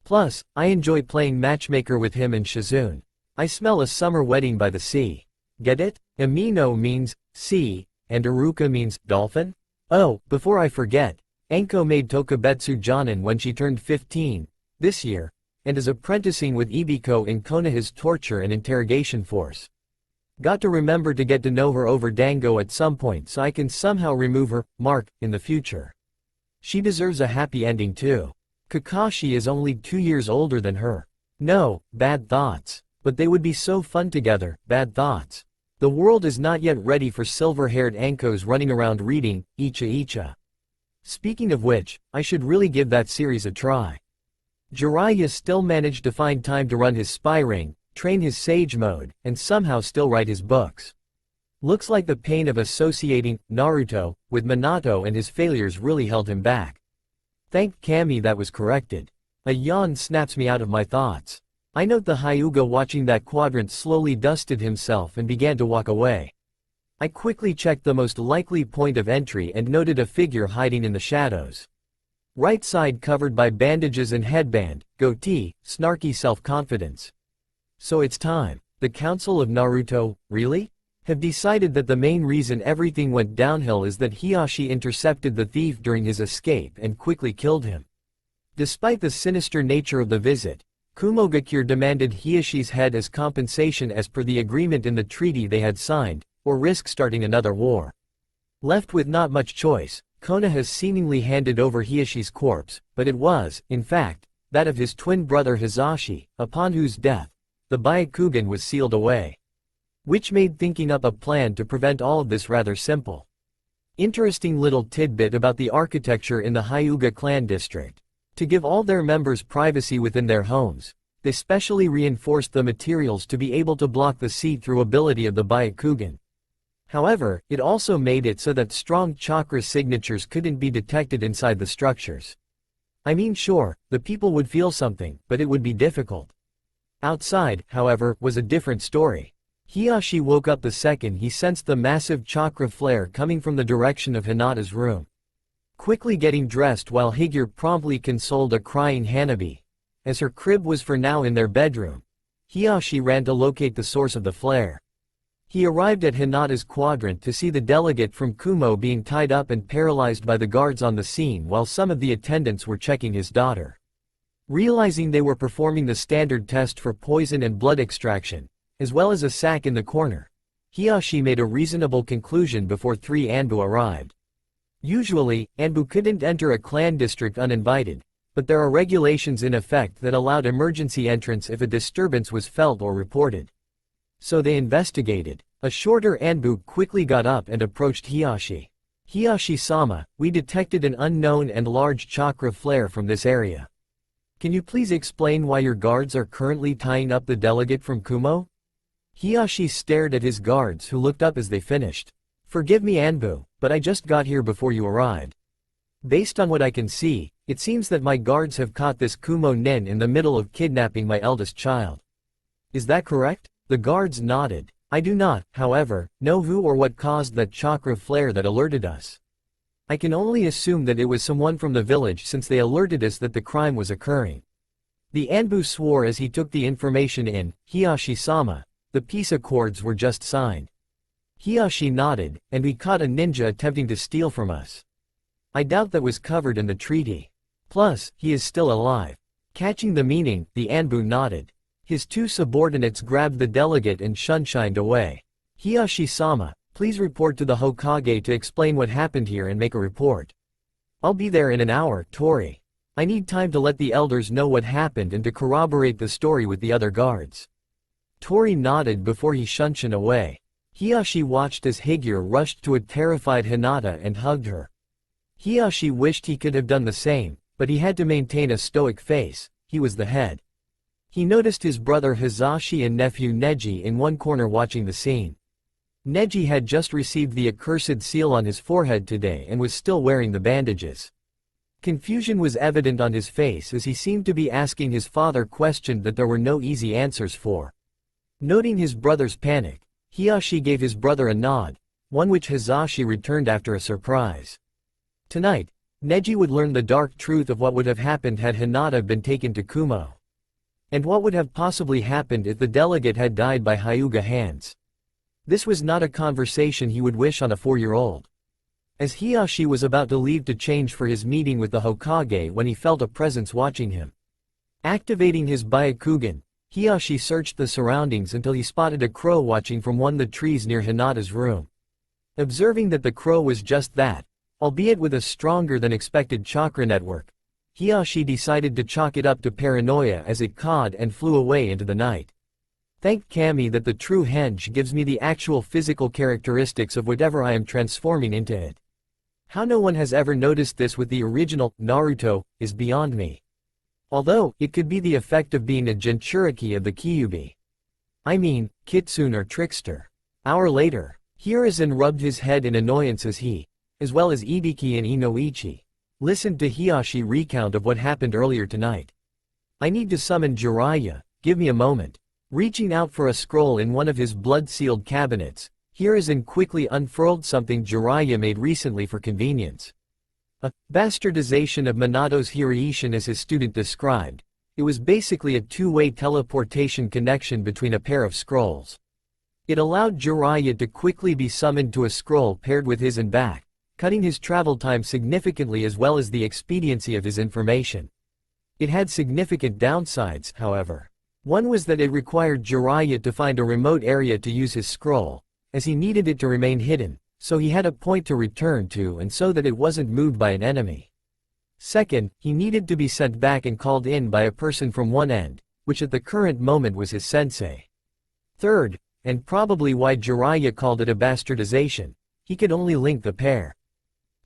Plus, I enjoy playing matchmaker with him and Shizune. I smell a summer wedding by the sea. Get it? Amino means sea, and Iruka means dolphin? Oh, before I forget, Anko made Tokubetsu Jonin when she turned 15, this year, and is apprenticing with Ibiko in Konoha's torture and interrogation force. Got to remember to get to know her over Dango at some point so I can somehow remove her mark in the future. She deserves a happy ending too. Kakashi is only 2 years older than her. No, bad thoughts. But they would be so fun together, bad thoughts. The world is not yet ready for silver-haired Ankos running around reading, Icha Icha. Speaking of which, I should really give that series a try. Jiraiya still managed to find time to run his spy ring, train his sage mode, and somehow still write his books. Looks like the pain of associating Naruto with Minato and his failures really held him back. Thank Kami that was corrected. A yawn snaps me out of my thoughts. I note the Hyuga watching that quadrant slowly dusted himself and began to walk away. I quickly checked the most likely point of entry and noted a figure hiding in the shadows. Right side covered by bandages and headband, goatee, snarky self-confidence. So it's time. The Council of Naruto, really? Have decided that the main reason everything went downhill is that Hiashi intercepted the thief during his escape and quickly killed him. Despite the sinister nature of the visit, Kumogakure demanded Hiashi's head as compensation as per the agreement in the treaty they had signed, or risk starting another war. Left with not much choice, Konoha has seemingly handed over Hiashi's corpse, but it was, in fact, that of his twin brother Hisashi, upon whose death, the Byakugan was sealed away. Which made thinking up a plan to prevent all of this rather simple. Interesting little tidbit about the architecture in the Hyuga clan district. To give all their members privacy within their homes, they specially reinforced the materials to be able to block the see-through ability of the Byakugan. However, it also made it so that strong chakra signatures couldn't be detected inside the structures. I mean sure, the people would feel something, but it would be difficult. Outside, however, was a different story. Hiashi woke up the second he sensed the massive chakra flare coming from the direction of Hinata's room. Quickly getting dressed while Higure promptly consoled a crying Hanabi. As her crib was for now in their bedroom, Hiashi ran to locate the source of the flare. He arrived at Hinata's quadrant to see the delegate from Kumo being tied up and paralyzed by the guards on the scene while some of the attendants were checking his daughter. Realizing they were performing the standard test for poison and blood extraction, as well as a sack in the corner, Hiashi made a reasonable conclusion before 3 Anbu arrived. Usually, Anbu couldn't enter a clan district uninvited, but there are regulations in effect that allowed emergency entrance if a disturbance was felt or reported. So they investigated. A shorter Anbu quickly got up and approached Hiashi. Hiashi-sama, we detected an unknown and large chakra flare from this area. Can you please explain why your guards are currently tying up the delegate from Kumo? Hiashi stared at his guards who looked up as they finished. Forgive me Anbu, but I just got here before you arrived. Based on what I can see, it seems that my guards have caught this Kumo nin in the middle of kidnapping my eldest child. Is that correct? The guards nodded. I do not, however, know who or what caused that chakra flare that alerted us. I can only assume that it was someone from the village since they alerted us that the crime was occurring. The Anbu swore as he took the information in. Hiashi-sama, the peace accords were just signed. Hiashi nodded, and we caught a ninja attempting to steal from us. I doubt that was covered in the treaty. Plus, he is still alive. Catching the meaning, the Anbu nodded. His 2 subordinates grabbed the delegate and shunshined away. Hiashi-sama, please report to the Hokage to explain what happened here and make a report. I'll be there in an hour, Tori. I need time to let the elders know what happened and to corroborate the story with the other guards. Tori nodded before he shunshined away. Hiashi watched as Higure rushed to a terrified Hinata and hugged her. Hiashi wished he could have done the same, but he had to maintain a stoic face. He was the head. He noticed his brother Hisashi and nephew Neji in one corner watching the scene. Neji had just received the accursed seal on his forehead today and was still wearing the bandages. Confusion was evident on his face as he seemed to be asking his father questions that there were no easy answers for. Noting his brother's panic, Hiashi gave his brother a nod, one which Hisashi returned after a surprise. Tonight, Neji would learn the dark truth of what would have happened had Hinata been taken to Kumo. And what would have possibly happened if the delegate had died by Hyuga hands. This was not a conversation he would wish on a 4-year-old. As Hiashi was about to leave to change for his meeting with the Hokage when he felt a presence watching him. Activating his Byakugan, Hiyashi searched the surroundings until he spotted a crow watching from one of the trees near Hinata's room. Observing that the crow was just that, albeit with a stronger than expected chakra network, Hiyashi decided to chalk it up to paranoia as it cawed and flew away into the night. Thank Kami that the true henge gives me the actual physical characteristics of whatever I am transforming into it. How no one has ever noticed this with the original Naruto is beyond me. Although, it could be the effect of being a Jinchuriki of the Kyuubi. I mean, Kitsune or Trickster. Hour later, Hiruzen rubbed his head in annoyance as he, as well as Ibiki and Inoichi, listened to Hiyashi recount of what happened earlier tonight. I need to summon Jiraiya, give me a moment. Reaching out for a scroll in one of his blood-sealed cabinets, Hiruzen quickly unfurled something Jiraiya made recently for convenience. A bastardization of Minato's Hiraishin as his student described. It was basically a two-way teleportation connection between a pair of scrolls. It allowed Jiraiya to quickly be summoned to a scroll paired with his and back, cutting his travel time significantly as well as the expediency of his information. It had significant downsides, however. One was that it required Jiraiya to find a remote area to use his scroll, as he needed it to remain hidden, so he had a point to return to and so that it wasn't moved by an enemy. Second, he needed to be sent back and called in by a person from one end, which at the current moment was his sensei. Third, and probably why Jiraiya called it a bastardization, he could only link the pair.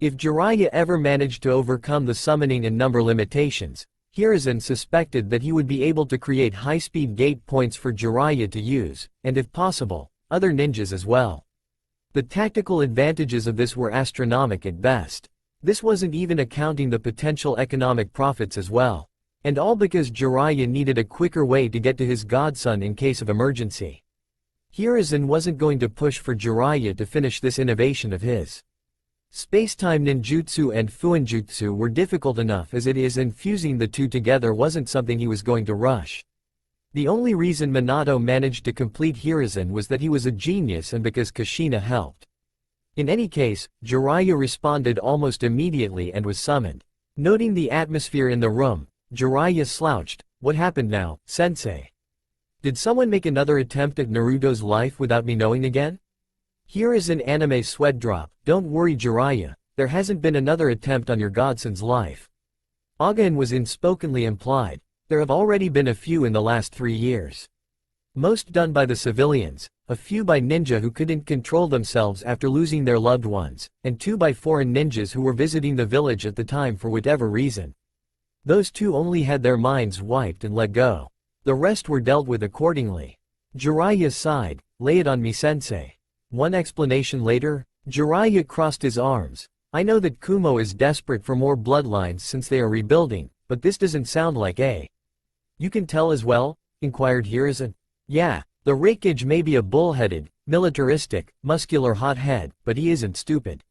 If Jiraiya ever managed to overcome the summoning and number limitations, Hiruzen suspected that he would be able to create high-speed gate points for Jiraiya to use, and if possible, other ninjas as well. The tactical advantages of this were astronomical at best. This wasn't even accounting the potential economic profits as well. And all because Jiraiya needed a quicker way to get to his godson in case of emergency. Hiruzen wasn't going to push for Jiraiya to finish this innovation of his. Space-time ninjutsu and fuinjutsu were difficult enough as it is, and fusing the two together wasn't something he was going to rush. The only reason Minato managed to complete Hiruzen was that he was a genius and because Kushina helped. In any case, Jiraiya responded almost immediately and was summoned. Noting the atmosphere in the room, Jiraiya slouched. What happened now, sensei? Did someone make another attempt at Naruto's life without me knowing again? Here is an anime sweat drop. Don't worry Jiraiya, there hasn't been another attempt on your godson's life. Again was unspokenly implied. There have already been a few in the last 3 years. Most done by the civilians, a few by ninja who couldn't control themselves after losing their loved ones, and 2 by foreign ninjas who were visiting the village at the time for whatever reason. Those 2 only had their minds wiped and let go. The rest were dealt with accordingly. Jiraiya sighed, lay it on me sensei. One explanation later, Jiraiya crossed his arms. I know that Kumo is desperate for more bloodlines since they are rebuilding, but this doesn't sound like a. You can tell as well? Inquired Hiruzen. Yeah, the Raikage may be a bullheaded, militaristic, muscular hothead, but he isn't stupid.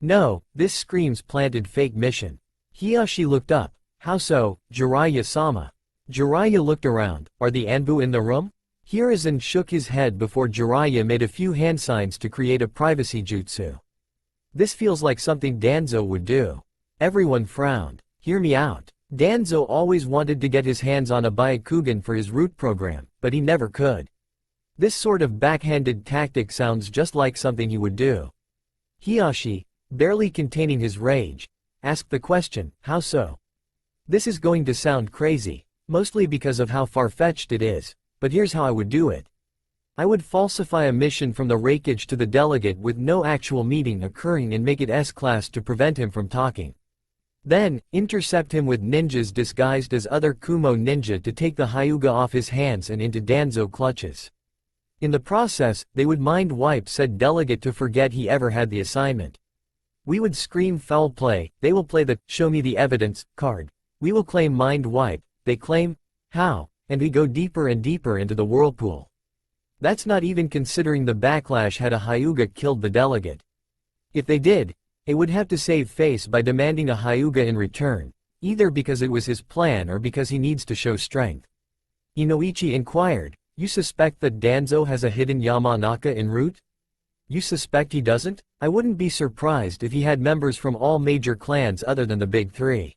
No, this screams planted fake mission. Hiyashi looked up. How so, Jiraiya-sama? Jiraiya looked around. Are the Anbu in the room? Hiruzen shook his head before Jiraiya made a few hand signs to create a privacy jutsu. This feels like something Danzo would do. Everyone frowned. Hear me out. Danzo always wanted to get his hands on a Byakugan for his root program, but he never could. This sort of backhanded tactic sounds just like something he would do. Hiyashi, barely containing his rage, asked the question, how so? This is going to sound crazy, mostly because of how far-fetched it is. But here's how I would do it. I would falsify a mission from the Raikage to the delegate with no actual meeting occurring and make it S-class to prevent him from talking. Then, intercept him with ninjas disguised as other Kumo ninja to take the Hyuga off his hands and into Danzo clutches. In the process, they would mind wipe said delegate to forget he ever had the assignment. We would scream foul play, they will play the show me the evidence card. We will claim mind wipe, they claim, how? And we go deeper and deeper into the whirlpool. That's not even considering the backlash had a Hyuga killed the delegate. If they did, it would have to save face by demanding a Hyuga in return, either because it was his plan or because he needs to show strength. Inoichi inquired, you suspect that Danzo has a hidden Yamanaka en route? You suspect he doesn't? I wouldn't be surprised if he had members from all major clans other than the big 3.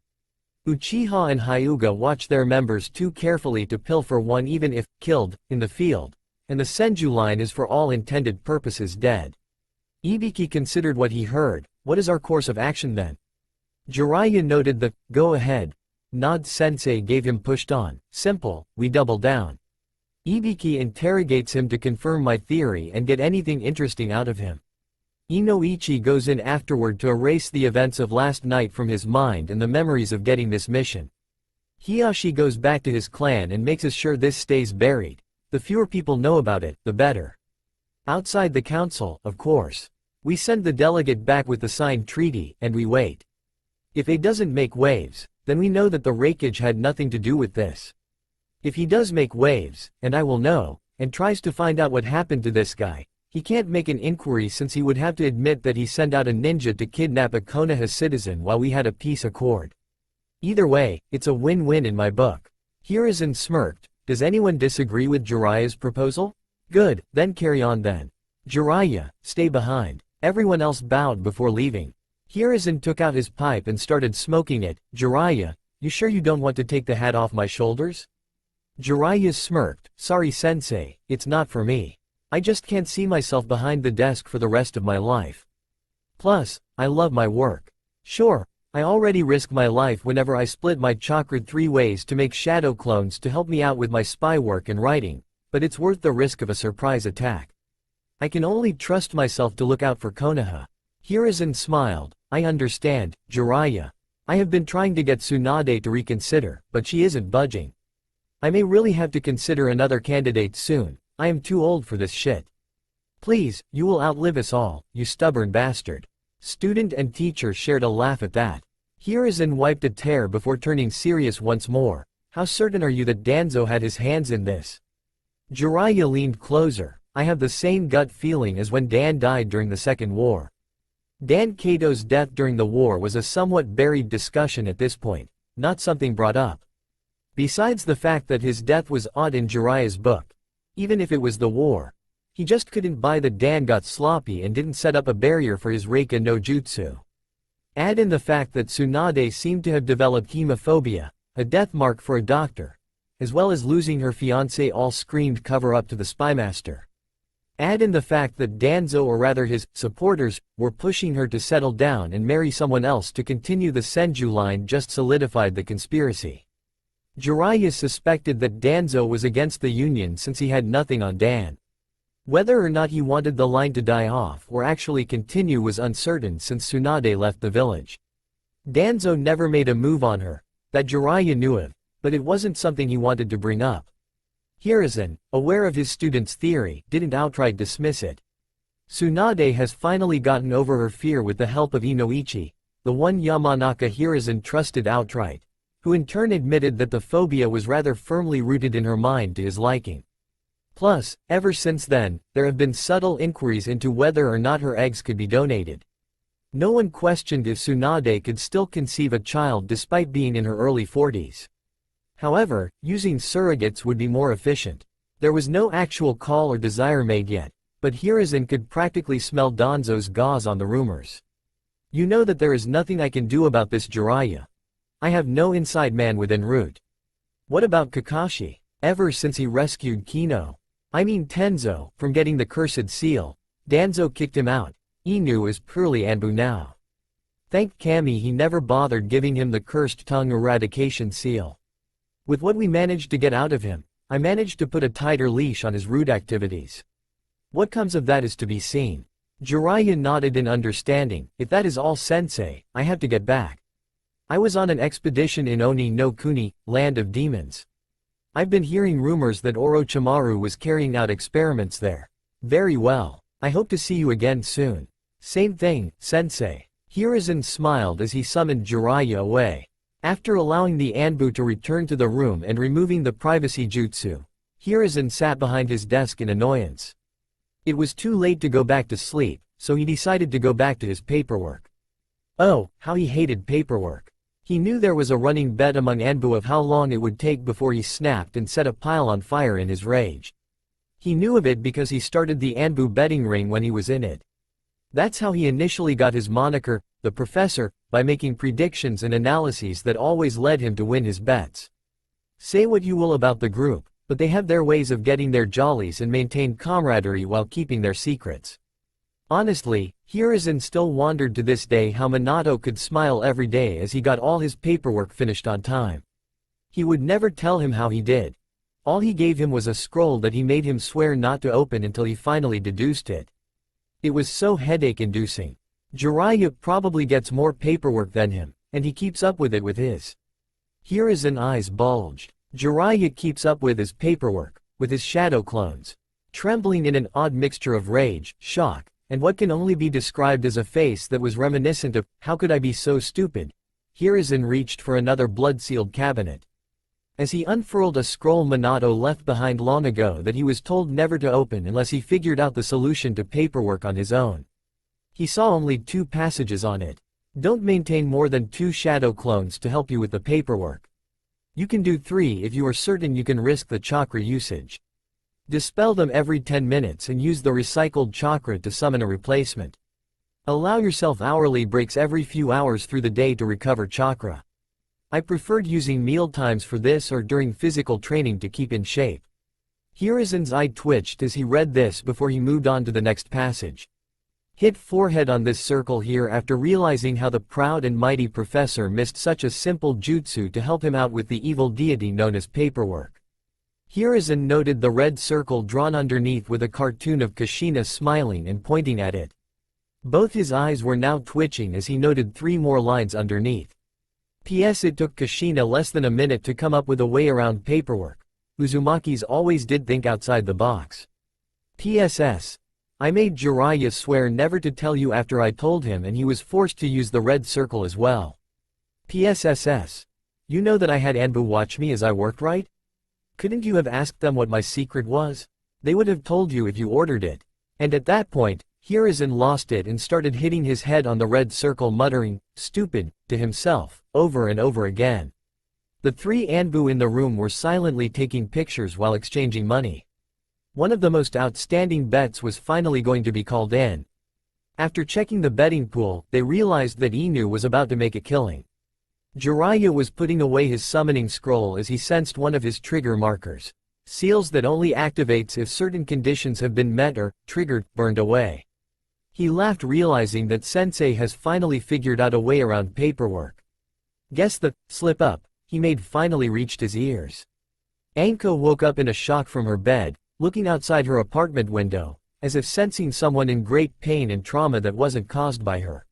Uchiha and Hyuga watch their members too carefully to pilfer one even if killed in the field, and the Senju line is for all intended purposes dead. Ibiki considered what he heard. What is our course of action then? Jiraiya noted the go ahead nod sensei gave him pushed on. Simple, we double down. Ibiki interrogates him to confirm my theory and get anything interesting out of him. Inoichi goes in afterward to erase the events of last night from his mind and the memories of getting this mission. Hiyashi goes back to his clan and makes sure this stays buried. The fewer people know about it, the better. Outside the council, of course. We send the delegate back with the signed treaty, and we wait. If he doesn't make waves, then we know that the Raikage had nothing to do with this. If he does make waves, and I will know, and tries to find out what happened to this guy, he can't make an inquiry since he would have to admit that he sent out a ninja to kidnap a Konoha citizen while we had a peace accord. Either way, it's a win-win in my book. Hiruzen smirked. Does anyone disagree with Jiraiya's proposal? Good, then carry on then. Jiraiya, stay behind. Everyone else bowed before leaving. Hiruzen took out his pipe and started smoking it. Jiraiya, you sure you don't want to take the hat off my shoulders? Jiraiya smirked. Sorry sensei, it's not for me. I just can't see myself behind the desk for the rest of my life. Plus, I love my work. Sure, I already risk my life whenever I split my chakra 3 ways to make shadow clones to help me out with my spy work and writing, but it's worth the risk of a surprise attack. I can only trust myself to look out for Konoha. Hiruzen smiled. I understand, Jiraiya. I have been trying to get Tsunade to reconsider, but she isn't budging. I may really have to consider another candidate soon. I am too old for this shit. Please, you will outlive us all, you stubborn bastard. Student and teacher shared a laugh at that. Hiruzen wiped a tear before turning serious once more. How certain are you that Danzo had his hands in this? Jiraiya leaned closer. I have the same gut feeling as when Dan died during the Second War. Dan Kato's death during the war was a somewhat buried discussion at this point, not something brought up. Besides the fact that his death was odd in Jiraiya's book, even if it was the war, he just couldn't buy that Dan got sloppy and didn't set up a barrier for his Reika no Jutsu. Add in the fact that Tsunade seemed to have developed hemophobia, a death mark for a doctor, as well as losing her fiancé, all screamed cover up to the spymaster. Add in the fact that Danzo, or rather his supporters, were pushing her to settle down and marry someone else to continue the Senju line, just solidified the conspiracy. Jiraiya suspected that Danzo was against the Union since he had nothing on Dan. Whether or not he wanted the line to die off or actually continue was uncertain since Tsunade left the village. Danzo never made a move on her, that Jiraiya knew of, but it wasn't something he wanted to bring up. Hiruzen, aware of his student's theory, didn't outright dismiss it. Tsunade has finally gotten over her fear with the help of Inoichi, the one Yamanaka Hiruzen trusted outright, who in turn admitted that the phobia was rather firmly rooted in her mind to his liking. Plus, ever since then, there have been subtle inquiries into whether or not her eggs could be donated. No one questioned if Tsunade could still conceive a child despite being in her early 40s. However, using surrogates would be more efficient. There was no actual call or desire made yet, but Hiruzen could practically smell Danzo's gauze on the rumors. You know that there is nothing I can do about this, Jiraiya. I have no inside man within root. What about Kakashi? Ever since he rescued Tenzo, from getting the cursed seal, Danzo kicked him out. Inu is purely Anbu now. Thank Kami he never bothered giving him the cursed tongue eradication seal. With what we managed to get out of him, I managed to put a tighter leash on his rude activities. What comes of that is to be seen. Jiraiya nodded in understanding. If that is all, sensei, I have to get back. I was on an expedition in Oni no Kuni, land of demons. I've been hearing rumors that Orochimaru was carrying out experiments there. Very well. I hope to see you again soon. Same thing, sensei. Hiruzen smiled as he summoned Jiraiya away. After allowing the Anbu to return to the room and removing the privacy jutsu, Hiruzen sat behind his desk in annoyance. It was too late to go back to sleep, so he decided to go back to his paperwork. Oh, how he hated paperwork. He knew there was a running bet among Anbu of how long it would take before he snapped and set a pile on fire in his rage. He knew of it because he started the Anbu betting ring when he was in it. That's how he initially got his moniker, the Professor, by making predictions and analyses that always led him to win his bets. Say what you will about the group, but they have their ways of getting their jollies and maintain camaraderie while keeping their secrets. Honestly, Hiruzen still wondered to this day how Minato could smile every day as he got all his paperwork finished on time. He would never tell him how he did. All he gave him was a scroll that he made him swear not to open until he finally deduced it. It was so headache-inducing. Jiraiya probably gets more paperwork than him, and he keeps up with it with his. Hiruzen's eyes bulged. Jiraiya keeps up with his paperwork, with his shadow clones. Trembling in an odd mixture of rage, shock, and what can only be described as a face that was reminiscent of, "How could I be so stupid?" Hiruzen reached for another blood-sealed cabinet. As he unfurled a scroll Minato left behind long ago that he was told never to open unless he figured out the solution to paperwork on his own. He saw only 2 passages on it. Don't maintain more than 2 shadow clones to help you with the paperwork. You can do 3 if you are certain you can risk the chakra usage. Dispel them every 10 minutes and use the recycled chakra to summon a replacement. Allow yourself hourly breaks every few hours through the day to recover chakra. I preferred using meal times for this or during physical training to keep in shape. Hiruzen's eye twitched as he read this before he moved on to the next passage. Hit forehead on this circle here after realizing how the proud and mighty professor missed such a simple jutsu to help him out with the evil deity known as paperwork. Hiruzen noted the red circle drawn underneath with a cartoon of Kushina smiling and pointing at it. Both his eyes were now twitching as he noted 3 more lines underneath. P.S. It took Kushina less than a minute to come up with a way around paperwork. Uzumaki's always did think outside the box. P.S.S. I made Jiraiya swear never to tell you after I told him and he was forced to use the red circle as well. P.S.S. You know that I had Anbu watch me as I worked, right? Couldn't you have asked them what my secret was? They would have told you if you ordered it. And at that point, Hiruzen lost it and started hitting his head on the red circle muttering, "Stupid," to himself, over and over again. The 3 Anbu in the room were silently taking pictures while exchanging money. One of the most outstanding bets was finally going to be called in. After checking the betting pool, they realized that Inu was about to make a killing. Jiraiya was putting away his summoning scroll as he sensed one of his trigger markers. Seals that only activates if certain conditions have been met or, triggered, burned away. He laughed realizing that Sensei has finally figured out a way around paperwork. Guess the slip-up he made finally reached his ears. Anko woke up in a shock from her bed, looking outside her apartment window, as if sensing someone in great pain and trauma that wasn't caused by her.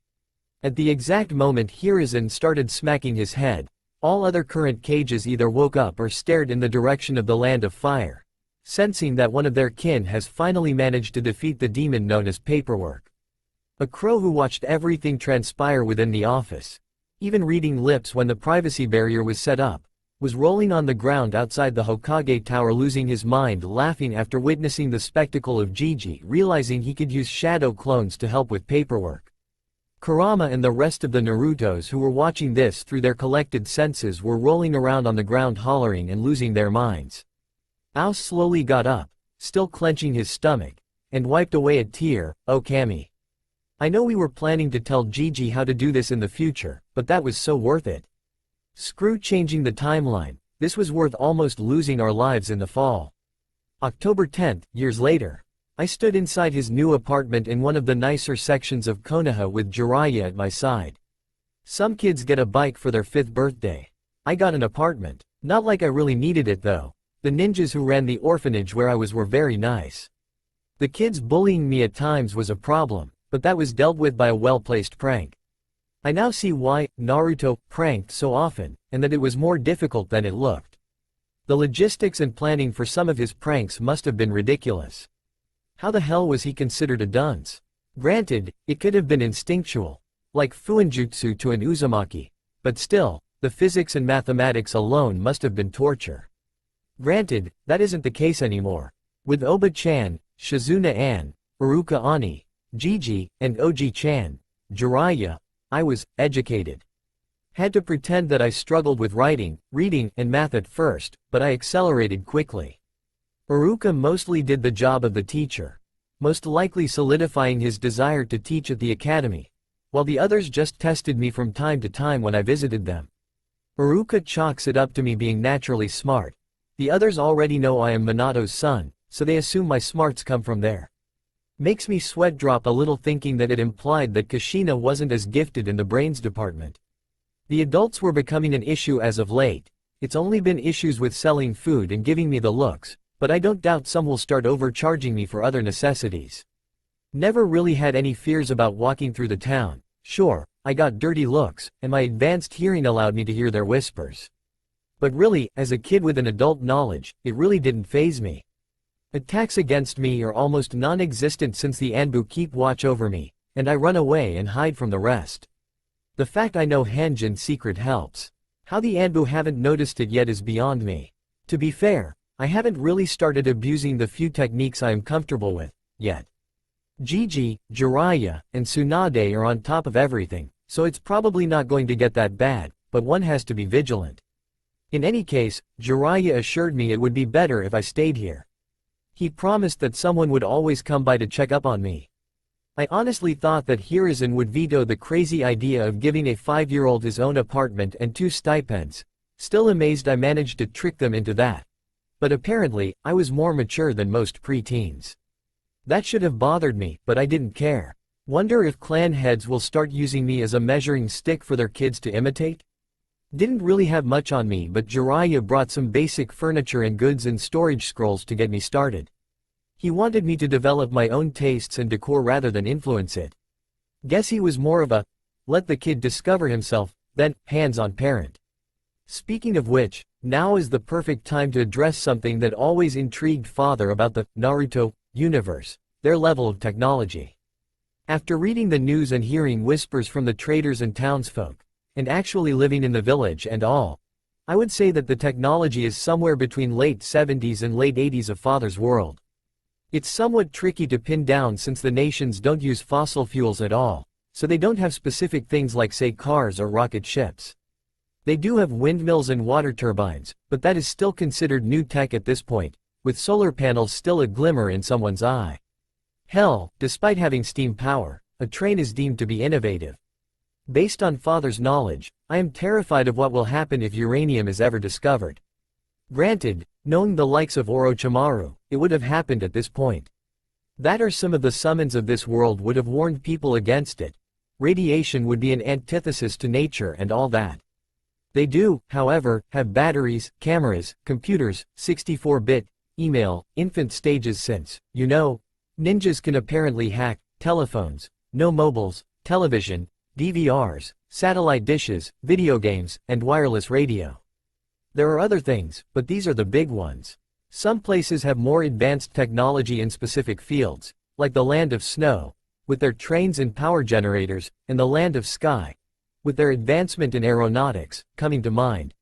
At the exact moment Hiruzen started smacking his head, all other current cages either woke up or stared in the direction of the land of fire, sensing that one of their kin has finally managed to defeat the demon known as paperwork. A crow who watched everything transpire within the office, even reading lips when the privacy barrier was set up, was rolling on the ground outside the Hokage Tower losing his mind laughing after witnessing the spectacle of Gigi realizing he could use shadow clones to help with paperwork. Kurama and the rest of the Narutos who were watching this through their collected senses were rolling around on the ground hollering and losing their minds. Ao slowly got up, still clenching his stomach, and wiped away a tear. "Oh Kami. I know we were planning to tell Gigi how to do this in the future, but that was so worth it. Screw changing the timeline, this was worth almost losing our lives in the fall." October 10th, years later. I stood inside his new apartment in one of the nicer sections of Konoha with Jiraiya at my side. Some kids get a bike for their 5th birthday. I got an apartment. Not like I really needed it though. The ninjas who ran the orphanage where I was were very nice. The kids bullying me at times was a problem, but that was dealt with by a well-placed prank. I now see why Naruto pranked so often, and that it was more difficult than it looked. The logistics and planning for some of his pranks must have been ridiculous. How the hell was he considered a dunce? Granted, it could have been instinctual, like Fuinjutsu to an Uzumaki, but still, the physics and mathematics alone must have been torture. Granted, that isn't the case anymore. With Oba-chan, Shizuna-an, Uruka-ani, Gigi, and Oji-chan, Jiraiya, I was educated. Had to pretend that I struggled with writing, reading, and math at first, but I accelerated quickly. Uruka mostly did the job of the teacher. most likely solidifying his desire to teach at the academy, while the others just tested me from time to time when I visited them. Iruka chalks it up to me being naturally smart. The others already know I am Minato's son, so they assume my smarts come from there. Makes me sweat drop a little thinking that it implied that Kushina wasn't as gifted in the brains department. The adults were becoming an issue as of late. It's only been issues with selling food and giving me the looks, but I don't doubt some will start overcharging me for other necessities. Never really had any fears about walking through the town. Sure, I got dirty looks, and my advanced hearing allowed me to hear their whispers. But really, as a kid with an adult knowledge, it really didn't faze me. Attacks against me are almost non-existent since the Anbu keep watch over me, and I run away and hide from the rest. The fact I know Hanjin's secret helps. How the Anbu haven't noticed it yet is beyond me. To be fair, I haven't really started abusing the few techniques I am comfortable with, yet. Gigi, Jiraiya, and Tsunade are on top of everything, so it's probably not going to get that bad, but one has to be vigilant. In any case, Jiraiya assured me it would be better if I stayed here. He promised that someone would always come by to check up on me. I honestly thought that Hiruzen would veto the crazy idea of giving a 5-year-old his own apartment and 2 stipends, still amazed I managed to trick them into that. But apparently, I was more mature than most preteens. That should have bothered me, but I didn't care. Wonder if clan heads will start using me as a measuring stick for their kids to imitate? Didn't really have much on me, but Jiraiya brought some basic furniture and goods and storage scrolls to get me started. He wanted me to develop my own tastes and decor rather than influence it. Guess he was more of a, let the kid discover himself, than, hands-on parent. Speaking of which, now is the perfect time to address something that always intrigued father about the Naruto universe, their level of technology. After reading the news and hearing whispers from the traders and townsfolk, and actually living in the village and all, I would say that the technology is somewhere between late 70s and late 80s of father's world. It's somewhat tricky to pin down since the nations don't use fossil fuels at all, so they don't have specific things like say cars or rocket ships. They do have windmills and water turbines, but that is still considered new tech at this point, with solar panels still a glimmer in someone's eye. Hell, despite having steam power, a train is deemed to be innovative. Based on father's knowledge, I am terrified of what will happen if uranium is ever discovered. Granted, knowing the likes of Orochimaru, it would have happened at this point. That or some of the summons of this world would have warned people against it. Radiation would be an antithesis to nature and all that. They do, however, have batteries, cameras, computers, 64-bit, email, infant stages since, you know, ninjas can apparently hack, telephones, no mobiles, television, DVRs, satellite dishes, video games, and wireless radio. There are other things, but these are the big ones. Some places have more advanced technology in specific fields, like the Land of Snow, with their trains and power generators, and the Land of Sky, with their advancement in aeronautics, coming to mind.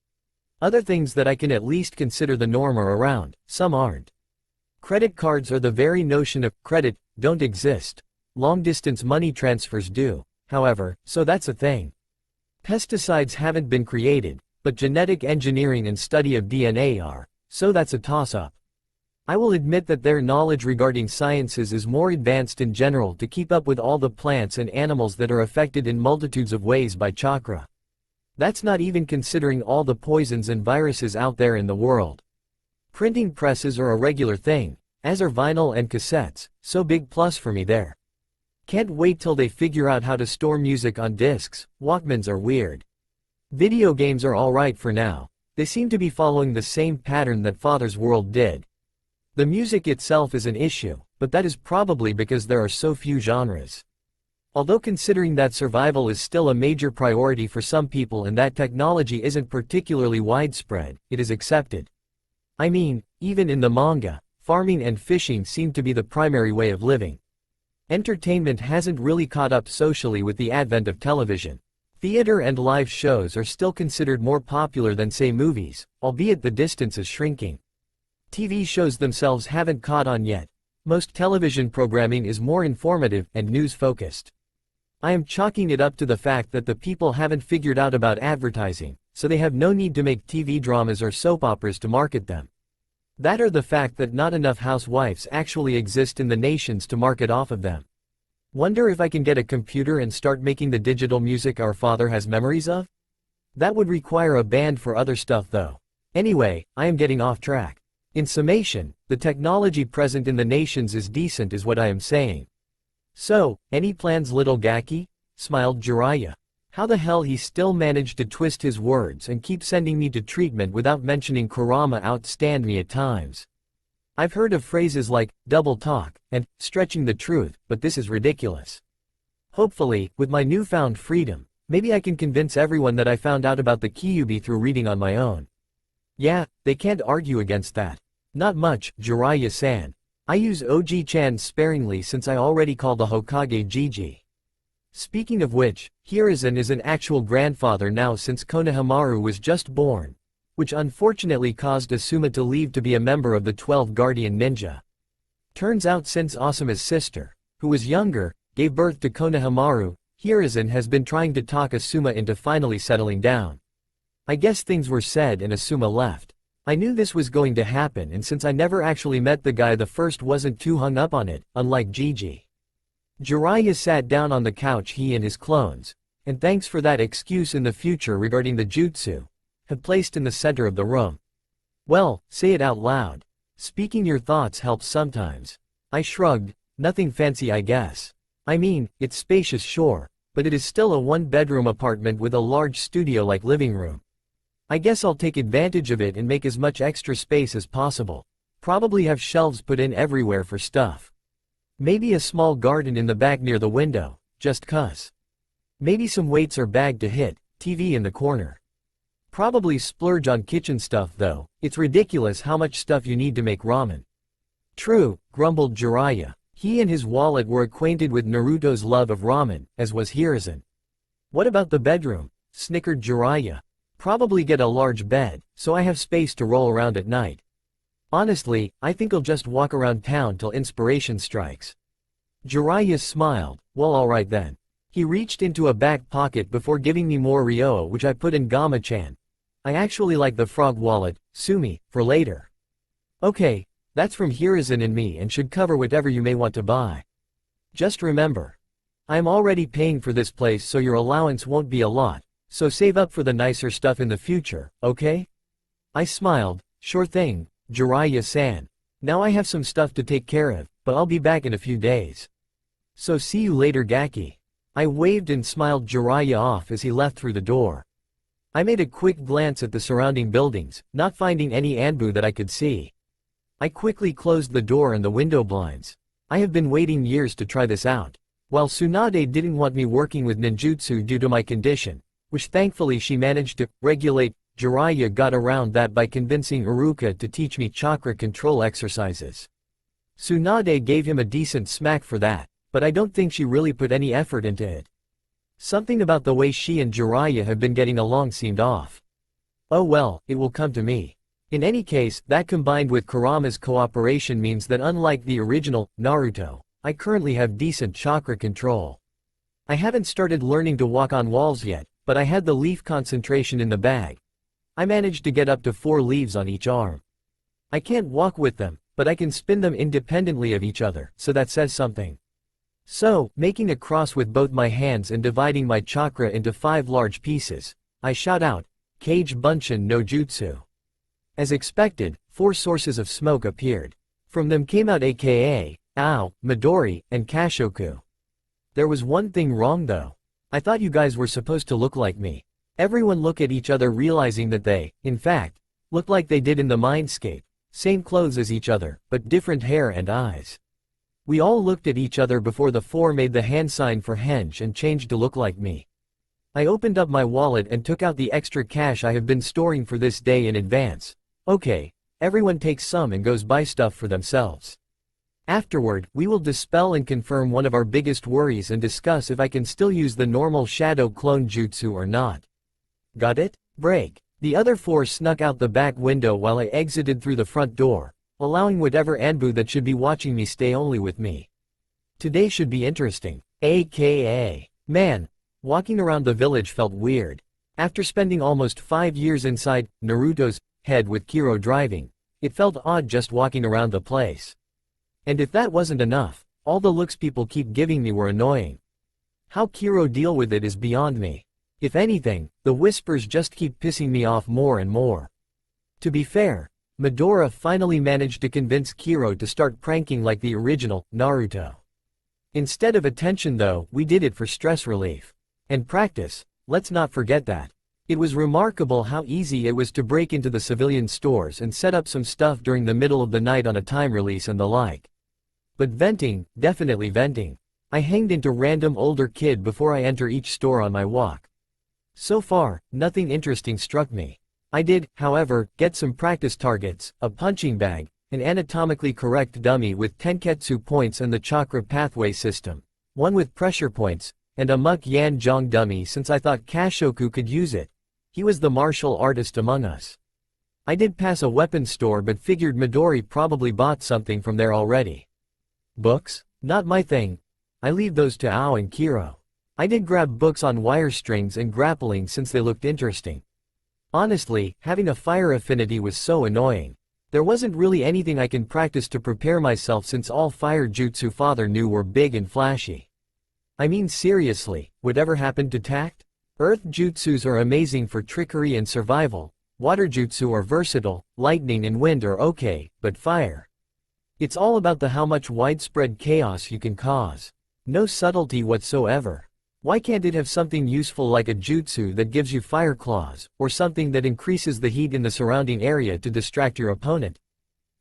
Other things that I can at least consider the norm are around, some aren't. Credit cards or the very notion of credit don't exist. Long-distance money transfers do, however, so that's a thing. Pesticides haven't been created, but genetic engineering and study of DNA are, so that's a toss-up. I will admit that their knowledge regarding sciences is more advanced in general to keep up with all the plants and animals that are affected in multitudes of ways by chakra. That's not even considering all the poisons and viruses out there in the world. Printing presses are a regular thing, as are vinyl and cassettes, so big plus for me there. Can't wait till they figure out how to store music on discs. Walkmans are weird. Video games are alright for now. They seem to be following the same pattern that Father's World did. The music itself is an issue, but that is probably because there are so few genres. Although considering that survival is still a major priority for some people and that technology isn't particularly widespread, it is accepted. I mean, even in the manga, farming and fishing seem to be the primary way of living. Entertainment hasn't really caught up socially with the advent of television. Theater and live shows are still considered more popular than say movies, albeit the distance is shrinking. TV shows themselves haven't caught on yet. Most television programming is more informative and news-focused. I am chalking it up to the fact that the people haven't figured out about advertising, so they have no need to make TV dramas or soap operas to market them. That or the fact that not enough housewives actually exist in the nations to market off of them. Wonder if I can get a computer and start making the digital music our father has memories of? That would require a band for other stuff though. Anyway, I am getting off track. In summation, the technology present in the nations is decent is what I am saying. So, any plans little Gaki? Smiled Jiraiya. How the hell he still managed to twist his words and keep sending me to treatment without mentioning Kurama outstand me at times. I've heard of phrases like, double talk, and, stretching the truth, but this is ridiculous. Hopefully, with my newfound freedom, maybe I can convince everyone that I found out about the Kyuubi through reading on my own. Yeah, they can't argue against that. Not much, Jiraiya-san. I use Oji-chan sparingly since I already call the Hokage Gigi. Speaking of which, Hiruzen is an actual grandfather now since Konohamaru was just born, which unfortunately caused Asuma to leave to be a member of the 12 Guardian Ninja. Turns out since Asuma's sister, who was younger, gave birth to Konohamaru, Hiruzen has been trying to talk Asuma into finally settling down. I guess things were said and Asuma left. I knew this was going to happen and since I never actually met the guy the first wasn't too hung up on it, unlike Gigi. Jiraiya sat down on the couch he and his clones, and thanks for that excuse in the future regarding the jutsu, have placed in the center of the room. Well, say it out loud. Speaking your thoughts helps sometimes. I shrugged, nothing fancy I guess. I mean, it's spacious sure, but it is still a one-bedroom apartment with a large studio-like living room. I guess I'll take advantage of it and make as much extra space as possible. Probably have shelves put in everywhere for stuff. Maybe a small garden in the back near the window, just 'cause. Maybe some weights are bagged to hit, TV in the corner. Probably splurge on kitchen stuff though, it's ridiculous how much stuff you need to make ramen. True, grumbled Jiraiya. He and his wallet were acquainted with Naruto's love of ramen, as was Hiruzen. What about the bedroom? Snickered Jiraiya. Probably get a large bed, so I have space to roll around at night. Honestly, I think I'll just walk around town till inspiration strikes. Jiraiya smiled, well alright then. He reached into a back pocket before giving me more Ryo which I put in Gama-chan. I actually like the frog wallet, Sumi, for later. Okay, that's from Hiruzen and me and should cover whatever you may want to buy. Just remember. I am already paying for this place so your allowance won't be a lot, so save up for the nicer stuff in the future, okay? I smiled, sure thing. Jiraiya-san. Now I have some stuff to take care of, but I'll be back in a few days. So see you later Gaki. I waved and smiled Jiraiya off as he left through the door. I made a quick glance at the surrounding buildings, not finding any Anbu that I could see. I quickly closed the door and the window blinds. I have been waiting years to try this out. While Tsunade didn't want me working with ninjutsu due to my condition, which thankfully she managed to regulate, Jiraiya got around that by convincing Iruka to teach me chakra control exercises. Tsunade gave him a decent smack for that, but I don't think she really put any effort into it. Something about the way she and Jiraiya have been getting along seemed off. Oh well, it will come to me. In any case, that combined with Kurama's cooperation means that unlike the original, Naruto, I currently have decent chakra control. I haven't started learning to walk on walls yet, but I had the leaf concentration in the bag. I managed to get up to 4 leaves on each arm. I can't walk with them, but I can spin them independently of each other, so that says something. So, making a cross with both my hands and dividing my chakra into 5 large pieces, I shout out, Kage Bunshin no Jutsu. As expected, 4 sources of smoke appeared. From them came out aka, Ao, Midori, and Kashoku. There was one thing wrong though. I thought you guys were supposed to look like me. Everyone looked at each other realizing that they, in fact, looked like they did in the mindscape, same clothes as each other, but different hair and eyes. We all looked at each other before the 4 made the hand sign for henge and changed to look like me. I opened up my wallet and took out the extra cash I have been storing for this day in advance. Okay, everyone takes some and goes buy stuff for themselves. Afterward, we will dispel and confirm one of our biggest worries and discuss if I can still use the normal shadow clone jutsu or not. Got it? Break. The other 4 snuck out the back window while I exited through the front door, allowing whatever Anbu that should be watching me stay only with me. Today should be interesting. AKA. Man, walking around the village felt weird. After spending almost 5 years inside Naruto's head with Kiro driving, It felt odd just walking around the place. And if that wasn't enough, all the looks people keep giving me were annoying. How Kiro deal with it is beyond me. If anything, the whispers just keep pissing me off more and more. To be fair, Midora finally managed to convince Kiro to start pranking like the original Naruto. Instead of attention though, we did it for stress relief. And practice, let's not forget that. It was remarkable how easy it was to break into the civilian stores and set up some stuff during the middle of the night on a time release and the like. But venting, definitely venting. I hanged into random older kid before I enter each store on my walk. So far, nothing interesting struck me. I did, however, get some practice targets, a punching bag, an anatomically correct dummy with tenketsu points and the chakra pathway system, one with pressure points, and a Muk Yanjong dummy since I thought Kashoku could use it. He was the martial artist among us. I did pass a weapons store but figured Midori probably bought something from there already. Books? Not my thing. I leave those to Ao and Kiro. I did grab books on wire strings and grappling since they looked interesting. Honestly, having a fire affinity was so annoying. There wasn't really anything I can practice to prepare myself since all fire jutsu father knew were big and flashy. I mean seriously, whatever happened to tact? Earth jutsus are amazing for trickery and survival, water jutsu are versatile, lightning and wind are okay, but fire. It's all about the how much widespread chaos you can cause. No subtlety whatsoever. Why can't it have something useful like a jutsu that gives you fire claws, or something that increases the heat in the surrounding area to distract your opponent?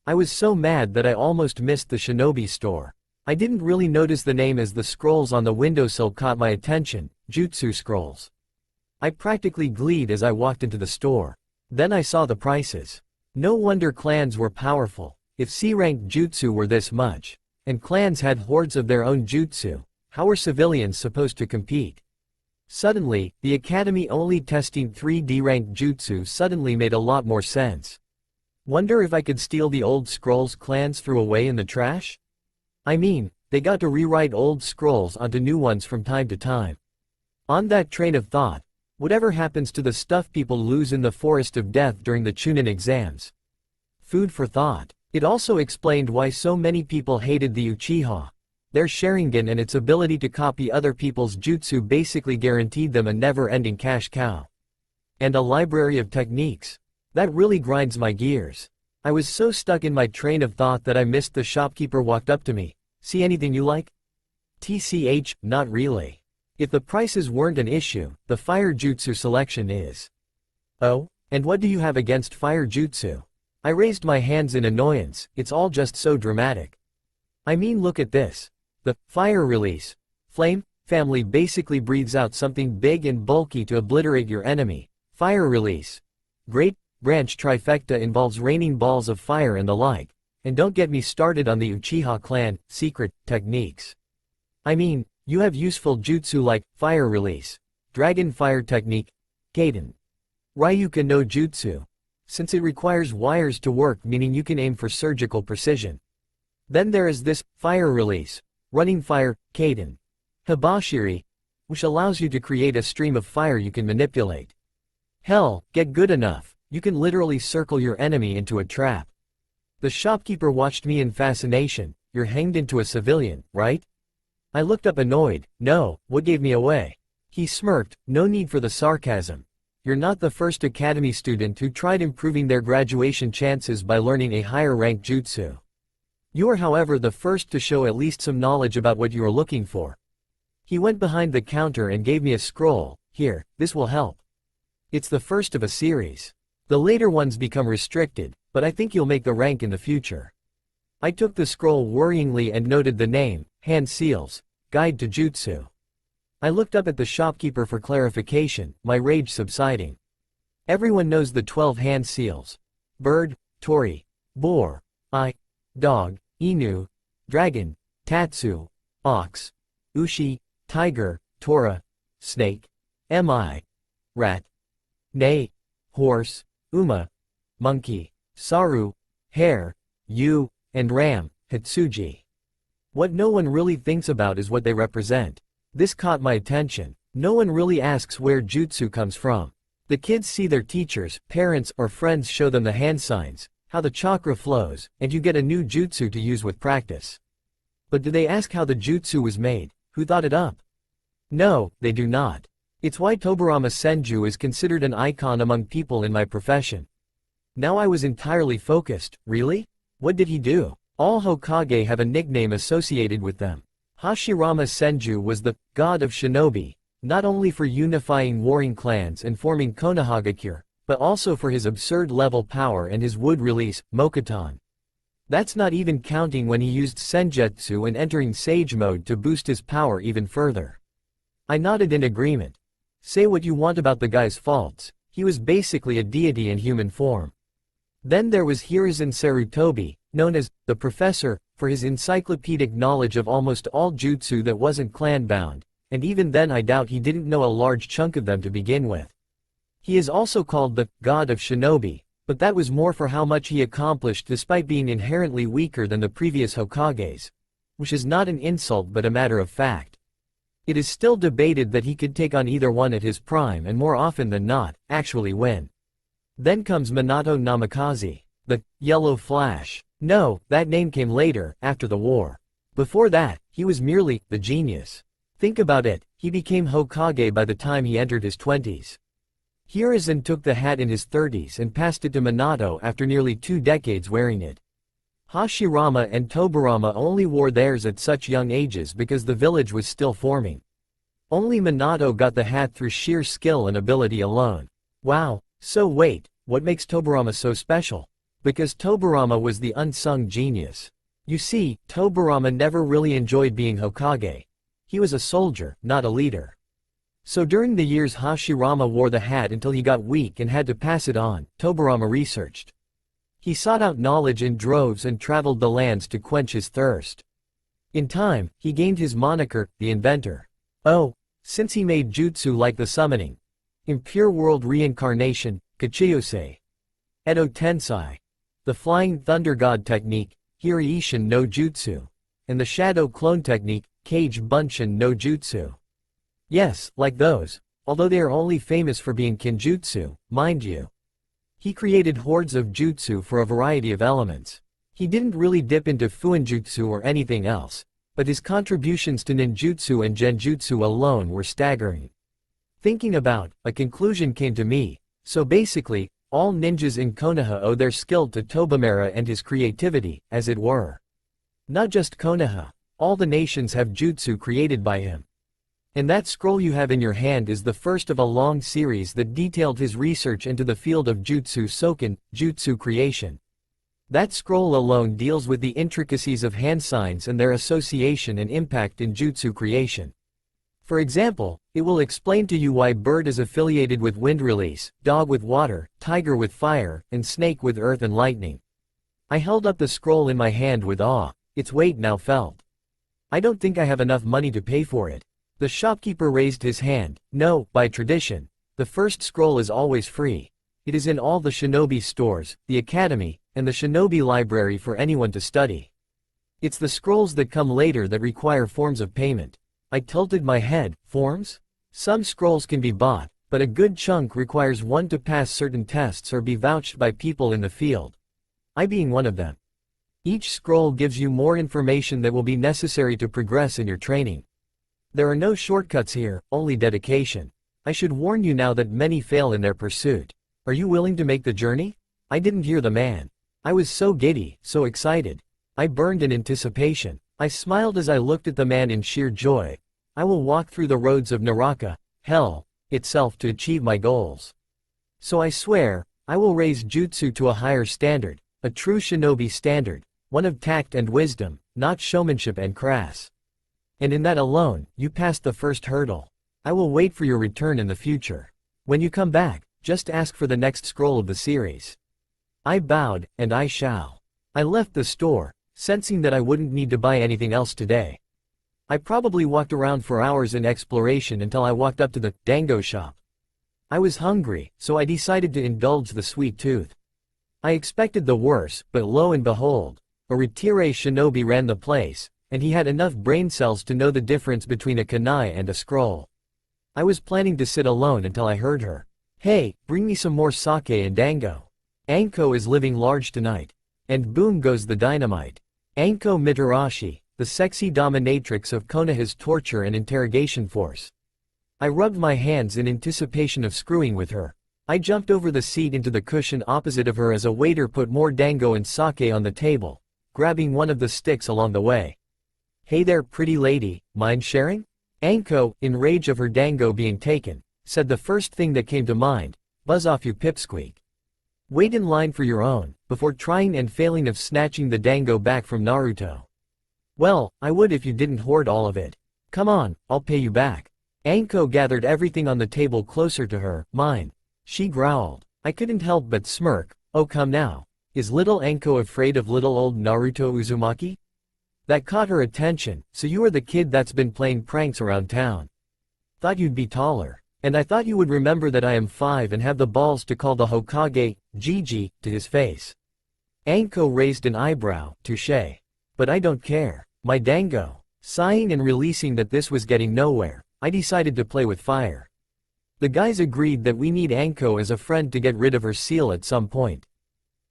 I was so mad that I almost missed the shinobi store. I didn't really notice the name as the scrolls on the windowsill caught my attention, jutsu scrolls. I practically gleed as I walked into the store. Then I saw the prices. No wonder clans were powerful. If C-ranked jutsu were this much, and clans had hordes of their own jutsu, how were civilians supposed to compete? Suddenly, the academy only testing 3D ranked jutsu suddenly made a lot more sense. Wonder if I could steal the old scrolls clans threw away in the trash? I mean, they got to rewrite old scrolls onto new ones from time to time. On that train of thought, whatever happens to the stuff people lose in the forest of death during the Chunin exams? Food for thought. It also explained why so many people hated the Uchiha. Their Sharingan and its ability to copy other people's jutsu basically guaranteed them a never-ending cash cow. And a library of techniques. That really grinds my gears. I was so stuck in my train of thought that I missed the shopkeeper walked up to me. See anything you like? TCH, not really. If the prices weren't an issue, the fire jutsu selection is. Oh, and what do you have against fire jutsu? I raised my hands in annoyance, it's all just so dramatic. I mean look at this. The fire release. Flame family basically breathes out something big and bulky to obliterate your enemy. Fire release. Great branch trifecta involves raining balls of fire and the like. And don't get me started on the Uchiha clan secret techniques. I mean, you have useful jutsu like fire release, dragon fire technique, Kaden, Ryuka no jutsu, since it requires wires to work, meaning you can aim for surgical precision. Then there is this fire release, running fire, Kaden, Hibashiri, which allows you to create a stream of fire you can manipulate. Hell, get good enough, you can literally circle your enemy into a trap. The shopkeeper watched me in fascination. You're hanged into a civilian, right? I looked up annoyed. No, what gave me away? He smirked. No need for the sarcasm. You're not the first academy student who tried improving their graduation chances by learning a higher rank jutsu. You are however the first to show at least some knowledge about what you are looking for. He went behind the counter and gave me a scroll. Here, this will help. It's the first of a series. The later ones become restricted, but I think you'll make the rank in the future. I took the scroll worryingly and noted the name, Hand Seals, Guide to Jutsu. I looked up at the shopkeeper for clarification, my rage subsiding. Everyone knows the 12 hand seals. Bird, Tori, Boar, Eye, Dog, Inu, Dragon, Tatsu, Ox, Ushi, Tiger, Tora, Snake, Mi, Rat, Nei, Horse, Uma, Monkey, Saru, Hare, Yu, and Ram, Hitsuji. What no one really thinks about is what they represent. This caught my attention. No one really asks where jutsu comes from. The kids see their teachers, parents, or friends show them the hand signs, how the chakra flows, and you get a new jutsu to use with practice. But do they ask how the jutsu was made, who thought it up? No, they do not. It's why Tobirama Senju is considered an icon among people in my profession. Now I was entirely focused. Really? What did he do? All Hokage have a nickname associated with them. Hashirama Senju was the god of shinobi, not only for unifying warring clans and forming Konohagakure, but also for his absurd level power and his wood release, Mokuton. That's not even counting when he used Senjutsu and entering Sage mode to boost his power even further. I nodded in agreement. Say what you want about the guy's faults, he was basically a deity in human form. Then there was Hiruzen Sarutobi, known as the Professor, for his encyclopedic knowledge of almost all jutsu that wasn't clan-bound, and even then I doubt he didn't know a large chunk of them to begin with. He is also called the God of Shinobi, but that was more for how much he accomplished despite being inherently weaker than the previous Hokages, which is not an insult but a matter of fact. It is still debated that he could take on either one at his prime and more often than not, actually win. Then comes Minato Namikaze, the Yellow Flash. No, that name came later, after the war. Before that, he was merely the genius. Think about it, he became Hokage by the time he entered his 20s. Hiruzen took the hat in his 30s and passed it to Minato after nearly 2 decades wearing it. Hashirama and Tobirama only wore theirs at such young ages because the village was still forming. Only Minato got the hat through sheer skill and ability alone. Wow, so wait, what makes Tobirama so special? Because Tobirama was the unsung genius. You see, Tobirama never really enjoyed being Hokage. He was a soldier, not a leader. So during the years Hashirama wore the hat until he got weak and had to pass it on, Tobirama researched. He sought out knowledge in droves and traveled the lands to quench his thirst. In time, he gained his moniker, the Inventor. Oh, since he made jutsu like the summoning, Impure World Reincarnation, Kachiyose, Edo Tensai, the Flying Thunder God technique, Hiraishin no Jutsu, and the Shadow Clone technique, Kage Bunshin no Jutsu. Yes, like those, although they are only famous for being kinjutsu, mind you. He created hordes of jutsu for a variety of elements. He didn't really dip into fuinjutsu or anything else, but his contributions to ninjutsu and genjutsu alone were staggering. Thinking about, a conclusion came to me, so basically, all ninjas in Konoha owe their skill to Tobimera and his creativity, as it were. Not just Konoha, all the nations have jutsu created by him. And that scroll you have in your hand is the first of a long series that detailed his research into the field of jutsu soken, jutsu creation. That scroll alone deals with the intricacies of hand signs and their association and impact in jutsu creation. For example, it will explain to you why bird is affiliated with wind release, dog with water, tiger with fire, and snake with earth and lightning. I held up the scroll in my hand with awe, its weight now felt. I don't think I have enough money to pay for it. The shopkeeper raised his hand. No, by tradition, the first scroll is always free. It is in all the shinobi stores, the academy, and the shinobi library for anyone to study. It's the scrolls that come later that require forms of payment. I tilted my head. Forms? Some scrolls can be bought, but a good chunk requires one to pass certain tests or be vouched by people in the field. I being one of them. Each scroll gives you more information that will be necessary to progress in your training. There are no shortcuts here, only dedication. I should warn you now that many fail in their pursuit. Are you willing to make the journey? I didn't hear the man. I was so giddy, so excited. I burned in anticipation. I smiled as I looked at the man in sheer joy. I will walk through the roads of Naraka, hell, itself to achieve my goals. So I swear, I will raise jutsu to a higher standard, a true shinobi standard, one of tact and wisdom, not showmanship and crass. And in that alone, you passed the first hurdle. I will wait for your return in the future. When you come back, just ask for the next scroll of the series. I bowed, and I shall. I left the store, sensing that I wouldn't need to buy anything else today. I probably walked around for hours in exploration until I walked up to the dango shop. I was hungry, so I decided to indulge the sweet tooth. I expected the worst, but lo and behold, a Ritire shinobi ran the place, and he had enough brain cells to know the difference between a kunai and a scroll. I was planning to sit alone until I heard her. Hey, bring me some more sake and dango. Anko is living large tonight. And boom goes the dynamite. Anko Mitarashi, the sexy dominatrix of Konoha's torture and interrogation force. I rubbed my hands in anticipation of screwing with her. I jumped over the seat into the cushion opposite of her as a waiter put more dango and sake on the table, grabbing one of the sticks along the way. "Hey there, pretty lady, mind sharing?" Anko, in rage of her dango being taken, said the first thing that came to mind, "Buzz off you pipsqueak. Wait in line for your own," before trying and failing of snatching the dango back from Naruto. "Well, I would if you didn't hoard all of it. Come on, I'll pay you back." Anko gathered everything on the table closer to her, mine. She growled. I couldn't help but smirk. Oh come now. Is little Anko afraid of little old Naruto Uzumaki? That caught her attention. "So you are the kid that's been playing pranks around town. Thought you'd be taller. And I thought you would remember that I am 5 and have the balls to call the Hokage, Gigi, to his face." Anko raised an eyebrow, touché. "But I don't care. My dango." Sighing and releasing that this was getting nowhere, I decided to play with fire. The guys agreed that we need Anko as a friend to get rid of her seal at some point.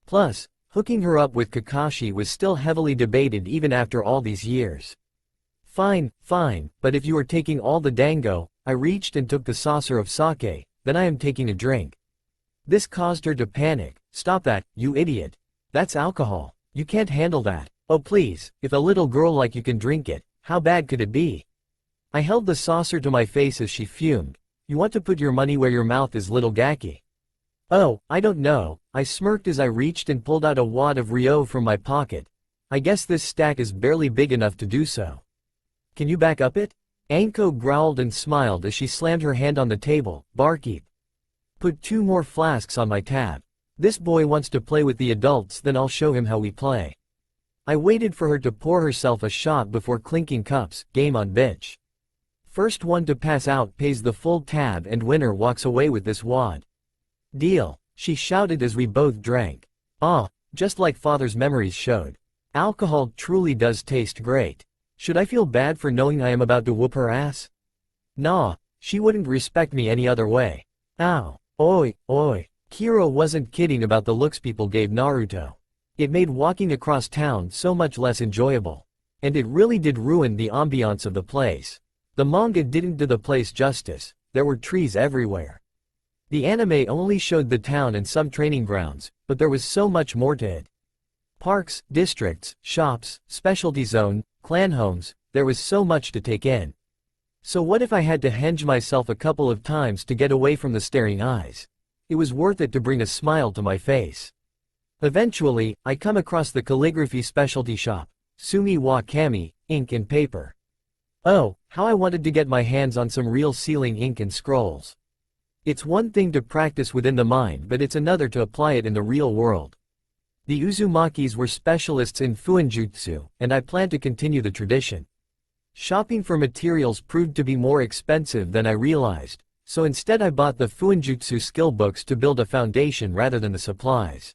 Plus, hooking her up with Kakashi was still heavily debated even after all these years. "Fine, fine, but if you are taking all the dango," I reached and took the saucer of sake, "then I am taking a drink." This caused her to panic. "Stop that, you idiot. That's alcohol. You can't handle that. Oh please, if a little girl like you can drink it, how bad could it be?" I held the saucer to my face as she fumed. "You want to put your money where your mouth is, little Gaki." "Oh, I don't know," I smirked as I reached and pulled out a wad of Ryo from my pocket. "I guess this stack is barely big enough to do so. Can you back up it?" Anko growled and smiled as she slammed her hand on the table. "Barkeep. Put 2 more flasks on my tab. This boy wants to play with the adults, then I'll show him how we play." I waited for her to pour herself a shot before clinking cups. Game on, bitch. First one to pass out pays the full tab and winner walks away with this wad. "Deal," she shouted as we both drank. Ah, just like father's memories showed. Alcohol truly does taste great. Should I feel bad for knowing I am about to whoop her ass? Nah, she wouldn't respect me any other way. Ow. Oi, oi. Kiro wasn't kidding about the looks people gave Naruto. It made walking across town so much less enjoyable. And it really did ruin the ambiance of the place. The manga didn't do the place justice. There were trees everywhere. The anime only showed the town and some training grounds, but there was so much more to it. Parks, districts, shops, specialty zone, clan homes, there was so much to take in. So what if I had to henge myself a couple of times to get away from the staring eyes? It was worth it to bring a smile to my face. Eventually, I come across the calligraphy specialty shop, Sumi wa Kami, ink and paper. Oh, how I wanted to get my hands on some real sealing ink and scrolls. It's one thing to practice within the mind, but it's another to apply it in the real world. The Uzumakis were specialists in fuinjutsu, and I plan to continue the tradition. Shopping for materials proved to be more expensive than I realized, so instead I bought the fuinjutsu skill books to build a foundation rather than the supplies.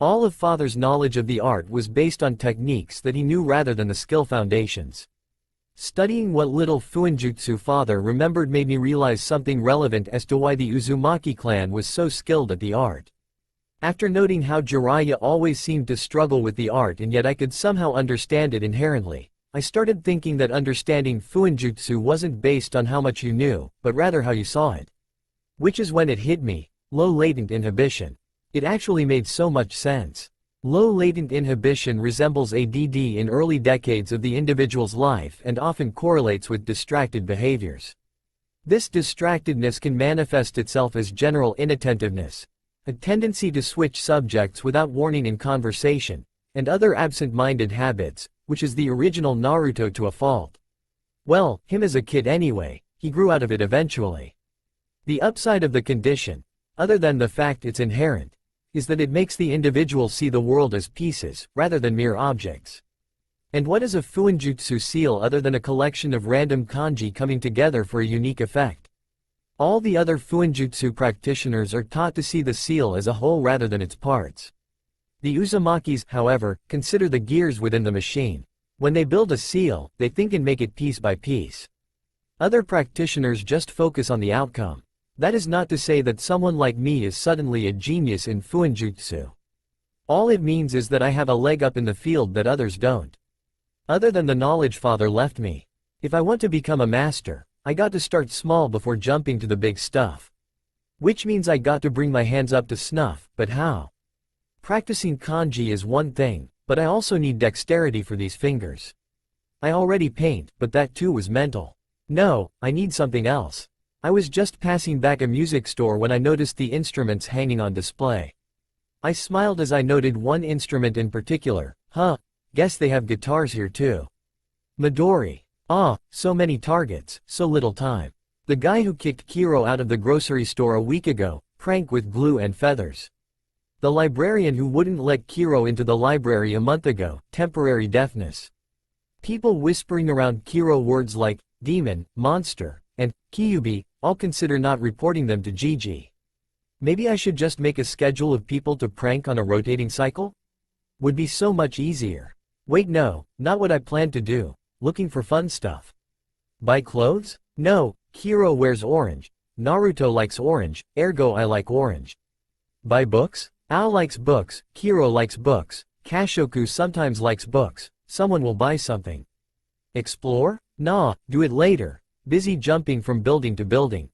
All of father's knowledge of the art was based on techniques that he knew rather than the skill foundations. Studying what little fuinjutsu father remembered made me realize something relevant as to why the Uzumaki clan was so skilled at the art. After noting how Jiraiya always seemed to struggle with the art and yet I could somehow understand it inherently, I started thinking that understanding fuinjutsu wasn't based on how much you knew, but rather how you saw it. Which is when it hit me, low latent inhibition. It actually made so much sense. Low latent inhibition resembles ADD in early decades of the individual's life and often correlates with distracted behaviors. This distractedness can manifest itself as general inattentiveness, a tendency to switch subjects without warning in conversation, and other absent-minded habits, which is the original Naruto to a fault. Well, him as a kid anyway, he grew out of it eventually. The upside of the condition, other than the fact it's inherent, is that it makes the individual see the world as pieces, rather than mere objects. And what is a fuinjutsu seal other than a collection of random kanji coming together for a unique effect? All the other fuinjutsu practitioners are taught to see the seal as a whole rather than its parts. The Uzumakis, however, consider the gears within the machine. When they build a seal, they think and make it piece by piece. Other practitioners just focus on the outcome. That is not to say that someone like me is suddenly a genius in Fuinjutsu. All it means is that I have a leg up in the field that others don't. Other than the knowledge father left me. If I want to become a master, I got to start small before jumping to the big stuff. Which means I got to bring my hands up to snuff, but how? Practicing kanji is one thing, but I also need dexterity for these fingers. I already paint, but that too was mental. No, I need something else. I was just passing back a music store when I noticed the instruments hanging on display. I smiled as I noted one instrument in particular. Guess they have guitars here too. Midori. So many targets, so little time. The guy who kicked Kiro out of the grocery store a week ago, prank with glue and feathers. The librarian who wouldn't let Kiro into the library a month ago, temporary deafness. People whispering around Kiro words like, demon, monster, and Kyubi, all consider not reporting them to Gigi. Maybe I should just make a schedule of people to prank on a rotating cycle? Would be so much easier. Wait, no, not what I planned to do. Looking for fun stuff. Buy clothes? No, Kiro wears orange. Naruto likes orange, ergo I like orange. Buy books? Ao likes books, Kiro likes books, Kashoku sometimes likes books, someone will buy something. Explore? Nah, do it later. Busy jumping from building to building.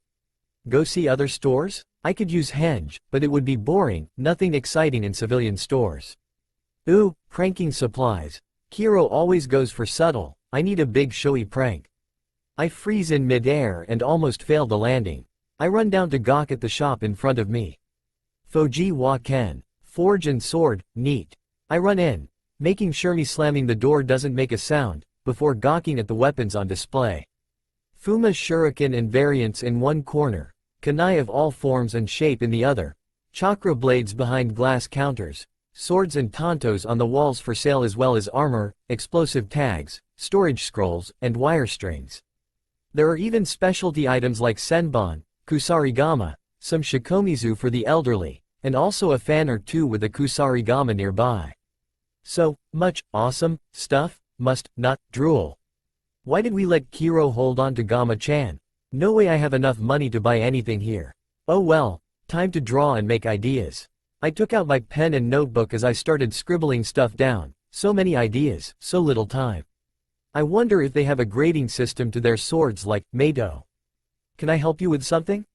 Go see other stores? I could use henge, but it would be boring, nothing exciting in civilian stores. Ooh, pranking supplies. Kiro always goes for subtle, I need a big showy prank. I freeze in mid-air and almost fail the landing. I run down to gawk at the shop in front of me. Foji wa ken. Forge and sword, neat. I run in, making sure me slamming the door doesn't make a sound, before gawking at the weapons on display. Fuma shuriken and variants in one corner, kunai of all forms and shape in the other, chakra blades behind glass counters, swords and tantos on the walls for sale as well as armor, explosive tags, storage scrolls, and wire strings. There are even specialty items like senbon, kusarigama, some shikomizu for the elderly, and also a fan or two with a kusarigama nearby. So much awesome stuff, must not drool. Why did we let Kiro hold on to Gama-chan? No way I have enough money to buy anything here. Oh well, time to draw and make ideas. I took out my pen and notebook as I started scribbling stuff down. So many ideas, so little time. I wonder if they have a grading system to their swords like Meido. Can I help you with something?